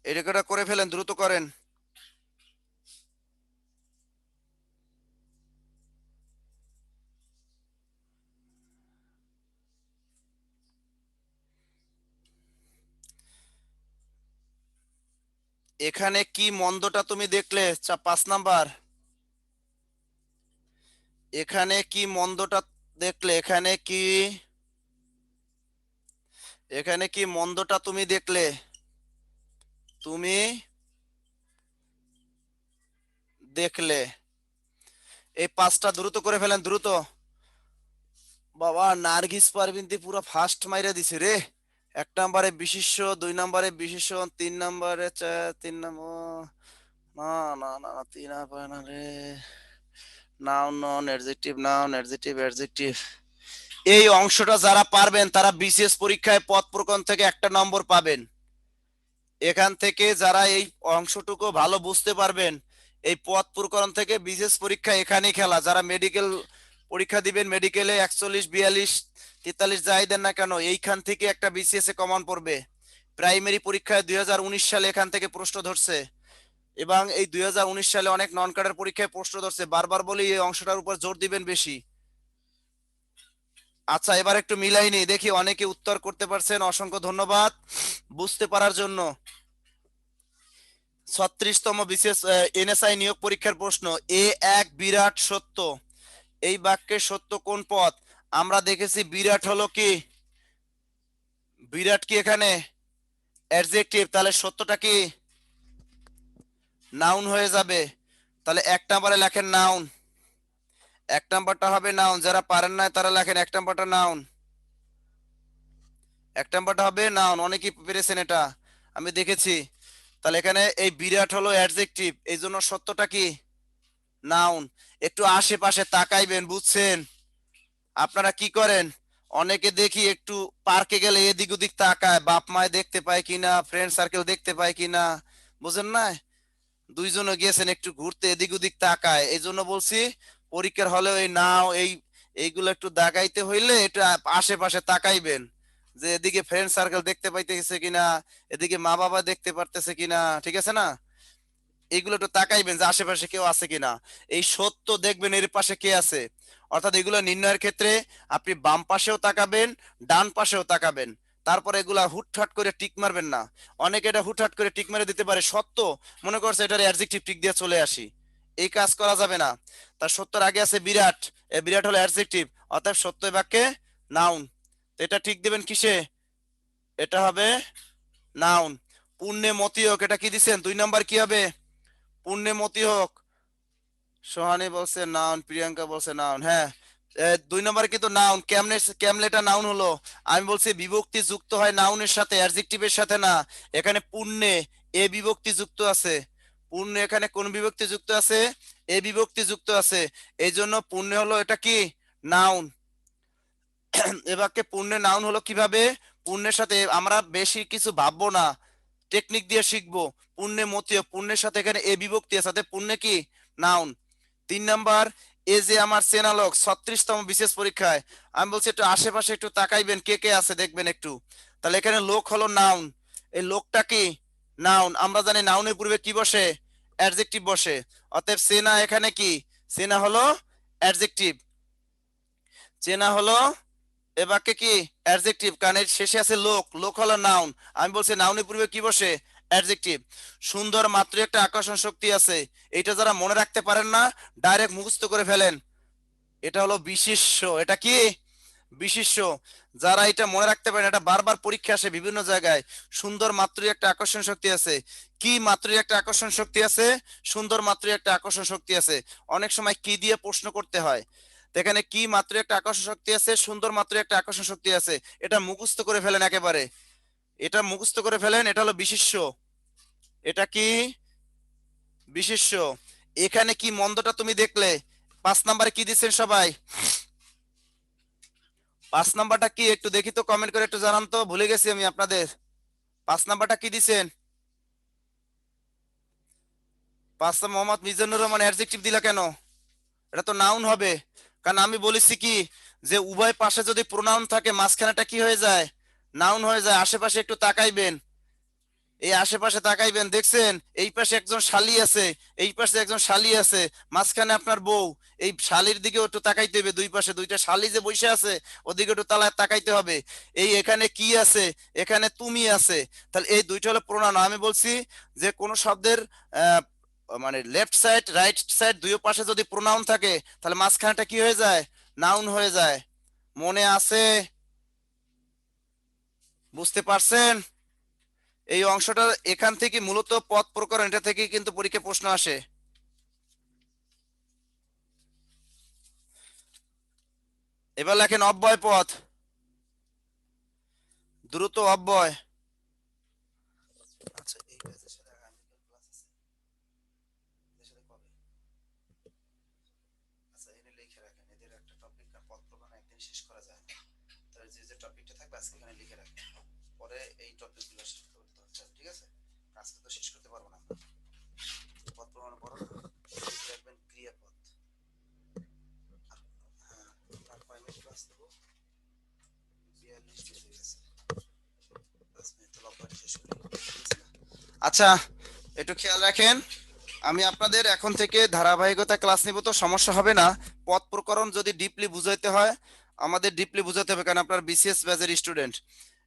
এটা করে ফেলেন, দ্রুত করেন। এখানে কি মন্দটা তুমি দেখলে? 5 নাম্বার। এখানে কি মন্দটা দেখলে? এখানে কি মন্দটা তুমি দেখলে? তুমি দেখলে। এই 5টা দ্রুত করে ফেলেন, দ্রুত। বাবা নার্গিস পারভিন্তি পুরো ফার্স্ট মাইরা দিছে রে। 1 নম্বরে বিশিষ্ট, 2 নম্বরে বিশেষ, 3 নম্বরে 3 নম্বর। না না না না, 3 আর পায় না রে। Noun non adjective, noun adjective adjective. এই অংশটা যারা পারবেন তারা বিসিএস পরীক্ষায় পদ প্রকরণ থেকে 1টা নম্বর পাবেন। এখান থেকে যারা এই অংশটুকু ভালো বুঝতে পারবেন, এই পদ প্রকরণ থেকে বিসিএস পরীক্ষা এখানেই খেলা। যারা মেডিকেল পরীক্ষা দিবেন, মেডিকেলে 41, 42, 43 যাই দেন না কেন, এইখান থেকে একটা বিসিএস এ কমন পড়বে। প্রাইমারি পরীক্ষায় 2019 সালে এখান থেকে প্রশ্ন ধরছে, এবং এই 2019 সালে অনেক নন কাডার পরীক্ষায় প্রশ্ন ধরছে। বারবার বলি এই অংশটার উপর জোর দিবেন বেশি। আচ্ছা এবার একটু মিলাই নি দেখি, অনেকে উত্তর করতে পারছেন, অসংখ্য ধন্যবাদ বুঝতে পারার জন্য। 36তম বিশেষ এনএসআই নিয়োগ পরীক্ষার প্রশ্ন, এ এক বিরাট সত্য। এই বাক্যের সত্য কোন পদ? আমরা দেখেছি বিরাট হলো কি? বিরাট কি এখানে অ্যাডজেক্টিভ, তাহলে সত্যটা কি? নাউন হয়ে যাবে। তাহলে 1 নম্বরে লেখেন নাউন। 1 নম্বরটা হবে নাউন। যারা পারেন না তারা লেখেন 1 নম্বরটা নাউন। 1 নম্বরটা হবে নাউন। অনেকেই পেরেছেন এটা, আমি দেখেছি। তাহলে এখানে এই বিরাট হলো অ্যাডজেক্টিভ, এই জন্য সত্যটা কি? নাউন। একটু আশেপাশে তাকাইবেন, বুঝছেন? আপনারা কি করেন, অনেকে দেখি একটু পার্কে গেলে এদিক ওদিক তাকায়, বাপ মায় দেখতে পায় কিনা, ফ্রেন্ড সার্কেল দেখতে পায় কিনা, বুঝেন না? দুইজনে গেছেন একটু ঘুরতে, এদিক ওদিক তাকায়। এই জন্য বলছি পরীক্ষার হলে এই নাও, এই এইগুলো একটু দাগাইতে হইলে একটু আশেপাশে তাকাইবেন, যে এদিকে ফ্রেন্ড সার্কেল দেখতে পাইতেছে কিনা, এদিকে মা বাবা দেখতে পারতেছে কিনা, ঠিক আছে না? এইগুলো একটু তাকাইবেন যে আশেপাশে কেউ আছে কিনা। এই সত্য দেখবেন এর পাশে কে আছে। অর্থাৎ এগুলো নির্ণয়ের ক্ষেত্রে আপনি বাম পাশেও তাকাবেন, ডান পাশেও তাকাবেন। তারপরে এগুলা হুটহাট করে টিক মারবেন না। অনেকে এটা হুটহাট করে টিক মেরে দিতে পারে, সত্য মনে করছে এটার অ্যাডজেক্টিভ টিক দিয়ে চলে আসি। এই কাজ করা যাবে না। তার সত্যর আগে আছে বিরাট, এই বিরাট হলো অ্যাডজেক্টিভ, অতএব সত্য বাক্যে নাউন। তো এটা ঠিক দিবেন কিসে? এটা হবে নাউন। পুণ্যে মতি হোক, এটা কি দিছেন? 2 নাম্বার কি হবে? পুণ্যে মতি হোক। সোহানি বলছে নাউন, প্রিয়াঙ্কা বলছে নাউন। হ্যাঁ, 2 নম্বরে কিন্তু নাউন। কেমনে কেমনে এটা নাউন হলো? আমি বলছি বিভক্তি যুক্ত হয় নাউনের সাথে, অ্যাডজেক্টিভের সাথে না। এখানে পুণ্যে এ বিভক্তি যুক্ত আছে। পুণ্যে এখানে কোন বিভক্তি যুক্ত আছে? এ বিভক্তি যুক্ত আছে। এই জন্য পুণ্যে হলো এটা কি? নাউন। এ বাক্যে পুণ্যে নাউন হলো কিভাবে? পুণ্যের সাথে আমরা বেশি কিছু ভাববো না, টেকনিক দিয়ে শিখবো। পুণ্যে মতীয়, পুণ্যের সাথে এখানে এ বিভক্তি আছে, সাথে পুণ্যে কি? নাউন। 3 নাম্বার, এ যে আমার সেনা লোক 36তম বিশেষ পরীক্ষায়। আমি বলছি একটু আশেপাশে একটু তাকাইবেন কে কে আছে, দেখবেন একটু। তাহলে এখানে লোক হলো নাউন। এই লোকটা কি? নাউন। আমরা জানি নাউনের পূর্বে কি বসে? অ্যাডজেক্টিভ বসে। অতএব সেনা এখানে কি? সেনা হলো অ্যাডজেক্টিভ। চেনা হলো এ বাক্যে কি? অ্যাডজেক্টিভ, কারণ এর শেষে আছে লোক, লোক হলো নাউন। আমি বলছি নাউনের পূর্বে কি বসে? অ্যাডজেক্টিভ। সুন্দর মাত্র একটা আকর্ষণ শক্তি আছে, এটা যারা মনে রাখতে পারেন না ডাইরেক্ট মুখস্থ করে ফেলেন। এটা হলো বিশেষ্য। এটা কি? বিশেষ্য। যারা এটা মনে রাখতে পারেন, এটা বারবার পরীক্ষা আসে বিভিন্ন জায়গায়। সুন্দর মাত্রই একটা আকর্ষণ শক্তি আছে। কি মাত্রই একটা আকর্ষণ শক্তি আছে? সুন্দর মাত্রই একটা আকর্ষণ শক্তি আছে। অনেক সময় কি দিয়ে প্রশ্ন করতে হয়। তো এখানে কি মাত্র একটা আকর্ষণ শক্তি আছে, সুন্দর মাত্র একটা আকর্ষণ শক্তি আছে, এটা মুখস্থ করে ফেলেন একেবারে। এটা মুখস্থ করে ফেলেন, এটা হলো বিশেষ্য। এটা কি? বিশেষ্য। এখানে কি মন্দটা তুমি দেখলে? 5 নাম্বারে কি দিচ্ছেন সবাই? 5 নাম্বারটা কি একটু দেখি তো, কমেন্ট করে একটু জানান তো, ভুলে গেছি আমি আপনাদের। 5 নাম্বারটা কি দিচ্ছেন? 5 মোহাম্মদ মিজানুর রহমান অ্যাডজেক্টিভ দিলা কেন? এটা তো নাউন হবে। কারণ আমি বলেছি কি, যে উভয় পাশে যদি প্রোনাউন থাকে মাঝখানেটা কি হয়ে যায়? নাউন হয়ে যায়। আশেপাশে একটু তাকাইবেন, এই আশেপাশে তাকাইবেন, দেখছেন এই পাশে একজন শালি আছে, এই পাশে একজন শালি আছে, মাঝখানে আপনার বউ। এই শালির দিকে একটু তাকাইতে হবে, দুই পাশে দুইটা শালি যে বসে আছে ওদিকে একটু তাকাইতে হবে। এই এখানে কি আছে? এখানে তুমি আছে। তাহলে এই দুইটা হলো প্রোনাউন। আমি বলছি যে কোন শব্দের আহ, মানে লেফট সাইড রাইট সাইড দুই পাশে যদি প্রোনাউন থাকে তাহলে মাঝখানেটা কি হয়ে যায়? নাউন হয়ে যায়। মনে আছে? বুঝতে পারছেন? এই অংশটা এখান থেকে মূলত পদ প্রকরণ, এটা থেকে কিন্তু পরীক্ষায় প্রশ্ন আসে। এবার লেখেন অব্যয় পদ, দ্রুত অব্যয়। আচ্ছা, এই ব্যাচের সাথে আগামীকাল ক্লাস আছে, এদের সাথে কবে? আচ্ছা, এনে লিখে রাখেন, এদের একটা টপিক না পদ প্রকরণ একদিন শেষ করা যায় না। তাহলে যে যে টপিকটা থাকবে আজকে এখানে লিখে রাখেন, পরে এই টপিকগুলো শেষ করতে হবে, ঠিক আছে? আজকে তো শেষ করতে পারবো না আমরা। পদ প্রমাণ পড়ো, লিখে রাখবেন ক্রিয়াপদ। হ্যাঁ, আর 5 মিনিট ক্লাস দেবো, 42 বেজে গেছে, 5 মিনিট তো লম্বাটা শেষ করি, ঠিক আছে না? আচ্ছা, একটু খেয়াল রাখেন। আমি আপনাদের এখন থেকে ধারাবাহিকতা ক্লাস নিব, তো সমস্যা হবে না। পদ প্রকরণ যদি ডিপলি বুঝাইতে হয় আমাদের ডিপলি বুঝাতে হবে, কারণ আপনার বিসিএস ব্যাচের স্টুডেন্ট।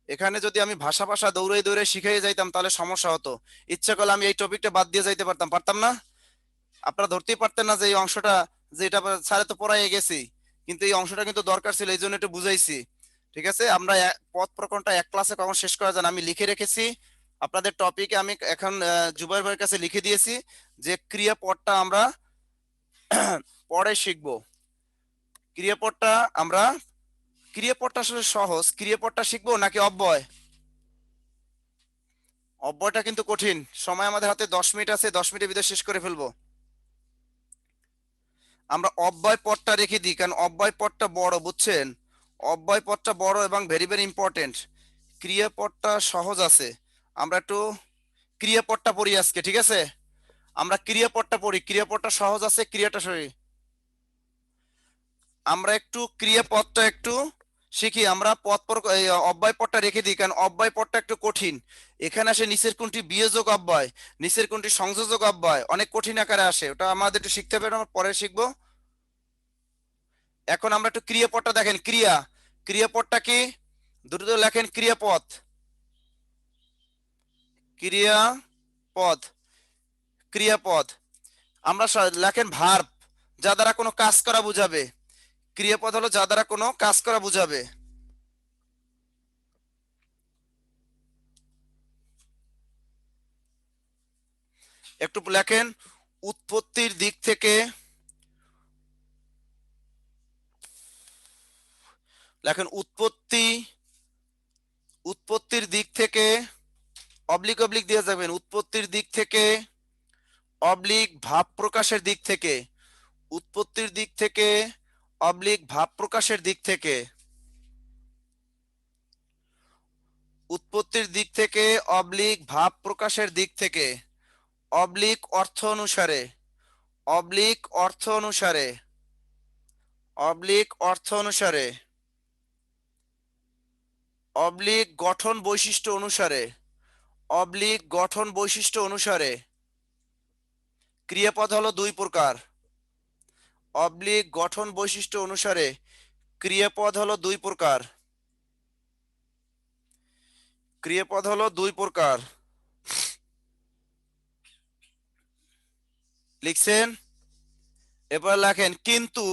এখানে যদি আমি ভাষা ভাষা দৌড়ে দৌড়ে শিখাই যাইতাম তাহলে সমস্যা হতো। ইচ্ছা করলে আমি এই টপিকটা বাদ দিয়ে যাইতে পারতাম, পারতাম না? আপনারা ধরতেই পারতেন না যে এই অংশটা, যে এটা স্যারে তো পড়াই গেছি, কিন্তু এই অংশটা কিন্তু দরকার ছিল, এই জন্য একটু বুঝাইছি। ঠিক আছে, আমরা পদ প্রকরণটা এক ক্লাসে কখন শেষ করা যায় আমি লিখে রেখেছি আপনাদের টপিকে। আমি এখন জুবাইর ভাইয়ের কাছে লিখে দিয়েছি যে ক্রিয়াপদটা আমরা পরে শিখবো। ক্রিয়াপদটা আমরা, ক্রিয়াপদটা আসলে সহজ, ক্রিয়াপদটা শিখবো নাকি অব্যয়? অব্যয়টা কিন্তু কঠিন। সময় আমাদের হাতে 10 মিনিট আছে, 10 মিনিটের ভিতরে শেষ করে ফেলবো। আমরা অব্যয় পদটা রেখে দিই, কারণ অব্যয় পদটা বড়, বুঝছেন? অব্যয় পদটা বড় এবং ভেরি ভেরি ইম্পর্টেন্ট। ক্রিয়াপদটা সহজ আছে। আমরা একটু ক্রিয়াপদটা পড়ি আজকে, ঠিক আছে? আমরা ক্রিয়াপদটা পড়ি, ক্রিয়াপদটা সহজ আছে, ক্রিয়াটা সহি। আমরা একটু ক্রিয়াপদটা একটু শিখি। আমরা অব্যয় পদটা রেখে দিই, কারণ অব্যয় পদটা একটু কঠিন। এখানে আসে নিচের কোনটি বিয়োজক অব্যয়, নিচের কোনটি সংযোজক অব্যয়, অনেক কঠিন আকারে আসে, ওটা আমাদের একটু শিখতে হবে, আমরা পরে শিখবো। এখন আমরা একটু ক্রিয়াপদটা দেখেন। ক্রিয়াপদটা কি, দ্রুত লেখেন ক্রিয়াপদ। ক্রিয়াপদ ক্রিয়াপদ আমরা লেখেন ভার্ব, যা দ্বারা কোনো কাজ করা বুঝাবে। ক্রিয়াপদ হলো যা দ্বারা কোনো কাজ করা বুঝাবে। একটু লেখেন উৎপত্তির দিক থেকে, লেখেন উৎপত্তির দিক থেকে, অবলিক অবলিক দিয়ে যাবেন, উৎপত্তির দিক থেকে অবলিক ভাব প্রকাশের দিক থেকে, উৎপত্তির দিক থেকে অবলিক ভাব প্রকাশের দিক থেকে, উৎপত্তির দিক থেকে অবলিক ভাব প্রকাশের দিক থেকে, অবলিক অর্থ অনুসারে, অবলিক অর্থ অনুসারে, অবলিক অর্থ অনুসারে, অবলিক গঠন বৈশিষ্ট্য অনুসারে, অবলিক গঠন বৈশিষ্ট্য অনুসারে। ক্রিয়াপদ হলো দুই প্রকার। অবলিক গঠন বৈশিষ্ট্য অনুসারে ক্রিয়াপদ হলো দুই প্রকার। ক্রিয়াপদ হলো দুই প্রকার। লিখছেন? এবার লেখেন কিন্তু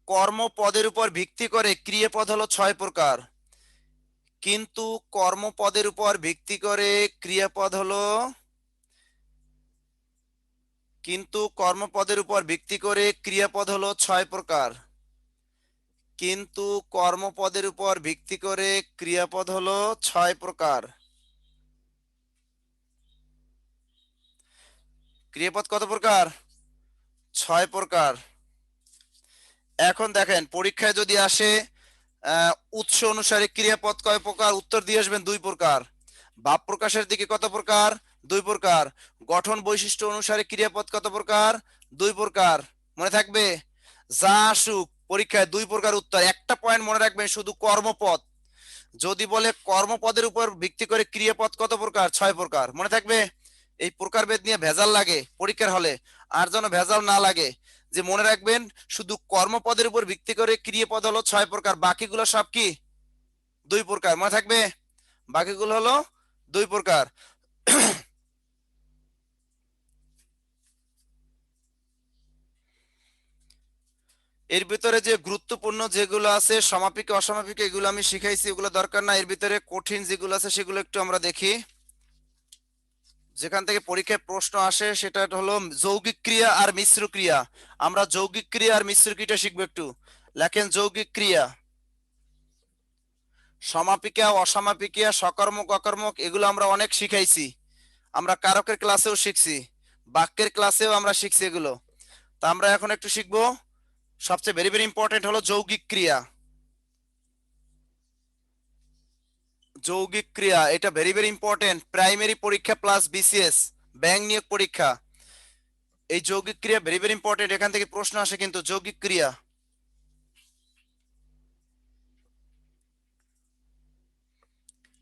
কর্মপদের উপর ভিত্তি করে ক্রিয়াপদ হলো 6 প্রকার। কিন্তু কর্মপদের উপর ভিত্তি করে ক্রিয়াপদ হলো, কিন্তু কর্মপদের উপর ভিত্তি করে ক্রিয়াপদ হলো 6 প্রকার। কিন্তু কর্মপদের উপর ভিত্তি করে ক্রিয়াপদ হলো 6 প্রকার। ক্রিয়াপদ কত প্রকার? 6 প্রকার। এখন দেখেন পরীক্ষায় যদি আসে উৎস অনুসারে ক্রিয়াপদ কয় প্রকার, উত্তর দিয়ে আসবেন 2 প্রকার। ভাব প্রকাশের দিকে কত প্রকার? 2 প্রকার। গঠন বৈশিষ্ট্য অনুসারে ক্রিয়াপদ কত প্রকার? 2 প্রকার। মনে থাকবে? যা আসুক পরীক্ষায় 2 প্রকার উত্তর। একটা পয়েন্ট মনে রাখবেন, শুধু কর্মপদ যদি বলে কর্মপদের উপর ভিত্তি করে ক্রিয়াপদ কত প্রকার? 6 প্রকার। মনে থাকবে? এই প্রকারভেদ নিয়ে ভেজাল লাগে পরীক্ষার হলে, আর যেন ভেজাল না লাগে, যে মনে রাখবেন শুধু কর্মপদের উপর ভিত্তি করে ক্রিয়াপদ হলো 6 প্রকার, বাকিগুলো সব কি? 2 প্রকার। মনে থাকবে? বাকিগুলো হলো 2 প্রকার। এর ভিতরে যে গুরুত্বপূর্ণ যেগুলো আছে সমাপিক অসমাপিক এগুলো আমি শিখাইছি, এগুলো দরকার না। এর ভিতরে কঠিন যেগুলো আছে সেগুলো একটু আমরা দেখি, যেখান থেকে পরীক্ষায় প্রশ্ন আসে। সেটা হলো যৌগিক ক্রিয়া আর মিশ্র ক্রিয়া। আমরা যৌগিক ক্রিয়া আর মিশ্র ক্রিয়া শিখবো একটু। লেখেন যৌগিক ক্রিয়া। সমাপিকা অসমাপিকা সকর্মক অকর্মক এগুলো আমরা অনেক শিখাইছি, আমরা কারকের ক্লাসেও শিখছি, বাক্যের ক্লাসেও আমরা শিখছি এগুলো। তা আমরা এখন একটু শিখবো সবচেয়ে ভেরি ভেরি ইম্পর্টেন্ট হলো যৌগিক ক্রিয়া। যৌগিক ক্রিয়া এটা ভেরি ভেরি ইম্পর্টেন্ট, প্রাইমারি পরীক্ষা প্লাস বিসিএস ব্যাংক নিয়োগ পরীক্ষা। এই যৌগিক ক্রিয়া ভেরি ভেরি ইম্পর্টেন্ট, এখান থেকে প্রশ্ন আসে কিন্তু। যৌগিক ক্রিয়া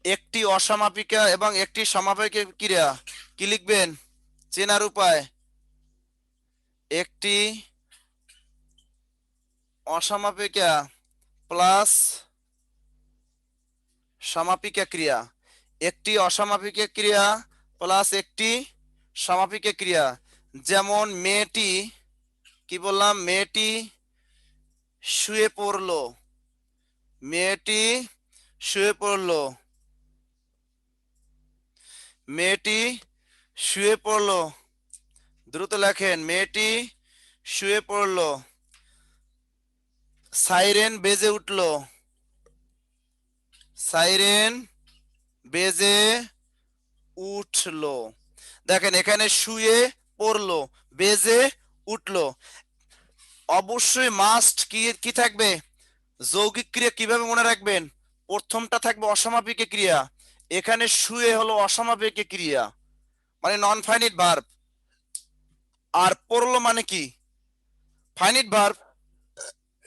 একটি অসমাপিকা এবং একটি সমাপিকা ক্রিয়া। কি লিখবেন চেনার উপায়? একটি অসমাপিকা প্লাস সমাপিকা ক্রিয়া, একটি অসমাপিকা ক্রিয়া প্লাস একটি সমাপিকা ক্রিয়া। যেমন মেয়েটি, কি বললাম? মেয়েটি শুয়ে পড়লো, মেয়েটি শুয়ে পড়লো, মেয়েটি শুয়ে পড়লো। দ্রুত লেখেন মেয়েটি শুয়ে পড়লো। সাইরেন বেজে উঠলো, সাইরেন বেজে উঠলো। দেখেন এখানে শুয়ে পড়লো, বেজে উঠলো। অবশ্যই মাস্ট কি কি থাকবে? যৌগিক ক্রিয়া কিভাবে মনে রাখবেন? প্রথমটা থাকবে অসমাপিক ক্রিয়া, এখানে শুয়ে হলো অসমাপিক ক্রিয়া, মানে নন ফাইনিট ভার্ব। আর পড়লো মানে কি? Finite verb.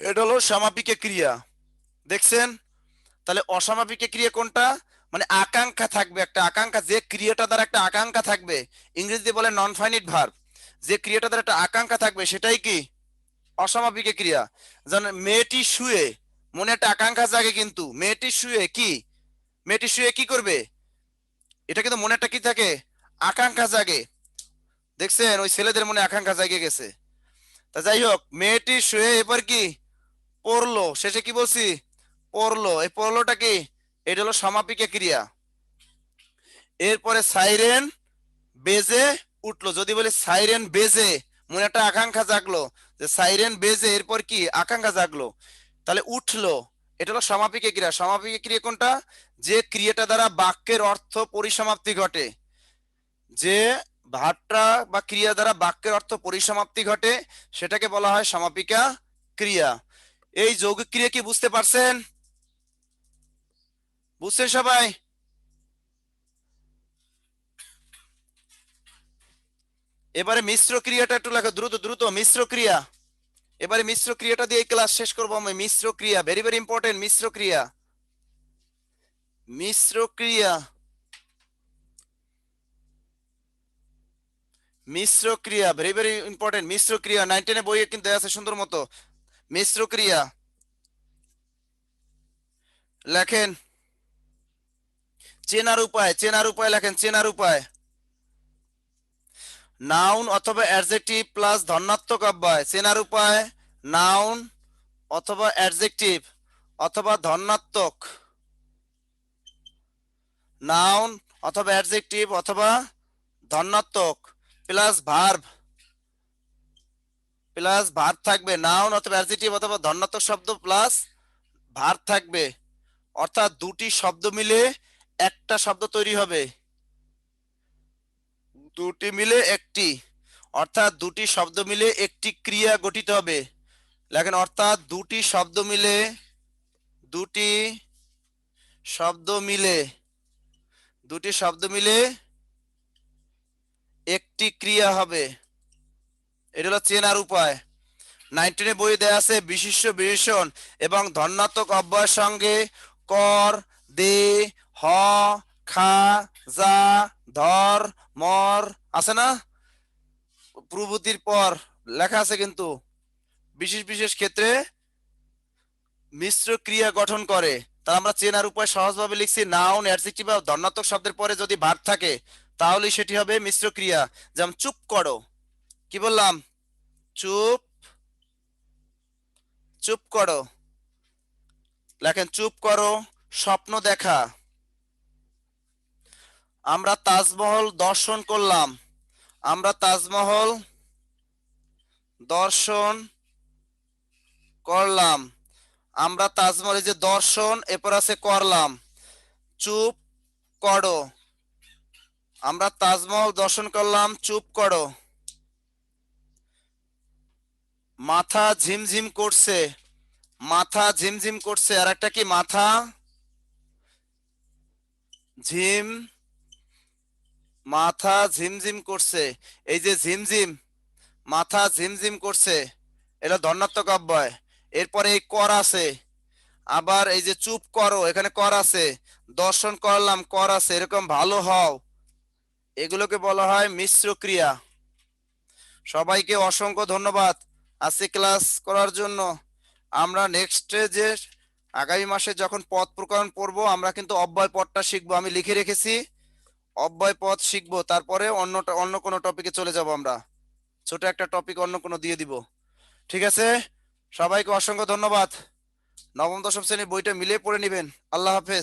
এটা হলো সমাপিকা ক্রিয়া, দেখছেন? তাহলে অসমাপিকা ক্রিয়া কোনটা? মানে আকাঙ্ক্ষা থাকবে, একটা আকাঙ্ক্ষা, যে ক্রিয়াটা দ্বারা একটা আকাঙ্ক্ষা থাকবে, ইংরেজিতে বলে নন ফাইনিট ভার্ব, যে ক্রিয়াটা দ্বারা একটা আকাঙ্ক্ষা থাকবে সেটাই কি অসমাপিকা ক্রিয়া। যেমন মেয়েটি শুয়ে, মনে একটা আকাঙ্ক্ষা জাগে, কিন্তু মেয়েটি শুয়ে কি, মেয়েটি শুয়ে কি করবে, এটা কিন্তু মনে একটা কি থাকে, আকাঙ্ক্ষা জাগে, দেখছেন? ওই ছেলেদের মনে আকাঙ্ক্ষা জাগে গেছে। তা যাই হোক, মেয়েটি শুয়ে এবার কি পড়লো, শেষে কি বলছি, পড়লো, এই পড়লোটা কি, এটা হলো সমাপিকা ক্রিয়া। এরপরে সাইরেন বেজে উঠলো, যদি বলি সাইরেন বেজে, মনে একটা আকাঙ্ক্ষা জাগলো যে সাইরেন বেজে, এরপর কি আকাঙ্ক্ষা জাগলো, তাহলে উঠলো, এটা হলো সমাপিকা ক্রিয়া। সমাপিকা ক্রিয়া কোনটা? যে ক্রিয়াটা দ্বারা বাক্যের অর্থ পরিসমাপ্তি ঘটে, যে ভাবটা বা ক্রিয়া দ্বারা বাক্যের অর্থ পরিসমাপ্তি ঘটে, সেটাকে বলা হয় সমাপিকা ক্রিয়া। এই যৌগিক ক্রিয়া কি বুঝতে পারছেন? বুঝছেন সবাই? এবারে মিশ্র ক্রিয়াটা একটু লেখো, দ্রুত দ্রুত, মিশ্র ক্রিয়া। এবারে মিশ্র ক্রিয়াটা দিয়ে ক্লাস শেষ করবো আমি। মিশ্র ক্রিয়া ভেরি ভেরি ইম্পর্টেন্ট। মিশ্র ক্রিয়া, মিশ্র ক্রিয়া, মিশ্র ক্রিয়া ভেরি ভেরি ইম্পর্টেন্ট। মিশ্র ক্রিয়া 9-10 বইয়ে কিন্তু আছে সুন্দর মতো। মিশ্র ক্রিয়া লেখেন, চেনার উপায়, চেনার উপায় লেখেন, চেনার উপায়। নাউন অথবা অ্যাডজেক্টিভ প্লাস ধনাত্মক অব্যয়, চেনার উপায় নাউন অথবা অ্যাডজেক্টিভ অথবা ধনাত্মক, নাউন অথবা অ্যাডজেক্টিভ অথবা ধনাত্মক প্লাস ভার্ব, প্লাস ভার্ব থাকবে, নাউন অথবা অ্যাডজেক্টিভ অথবা ধনাত্মক শব্দ প্লাস ভার্ব থাকবে, অর্থাৎ দুটি শব্দ মিলে একটা শব্দ তৈরি হবে, দুটি মিলে একটি, অর্থাৎ দুটি শব্দ মিলে একটি ক্রিয়া গঠিত হবে। লেখেন, অর্থাৎ দুটি শব্দ মিলে, দুটি শব্দ মিলে, দুটি শব্দ মিলে একটি ক্রিয়া হবে। এটা হলো চেনার উপায়। 19 বই দেয়া আছে বিশিষ্ট বিশেষণ এবং ধনাত্মক অব্যয়ের সঙ্গে কর, দে, হ, খা, যা, ধর, মর আছে না, প্রভৃতির পর লেখা আছে, কিন্তু বিশেষ বিশেষ ক্ষেত্রে মিশ্র ক্রিয়া গঠন করে। তা আমরা চেনার উপায় সহজভাবে লিখছি, নাউন অ্যাডজেক্টিভ বা ধনাত্মক শব্দের পরে যদি ভার্ব থাকে তাহলে সেটি হবে মিশ্র ক্রিয়া। যেমন চুপ করো, কি বললাম, চুপ, চুপ করো। লেখেন, চুপ করো, স্বপ্ন দেখা। আমরা তাজমহল দর্শন করলাম, আমরা তাজমহল দর্শন করলাম, আমরা তাজমহল, এই যে দর্শন, এরপর আছে করলাম, চুপ করো, আমরা তাজমহল দর্শন করলাম, চুপ করো। মাথা ঝিমঝিম করছে, মাথা ঝিমঝিম করছে, আর একটা কি, মাথা ঝিম, মাথা ঝিমঝিম করছে, এই যে ঝিমঝিম, মাথা ঝিমঝিম করছে, এটা ধনাত্মক অব্যয়। এরপরে এই কর আছে, আবার এই যে চুপ করো, এখানে কর আছে, দর্শন করলাম, কর আছে, এরকম ভালো হও, এগুলোকে বলা হয় মিশ্র ক্রিয়া। সবাইকে অসংখ্য ধন্যবাদ আজকে ক্লাস করার জন্য। আমরা নেক্সটে যে আগামী মাসে যখন পদ প্রকরণ পড়বো, আমরা কিন্তু অব্যয় পদটা শিখবো, আমি লিখে রেখেছি, অব্যয় পদ শিখবো, তারপরে অন্য কোনো টপিকে চলে যাব আমরা, ছোট একটা টপিক অন্য কোনো দিয়ে দিব। ঠিক আছে, সবাইকে অসংখ্য ধন্যবাদ। নবম দশম শ্রেণীর বইটা মিলিয়ে পড়ে নিবেন। আল্লাহ হাফেজ।